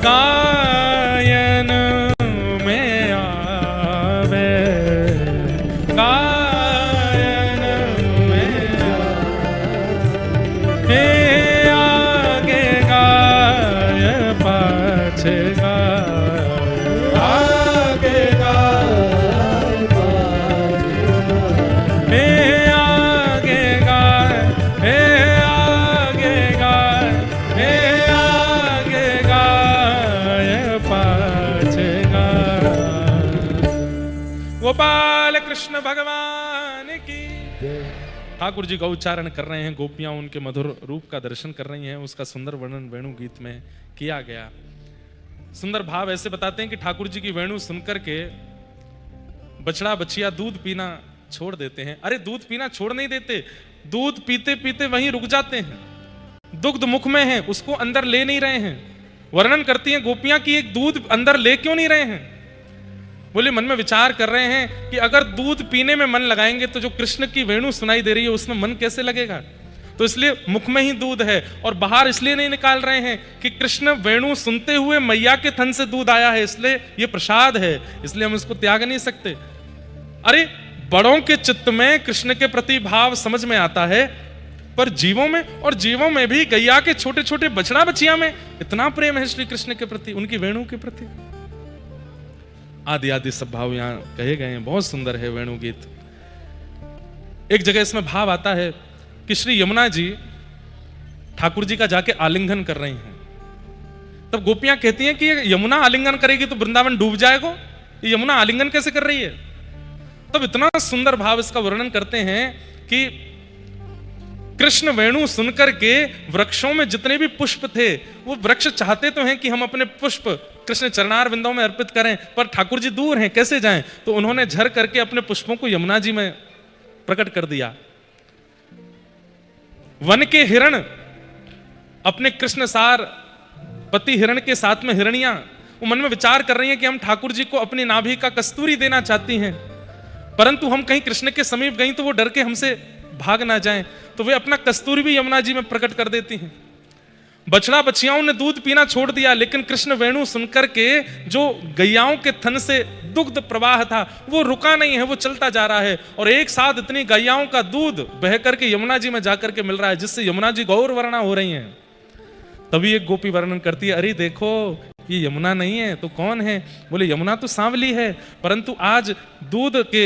गायन में आवे, गायन में आवे, आगे गाय पाछे गाय, आगे गाय पाछे गाय, आगे गाय, आगे गाय, आगे गाय पाछे गाय। गोपाल कृष्ण भगवान की। ठाकुर जी गौचारण कर रहे हैं, गोपियां उनके मधुर रूप का दर्शन कर रही हैं, उसका सुंदर वर्णन वेणु गीत में किया गया। सुंदर भाव ऐसे बताते हैं कि ठाकुर जी की वेणु सुनकर के बछड़ा बछिया दूध पीना छोड़ देते हैं। अरे दूध पीना छोड़ नहीं देते, दूध पीते पीते वहीं रुक जाते हैं। दुग्ध मुख में है, उसको अंदर ले नहीं रहे हैं। वर्णन करती हैं गोपियां कि एक दूध अंदर ले क्यों नहीं रहे हैं। बोले मन में विचार कर रहे हैं कि अगर दूध पीने में मन लगाएंगे तो जो कृष्ण की वेणु सुनाई दे रही है उसमें मन कैसे लगेगा। तो इसलिए मुख में ही दूध है और बाहर इसलिए नहीं निकाल रहे हैं कि कृष्ण वेणु सुनते हुए मैया के थन से दूध आया है, इसलिए ये प्रसाद है, इसलिए हम इसको त्याग नहीं सकते। अरे बड़ों के चित्त में कृष्ण के प्रति भाव समझ में आता है, पर जीवों में, और जीवों में भी गैया के छोटे छोटे बछड़ा बछिया में इतना प्रेम है श्री कृष्ण के प्रति, उनकी वेणु के प्रति। आदि आदि सब भाव यहाँ कहे गए हैं, बहुत सुंदर है वेणु गीत। एक जगह इसमें भाव आता है कि श्री यमुना जी ठाकुर जी का जाके आलिंगन कर रही हैं। तब गोपियां कहती हैं कि यमुना आलिंगन करेगी तो वृंदावन डूब जाएगा, ये यमुना आलिंगन कैसे कर रही है। तब इतना सुंदर भाव इसका वर्णन करते हैं कि कृष्ण वेणु सुनकर के वृक्षों में जितने भी पुष्प थे, वो वृक्ष चाहते तो हैं कि हम अपने पुष्प कृष्ण चरणार बिंदों में अर्पित करें, पर ठाकुर जी दूर हैं, कैसे जाएं? तो उन्होंने झर करके अपने पुष्पों को यमुना जी में प्रकट कर दिया। वन के हिरण अपने कृष्ण सार पति हिरण के साथ में हिरणियां, वो मन में विचार कर रही हैं कि हम ठाकुर जी को अपनी नाभि का कस्तूरी देना चाहती हैं, परंतु हम कहीं कृष्ण के समीप गई तो वो डर के हमसे भाग ना जाएं, तो वे अपना कस्तूरी भी यमुना जी में प्रकट कर देती हैं। बछड़ा बछियाओं ने दूध पीना छोड़ दिया, लेकिन कृष्ण वेणु सुनकर के जो गैयाओं के थन से दुग्ध प्रवाह था वो रुका नहीं है, वो चलता जा रहा है, और एक साथ इतनी गैयाओं का दूध बह करके यमुना जी में जाकर के मिल रहा है, जिससे यमुना जी गौर वर्णा हो रही हैं। तभी एक गोपी वर्णन करती है, अरे देखो ये यमुना नहीं है तो कौन है? बोले यमुना तो सांवली है, परंतु आज दूध के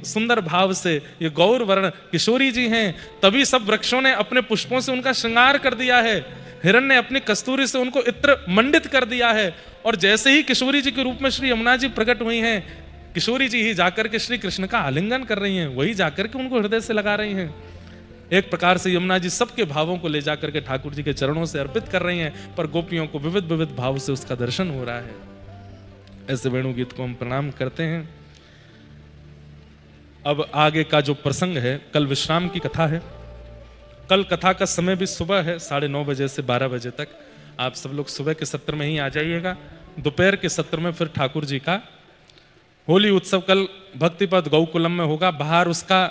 सुंदर भाव से ये गौर वर्ण किशोरी जी हैं। तभी सब वृक्षों ने अपने पुष्पों से उनका श्रृंगार कर दिया है, हिरण ने अपनी कस्तूरी से उनको इत्र मंडित कर दिया है, और जैसे ही किशोरी जी के रूप में श्री यमुना जी प्रकट हुई हैं, किशोरी जी ही जाकर के श्री कृष्ण का आलिंगन कर रही हैं, वही जाकर के उनको हृदय से लगा रही हैं। एक प्रकार से यमुना जी सबके भावों को ले जाकर के ठाकुर जी के चरणों से अर्पित कर रही हैं, पर गोपियों को विविध विविध भाव से उसका दर्शन हो रहा है। ऐसे वेणु गीत को हम प्रणाम करते हैं। अब आगे का जो प्रसंग है, कल विश्राम की कथा है। कल कथा का समय भी सुबह है, 9:30 बजे से 12 बजे तक। आप सब लोग सुबह के सत्र में ही आ जाइएगा। दोपहर के सत्र में फिर ठाकुर जी का होली उत्सव कल भक्तिपद गौकुलम में होगा। बाहर उसका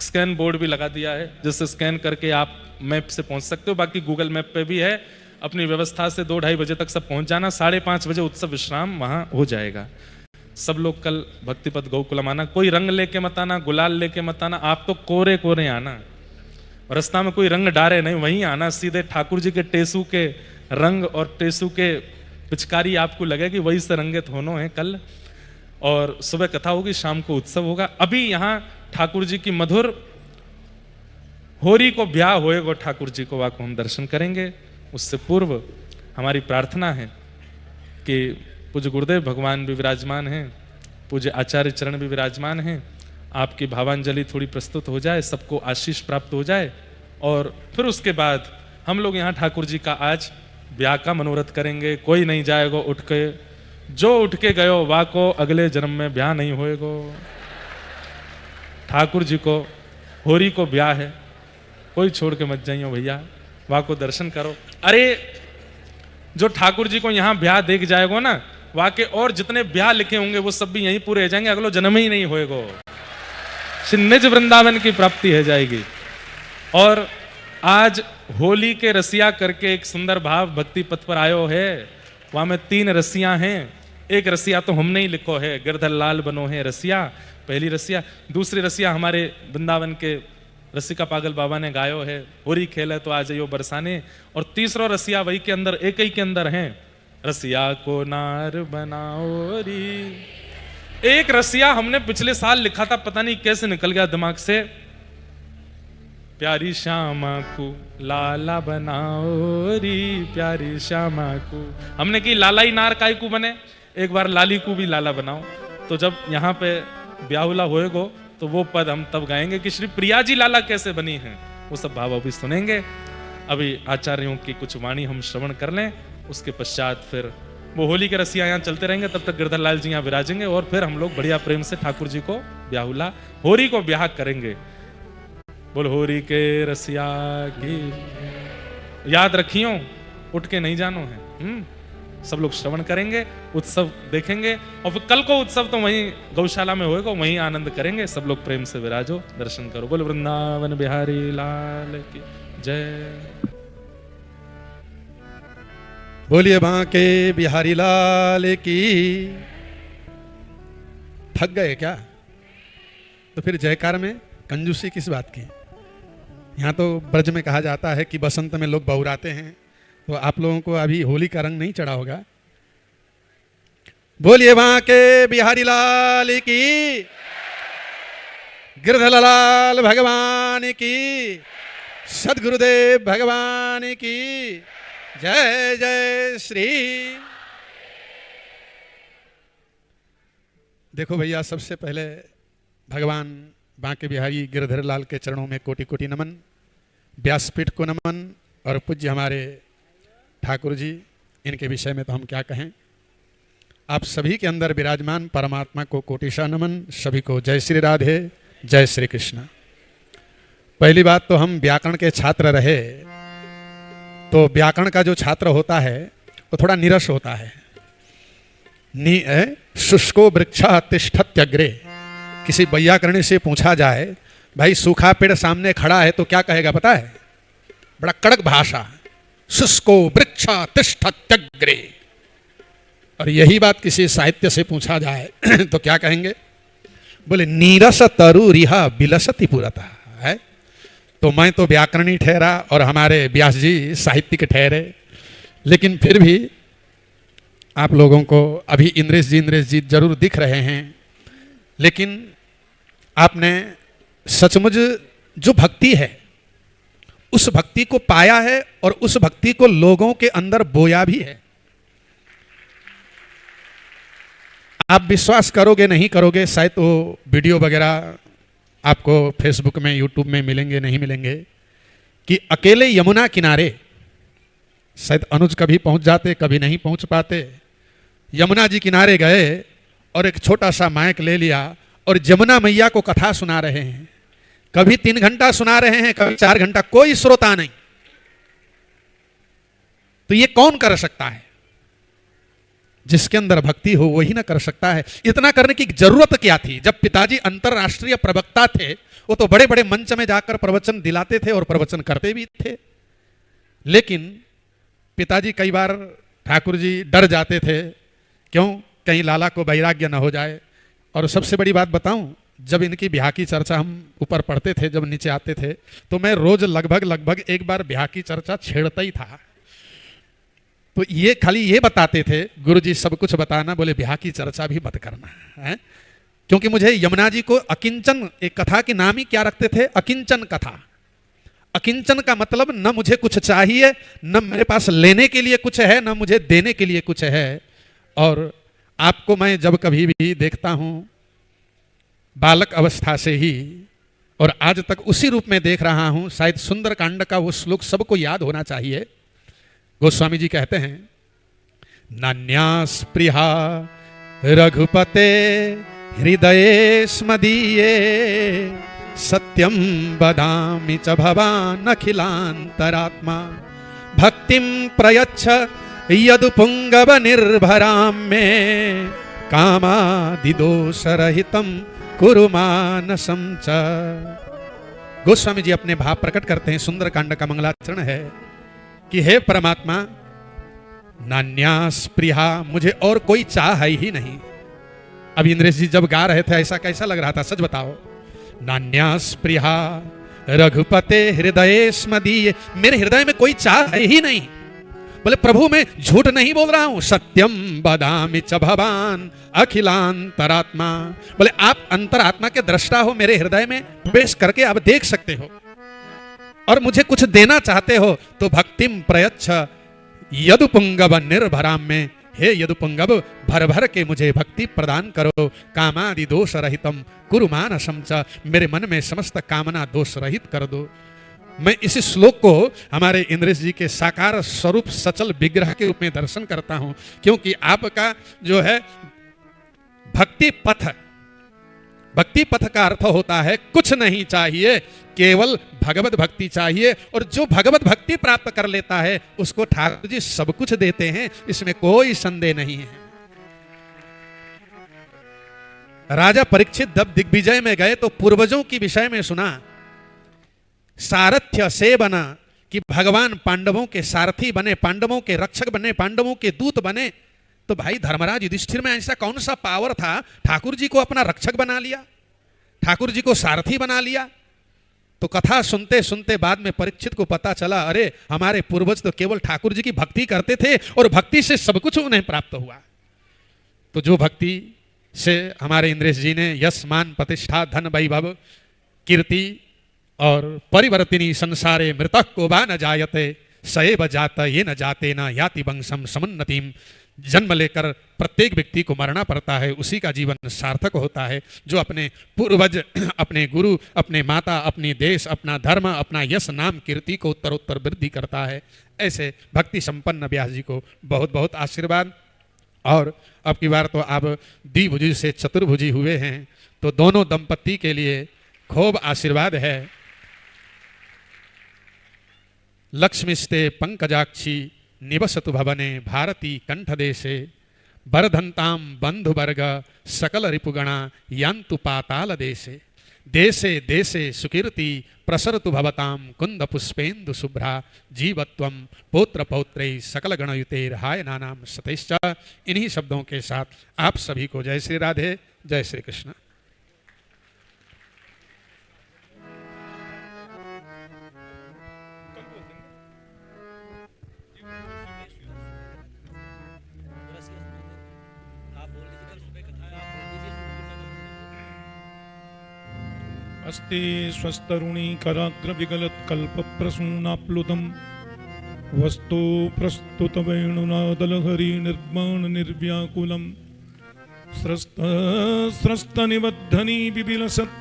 स्कैन बोर्ड भी लगा दिया है, जिससे स्कैन करके आप मैप से पहुंच सकते हो। बाकी गूगल मैप पे भी है। अपनी व्यवस्था से 2-2:30 बजे तक सब पहुंच जाना। 5:30 बजे उत्सव विश्राम वहां हो जाएगा। सब लोग कल भक्तिपद गौकुलम आना। कोई रंग लेके मत आना, गुलाल लेके मत आना, आप तो कोरे कोरे आना। रास्ता में कोई रंग डारे नहीं, वहीं आना। सीधे ठाकुर जी के टेसू के रंग और टेसू के पिचकारी आपको लगेगी, वही से रंगित होनो है कल। और सुबह कथा होगी, शाम को उत्सव होगा। अभी यहाँ ठाकुर जी की मधुर होरी को ब्याह होएगा, ठाकुर जी को वाको हम दर्शन करेंगे। उससे पूर्व हमारी प्रार्थना है कि पूज्य गुरुदेव भगवान भी विराजमान हैं, पूज्य आचार्य चरण भी विराजमान हैं। आपकी भावांजलि थोड़ी प्रस्तुत हो जाए, सबको आशीष प्राप्त हो जाए, और फिर उसके बाद हम लोग यहाँ ठाकुर जी का आज ब्याह का मनोरथ करेंगे। कोई नहीं जाएगा उठ के, जो उठ के गयो वाको अगले जन्म में ब्याह नहीं होएगो। ठाकुर जी को होरी को ब्याह है, कोई छोड़ के मत जाइयो भैया, वहां को दर्शन करो। अरे जो ठाकुर जी को यहाँ ब्याह देख जाएगो ना, वहां के और जितने ब्याह लिखे होंगे वो सब भी यहीं पूरे हो जाएंगे, अगलो जन्म ही नहीं होएगो। निज वृंदावन की प्राप्ति है जाएगी। और आज होली के रसिया करके एक सुंदर भाव भक्ति पथ पर आयो है। वहां में 3 रसिया हैं। एक रसिया तो हमने ही लिखो है, गिरधर लाल बनो है रसिया, पहली रसिया। दूसरी रसिया हमारे वृंदावन के रसिका पागल बाबा ने गायो है, होरी खेले तो आ जाइयो बरसाने। और तीसरा रसिया वही के अंदर, एक ही के अंदर है, रसिया को नार बनाओ री। एक रसिया हमने पिछले साल लिखा था, पता नहीं कैसे निकल गया दिमाग से, प्यारी श्यामा को लाला बनाओ री, प्यारी श्यामा को। हमने की लाला ही नार काय को बने, एक बार लाली को भी लाला बनाओ। तो जब यहाँ पे ब्याहुला होएगो तो वो पद हम तब गाएंगे कि श्री प्रिया जी लाला कैसे बनी हैं। वो सब भाव अभी सुनेंगे। अभी आचार्यों की कुछ वाणी हम श्रवण कर लें, उसके पश्चात फिर वो होली के रसिया यहाँ चलते रहेंगे। तब तक गिरधर लाल जी यहाँ विराजेंगे, और फिर हम लोग बढ़िया प्रेम से ठाकुर जी को ब्याहुला होरी को ब्याह करेंगे। बोल होरी के रसिया की। याद रखियो, उठ के नहीं जानो है। सब लोग श्रवण करेंगे, उत्सव देखेंगे, और फिर कल को उत्सव तो वहीं गौशाला में होएगा, वहीं आनंद करेंगे। सब लोग प्रेम से विराजो, दर्शन करो। बोल वृंदावन बिहारी लाल की जय। बोलिए बांके बिहारी लाल की। थक गए क्या? तो फिर जयकार में कंजूसी किस बात की? यहाँ तो ब्रज में कहा जाता है कि बसंत में लोग बहुराते हैं, तो आप लोगों को अभी होली का रंग नहीं चढ़ा होगा। बोलिए बांके बिहारी लाल की, गिरधर लाल भगवान की, सदगुरुदेव भगवान की जय जय श्री। देखो भैया, सबसे पहले भगवान बांके बिहारी गिरधर लाल के चरणों में कोटि कोटि नमन, व्यासपीठ को नमन और पूज्य हमारे ठाकुर जी, इनके विषय में तो हम क्या कहें। आप सभी के अंदर विराजमान परमात्मा को कोटिशा नमन। सभी को जय श्री राधे, जय श्री कृष्ण। पहली बात तो हम व्याकरण के छात्र रहे, तो व्याकरण का जो छात्र होता है वो थोड़ा निरस होता है। शुष्को वृक्षा तिष्ठत्यग्रे, किसी वैयाकरणी से पूछा जाए भाई सूखा पेड़ सामने खड़ा है तो क्या कहेगा पता है? बड़ा कड़क भाषा, शुष्को वृक्षा तिष्ठत्यग्रे। और यही बात किसी साहित्य से पूछा जाए तो क्या कहेंगे? बोले नीरस तरु रिहा बिलसति पुरता है। तो मैं तो व्याकरणी ठहरा और हमारे व्यास जी साहित्यिक ठहरे, लेकिन फिर भी आप लोगों को अभी इंद्रेश जी जरूर दिख रहे हैं, लेकिन आपने सचमुच जो भक्ति है उस भक्ति को पाया है और उस भक्ति को लोगों के अंदर बोया भी है। आप विश्वास करोगे नहीं करोगे, शायद वो वीडियो वगैरह आपको फेसबुक में यूट्यूब में मिलेंगे नहीं मिलेंगे, कि अकेले यमुना किनारे, शायद अनुज कभी पहुंच जाते कभी नहीं पहुंच पाते, यमुना जी किनारे गए और एक छोटा सा माइक ले लिया और जमुना मैया को कथा सुना रहे हैं। कभी 3 घंटा सुना रहे हैं, कभी 4 घंटा, कोई श्रोता नहीं। तो ये कौन कर सकता है? जिसके अंदर भक्ति हो वही ना कर सकता है। इतना करने की जरूरत क्या थी? जब पिताजी अंतरराष्ट्रीय प्रवक्ता थे, वो तो बड़े बड़े मंच में जाकर प्रवचन दिलाते थे और प्रवचन करते भी थे, लेकिन पिताजी कई बार ठाकुर जी डर जाते थे, क्यों? कहीं लाला को वैराग्य न हो जाए। और सबसे बड़ी बात बताऊं, जब इनकी ब्याह की चर्चा हम ऊपर पढ़ते थे, जब नीचे आते थे, तो मैं रोज लगभग एक बार ब्याह की चर्चा छेड़ता ही था। तो ये खाली ये बताते थे, गुरुजी सब कुछ बताना, बोले ब्याह की चर्चा भी मत करना है। क्योंकि मुझे यमुना जी को अकिंचन, एक कथा के नाम ही क्या रखते थे? अकिंचन कथा। अकिंचन का मतलब न मुझे कुछ चाहिए, न मेरे पास लेने के लिए कुछ है, न मुझे देने के लिए कुछ है। और आपको मैं जब कभी भी देखता हूं, बालक अवस्था से ही और आज तक उसी रूप में देख रहा हूं। शायद सुंदरकांड का वो श्लोक सबको याद होना चाहिए। गोस्वामी जी कहते हैं, नान्यास्पृहा रघुपते हृदये स्मदीये सत्यम बदामि च भवान् अखिलांतरात्मा भक्तिं प्रयच्छ यदुपुंगव निर्भरां मे कामादिदोषरहितं कुरु मानसं च। गोस्वामी जी अपने भाव प्रकट करते हैं। सुंदरकांड का मंगलाचरण है कि हे परमात्मा, नान्यास्पृहा, मुझे और कोई चाह है ही नहीं। अब इंद्रेश जी जब गा रहे थे ऐसा कैसा लग रहा था? सच बताओ। नान्यास्पृहा रघुपते हृदये स्मदीये, मेरे हृदय में कोई चाह है ही नहीं। बोले प्रभु मैं झूठ नहीं बोल रहा हूं, सत्यम बदामि च भवान् अखिलांतरात्मा। बोले आप अंतरात्मा के दृष्टा हो, मेरे हृदय में प्रवेश करके आप देख सकते हो और मुझे कुछ देना चाहते हो तो भक्तिम प्रयच्छ यदुपुंगव निर्भराम में, हे यदुपुंगव भर भर के मुझे भक्ति प्रदान करो। कामादि दोष रहितम कुरु मानसं च, मेरे मन में समस्त कामना दोष रहित कर दो। मैं इस श्लोक को हमारे इंद्रेश जी के साकार स्वरूप सचल विग्रह के रूप में दर्शन करता हूं, क्योंकि आपका जो है भक्ति पथ का अर्थ होता है कुछ नहीं चाहिए, केवल भगवत भक्ति चाहिए। और जो भगवत भक्ति प्राप्त कर लेता है उसको ठाकुर जी सब कुछ देते हैं, इसमें कोई संदेह नहीं है। राजा परीक्षित जब दिग्विजय में गए तो पूर्वजों की विषय में सुना, सारथ्य से बना कि भगवान पांडवों के सारथी बने, पांडवों के रक्षक बने, पांडवों के दूत बने। तो भाई धर्मराज युधिष्ठिर में ऐसा कौन सा पावर था? ठाकुर जी को अपना रक्षक बना लिया, ठाकुर जी को सारथी बना लिया। तो कथा सुनते सुनते बाद में परीक्षित को पता चला, अरे हमारे पूर्वज तो केवल ठाकुर जी की भक्ति करते थे और भक्ति से सब कुछ उन्हें प्राप्त हुआ। तो जो भक्ति से हमारे इंद्रेश जी ने यश मान प्रतिष्ठा धन वैभव कीर्ति और परिवर्तिनी संसारे मृतक को बा न जायते सएव जात ये न जाते न याति वंशम समुन्नतिम। जन्म लेकर प्रत्येक व्यक्ति को मरना पड़ता है, उसी का जीवन सार्थक होता है। जो अपने पूर्वज, अपने गुरु, अपने माता, अपनी देश, अपना धर्म, अपना यश नाम कीर्ति को उत्तरोत्तर वृद्धि करता है, ऐसे भक्ति संपन्न व्यास जी को बहुत बहुत आशीर्वाद। और अब की बार तो आप द्विभुजी से चतुर्भुजी हुए हैं, तो दोनों दंपत्ति के लिए खूब आशीर्वाद है। लक्ष्मीस्ते पंकजाक्षी निवसतु भवने भारती कंठदेशे। वरधंताम बंधुवर्ग सकल रिपुगणा यान्तु पाताल देशे। देशे देशे सुकीर्ति प्रसरतु भवताम कुंद पुष्पेन्दु शुभ्रा। जीवत्वम पौत्र पौत्रै सकल गणयुतेर हाय नानाम सतेश्च। इन्हीं शब्दों के साथ आप सभी को जय श्री राधे, जय श्री कृष्ण। अस्ते स्वस्तरुणी कराग्र विगलत कल्प प्रसूनाप्लुतम। वस्तु प्रस्तुत वेणुनादलहरी निर्माण निर्व्याकुलम। स्रस्त स्रस्त निबद्धनी बिबिलसत्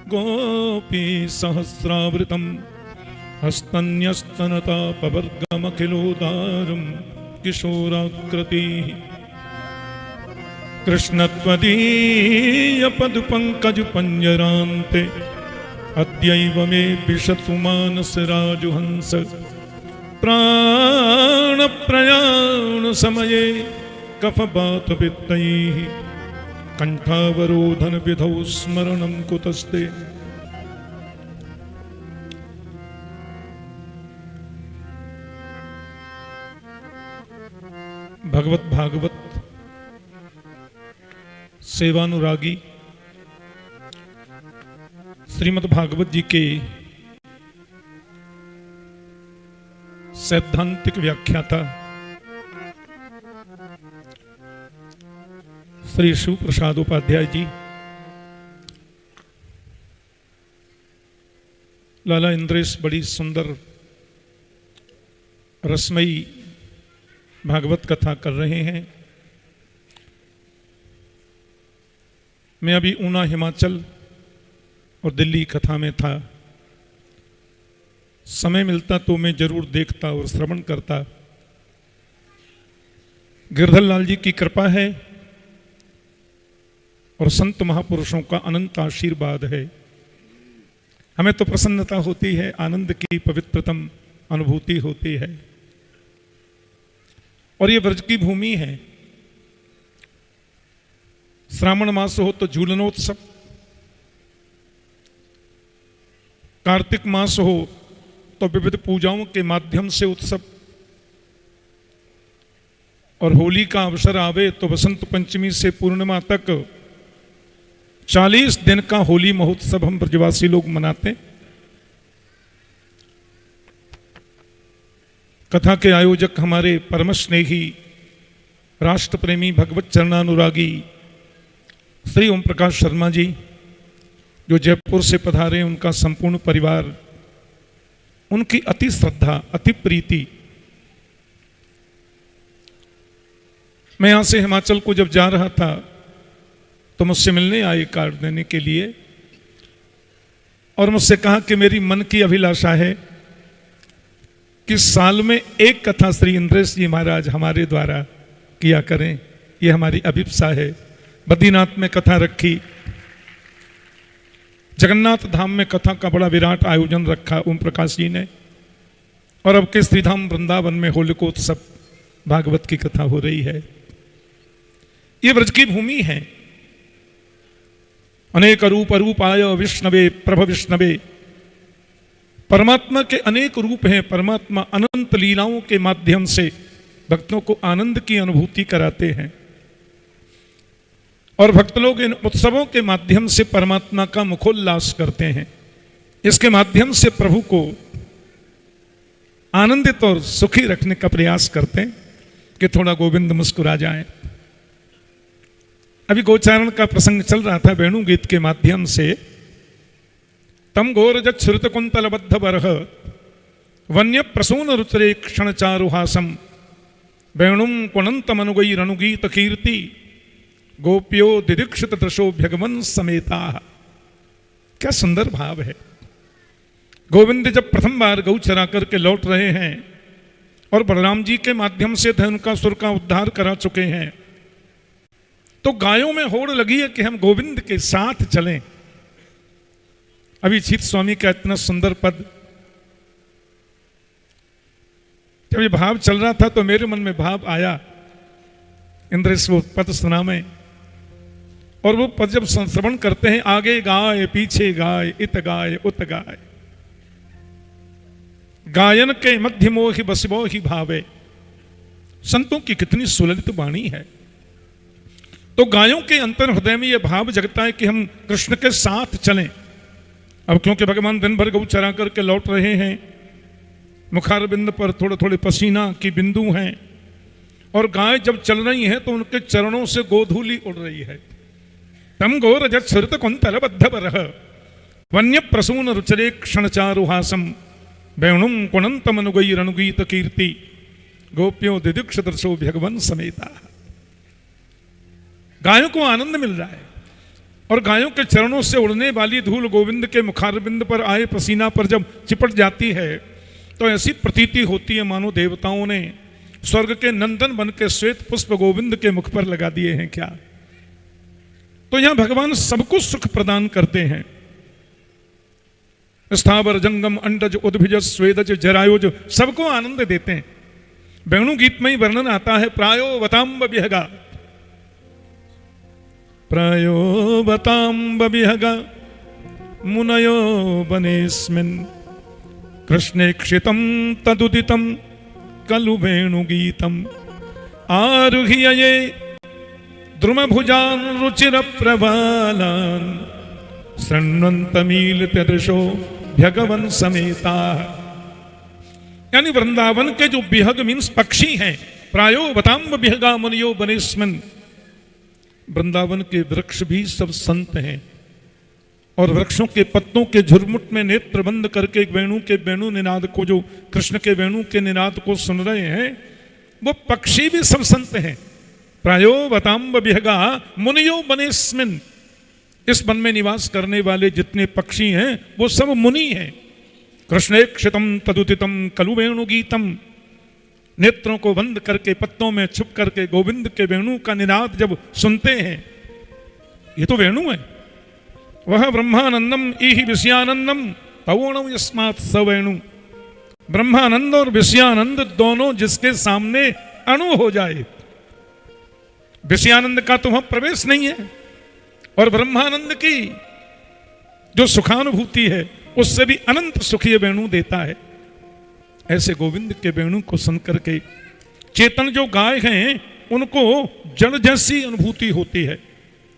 गोपी सहस्रावृतम। हस्तन्यस्तनतापवर्गमखिलोदारं किशोराकृतिः। कृष्णत्वदीयपदपङ्कजपञ्जरान्ते अद्यैव मे विशतु मानसराजुहंस। प्राणप्रयाणसमये कफवातपित्तैः कण्ठावरोधनविधौ स्मरणं कुतस्ते। भगवत भागवत सेवानुरागी श्रीमद् भागवत जी के सैद्धांतिक व्याख्याता श्री शिव प्रसाद उपाध्याय जी, लाला इंद्रेश बड़ी सुंदर रसमयी भागवत कथा कर रहे हैं। मैं अभी ऊना हिमाचल और दिल्ली कथा में था। समय मिलता तो मैं जरूर देखता और श्रवण करता। गिरधर लाल जी की कृपा है और संत महापुरुषों का अनंत आशीर्वाद है। हमें तो प्रसन्नता होती है, आनंद की पवित्रतम अनुभूति होती है। और ये व्रज की भूमि है। श्रावण मास हो तो झूलनोत्सव, कार्तिक मास हो तो विविध पूजाओं के माध्यम से उत्सव, और होली का अवसर आवे तो वसंत पंचमी से पूर्णिमा तक 40 दिन का होली महोत्सव हम ब्रजवासी लोग मनाते। कथा के आयोजक हमारे परम स्नेही राष्ट्र प्रेमी भगवत चरणानुरागी श्री ओम प्रकाश शर्मा जी, जो जयपुर से पधारे, उनका संपूर्ण परिवार, उनकी अति श्रद्धा, अति प्रीति। मैं यहां से हिमाचल को जब जा रहा था तो मुझसे मिलने आए कार्ड देने के लिए, और मुझसे कहा कि मेरी मन की अभिलाषा है कि साल में एक कथा श्री इंद्रेश जी महाराज हमारे द्वारा किया करें। ये हमारी अभिप्सा है। बद्रीनाथ में कथा रखी, जगन्नाथ धाम में कथा का बड़ा विराट आयोजन रखा ओम प्रकाश जी ने, और अब के श्रीधाम वृंदावन में होलिकोत्सव भागवत की कथा हो रही है। ये व्रज की भूमि है। अनेक रूप रूपाय विष्णवे प्रभ विष्णवे। परमात्मा के अनेक रूप हैं। परमात्मा अनंत लीलाओं के माध्यम से भक्तों को आनंद की अनुभूति कराते हैं, और भक्त लोग इन उत्सवों के माध्यम से परमात्मा का मुखोल्लास करते हैं। इसके माध्यम से प्रभु को आनंदित और सुखी रखने का प्रयास करते हैं कि थोड़ा गोविंद मुस्कुरा जाए। अभी गोचारण का प्रसंग चल रहा था वेणु गीत के माध्यम से। तम घोर जत श्रुत कुंतल बद्ध बरह वन्य प्रसून रुचरे क्षण चारुहासम वेणुम कुणंतमनुगैरनुगीत कीर्ति गोप्यो दिदीक्षित दृशो भगवन समेता। क्या सुंदर भाव है। गोविंद जब प्रथम बार गौ चरा करके लौट रहे हैं और बलराम जी के माध्यम से धनुकासुर का उद्धार करा चुके हैं, तो गायों में होड़ लगी है कि हम गोविंद के साथ चलें। अभिजीत स्वामी का इतना सुंदर पद, जब ये भाव चल रहा था तो मेरे मन में भाव आया। इंद्रेश वो पद सुना में, और वो पद जब श्रवण करते हैं, आगे गाय पीछे गाय इत गाय उत गाय, गायन के मध्य मोहि बसबो ही भावे। संतों की कितनी सुललित वाणी है। तो गायों के अंतर हृदय में यह भाव जगता है कि हम कृष्ण के साथ चलें। अब क्योंकि भगवान दिन भर गौ चरा करके लौट रहे हैं, मुखारबिंद पर थोड़े थोड़े पसीना की बिंदु हैं, और गाय जब चल रही है तो उनके चरणों से गोधूली उड़ रही है। तम गो रजत सरित कुंतल बद्ध बरह वन्य प्रसून रुचरे क्षण चारुहासम वेणुम कुणंतमनुगैरनुगीत कीर्ति गोप्यो दिदीक्ष दर्शो भगवन समेता। गायों को आनंद मिल रहा है, और गायों के चरणों से उड़ने वाली धूल गोविंद के मुखारबिंद पर आए पसीना पर जब चिपट जाती है तो ऐसी प्रतीति होती है मानो देवताओं ने स्वर्ग के नंदन बन के श्वेत पुष्प गोविंद के मुख पर लगा दिए हैं क्या। तो यहां भगवान सबको सुख प्रदान करते हैं। स्थावर जंगम अंडज उद्भिज स्वेदज जरायुज सबको आनंद देते हैं। वेणु गीत में ही वर्णन आता है, प्रायो वताम्ब विहगा, प्रायो वताम्ब विहगा मुनयो बनेस्मिन् कृष्णे क्षितं तदुदितं कलु वेणुगीतम आरुह्य द्रुमभुजान् रुचिरप्रवालान् शृण्वन्तमीलितदृशो भगवन समेता। यानी वृंदावन के जो बिहग मीन्स पक्षी हैं, प्रायो वताम्ब बिहगा मुनियो बनेस्मिन्, वृंदावन के वृक्ष भी सब संत हैं, और वृक्षों के पत्तों के झुरमुट में नेत्र बंद करके वेणु के वेणु निनाद को, जो कृष्ण के वेणु के निनाद को सुन रहे हैं, वो पक्षी भी सब संत हैं। प्रायो वताम्ब बिहगा मुनियो बनेस्मिन्, इस वन में निवास करने वाले जितने पक्षी हैं वो सब मुनि हैं। कृष्णेक्षितम तदुदितम कलु वेणुगीतम, नेत्रों को बंद करके पत्तों में छुप करके गोविंद के वेणु का निनाद जब सुनते हैं, ये तो वेणु है। वह ब्रह्मानंदम इहि विषयानंदम पवोणम यस्मात् स वेणु, ब्रह्मानंद और विषयानंद दोनों जिसके सामने अणु हो जाए, विषयानंद का तो वहां प्रवेश नहीं है, और ब्रह्मानंद की जो सुखानुभूति है उससे भी अनंत सुख ये वेणु देता है। ऐसे गोविंद के वेणु को सुनकर के चेतन जो गाय हैं उनको जड़ जैसी अनुभूति होती है।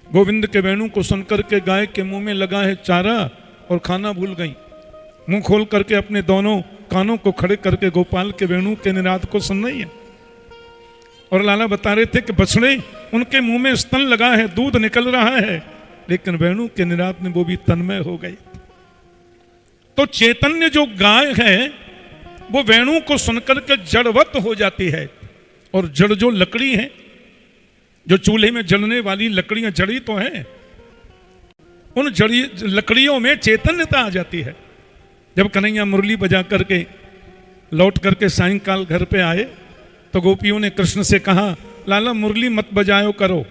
गोविंद के वेणु को सुनकर के गाय के मुंह में लगा है चारा और खाना भूल गई, मुंह खोल करके अपने दोनों कानों को खड़े करके गोपाल के वेणु के निनाद को सुन रही है। और लाला बता रहे थे कि बछड़े उनके मुंह में स्तन लगा है, दूध निकल रहा है, लेकिन वेणु के निनाद में वो भी तन्मय हो गई। तो चैतन्य जो गाय है वो वेणु को सुनकर के जड़वत हो जाती है, और जड़ जो लकड़ी है, जो चूल्हे में जलने वाली लकड़ियां जड़ी तो हैं, उन जड़ी लकड़ियों में चैतन्यता आ जाती है। जब कन्हैया मुरली बजा करके लौट करके सायंकाल घर पे आए तो गोपियों ने कृष्ण से कहा, लाला मुरली मत बजायो करो,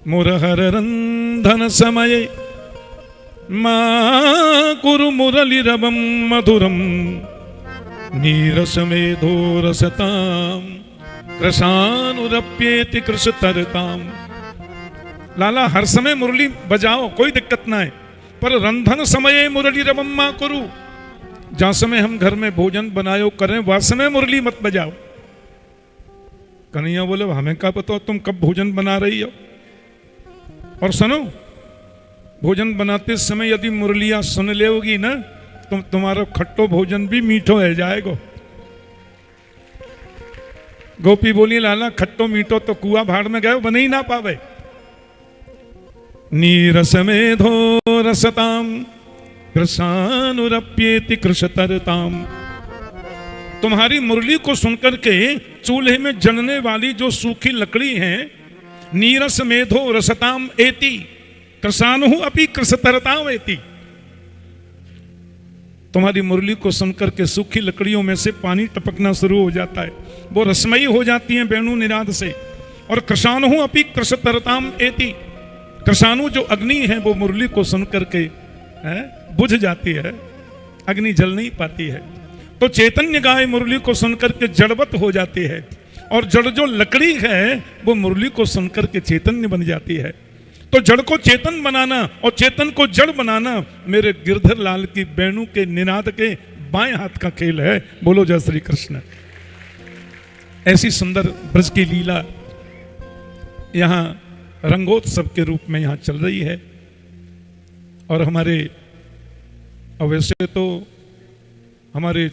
मुरहर रंधन समय मां कुरु मुरली रवम मधुरम नीरस मेधो रसताम कृशानुरप्येति कृष तरताम। लाला हर समय मुरली बजाओ, कोई दिक्कत ना है, पर रंधन समय मुरली रवम मां कुरु, जहां समय हम घर में भोजन बनायो करें वह समय मुरली मत बजाओ। कन्हैया बोले, हमें क्या पता तुम कब भोजन बना रही हो। और सुनो, भोजन बनाते समय यदि मुरलियां सुन लेगी ना तो तुम्हारा खट्टो भोजन भी मीठो हो जाएगा। गोपी बोली, लाला खट्टो मीठो तो कुआ भाड़ में गए, बन ही ना पावे। नीरस मेधो रसताम कृशानुरप्येति कृशतरताम। तुम्हारी मुरली को सुनकर के चूल्हे में जलने वाली जो सूखी लकड़ी है, नीरस मेधो रसताम एति कृशानु अपि कृशतरताम एति। तुम्हारी मुरली को सुनकर के सूखी लकड़ियों में से पानी टपकना शुरू हो जाता है, वो रसमयी हो जाती है वेणु निनाद से। और कृशानु अपि कृशतरताम एति, कृशानु जो अग्नि है वो मुरली को सुनकर के बुझ जाती है, अग्नि जल नहीं पाती है। तो चैतन्य गाय मुरली को सुनकर के जड़वत हो जाती है, और जड़ जो लकड़ी है वो मुरली को सुनकर के चैतन्य बन जाती है। तो जड़ को चेतन बनाना और चेतन को जड़ बनाना मेरे गिरधर लाल की वेणु के निनाद के बाएं हाथ का खेल है। बोलो जय श्री कृष्ण। ऐसी सुंदर ब्रज की लीला यहाँ रंगोत्सव के रूप में यहाँ चल रही है। और हमारे वैसे तो हमारे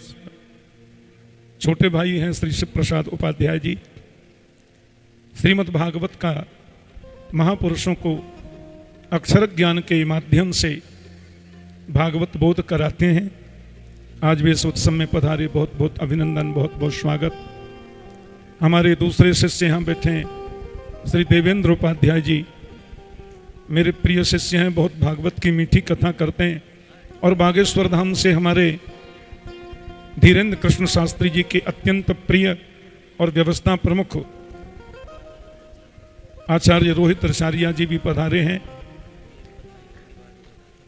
छोटे भाई हैं श्री शिव प्रसाद उपाध्याय जी, श्रीमद् भागवत का महापुरुषों को अक्षर ज्ञान के माध्यम से भागवत बोध कराते हैं। आज भी इस उत्सव में पधारे, बहुत बहुत अभिनंदन, बहुत बहुत स्वागत। हमारे दूसरे शिष्य यहाँ बैठे हैं श्री देवेंद्र उपाध्याय जी, मेरे प्रिय शिष्य हैं, बहुत भागवत की मीठी कथा करते हैं। और बागेश्वर धाम से हमारे धीरेन्द्र कृष्ण शास्त्री जी के अत्यंत प्रिय और व्यवस्था प्रमुख आचार्य रोहित रसारिया जी भी पधारे हैं।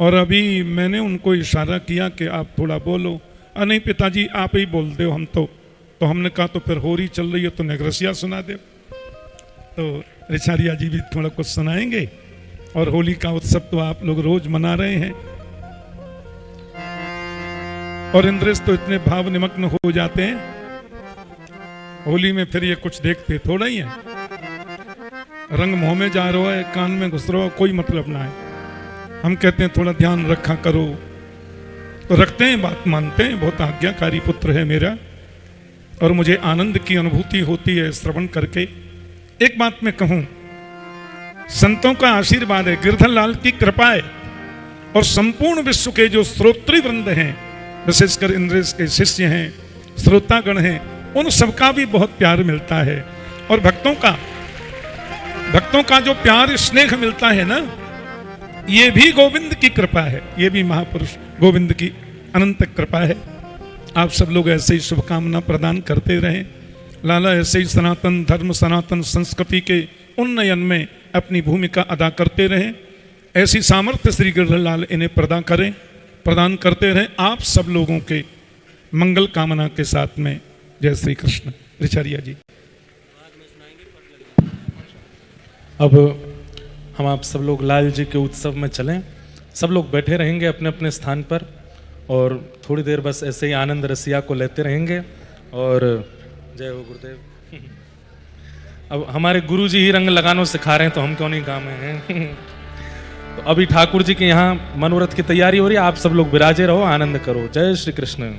और अभी मैंने उनको इशारा किया कि आप थोड़ा बोलो। नहीं पिताजी आप ही बोल दो, हम तो हमने कहा तो फिर होरी चल रही है तो नगरसिया सुना दे। तो रसारिया जी भी थोड़ा कुछ सुनाएंगे। और होली का उत्सव तो आप लोग रोज मना रहे हैं, और इंद्रेश तो इतने भाव निमग्न हो जाते हैं होली में, फिर ये कुछ देखते थोड़ा ही है। रंग मुंह में जा रहा है, कान में घुस रहा है, कोई मतलब ना है। हम कहते हैं थोड़ा ध्यान रखा करो, तो रखते हैं, बात मानते हैं। बहुत आज्ञाकारी पुत्र है मेरा, और मुझे आनंद की अनुभूति होती है श्रवण करके। एक बात मैं कहूं, संतों का आशीर्वाद है, गिरधर लाल की कृपा है, और संपूर्ण विश्व के जो श्रोत्री वृंद हैं, विशेषकर इंद्रेश के शिष्य हैं, श्रोतागण हैं, उन सबका भी बहुत प्यार मिलता है। और भक्तों का जो प्यार स्नेह मिलता है ना, ये भी गोविंद की कृपा है, ये भी महापुरुष गोविंद की अनंत कृपा है। आप सब लोग ऐसे ही शुभकामना प्रदान करते रहें। लाला ऐसे ही सनातन धर्म, सनातन संस्कृति के उन्नयन में अपनी भूमिका अदा करते रहें। ऐसी सामर्थ्य श्री गिरधर लाल इन्हें प्रदान करते रहें। आप सब लोगों के मंगल कामना के साथ में जय श्री कृष्ण। रिचारिया जी, अब हम आप सब लोग लाल जी के उत्सव में चलें। सब लोग बैठे रहेंगे अपने अपने स्थान पर, और थोड़ी देर बस ऐसे ही आनंद रसिया को लेते रहेंगे। और जय हो गुरुदेव। अब हमारे गुरु जी ही रंग लगाना सिखा रहे हैं, तो हम क्यों नहीं काम हैं। तो अभी ठाकुर जी के यहाँ मनोरथ की तैयारी हो रही है, आप सब लोग विराजे रहो, आनंद करो। जय श्री कृष्ण।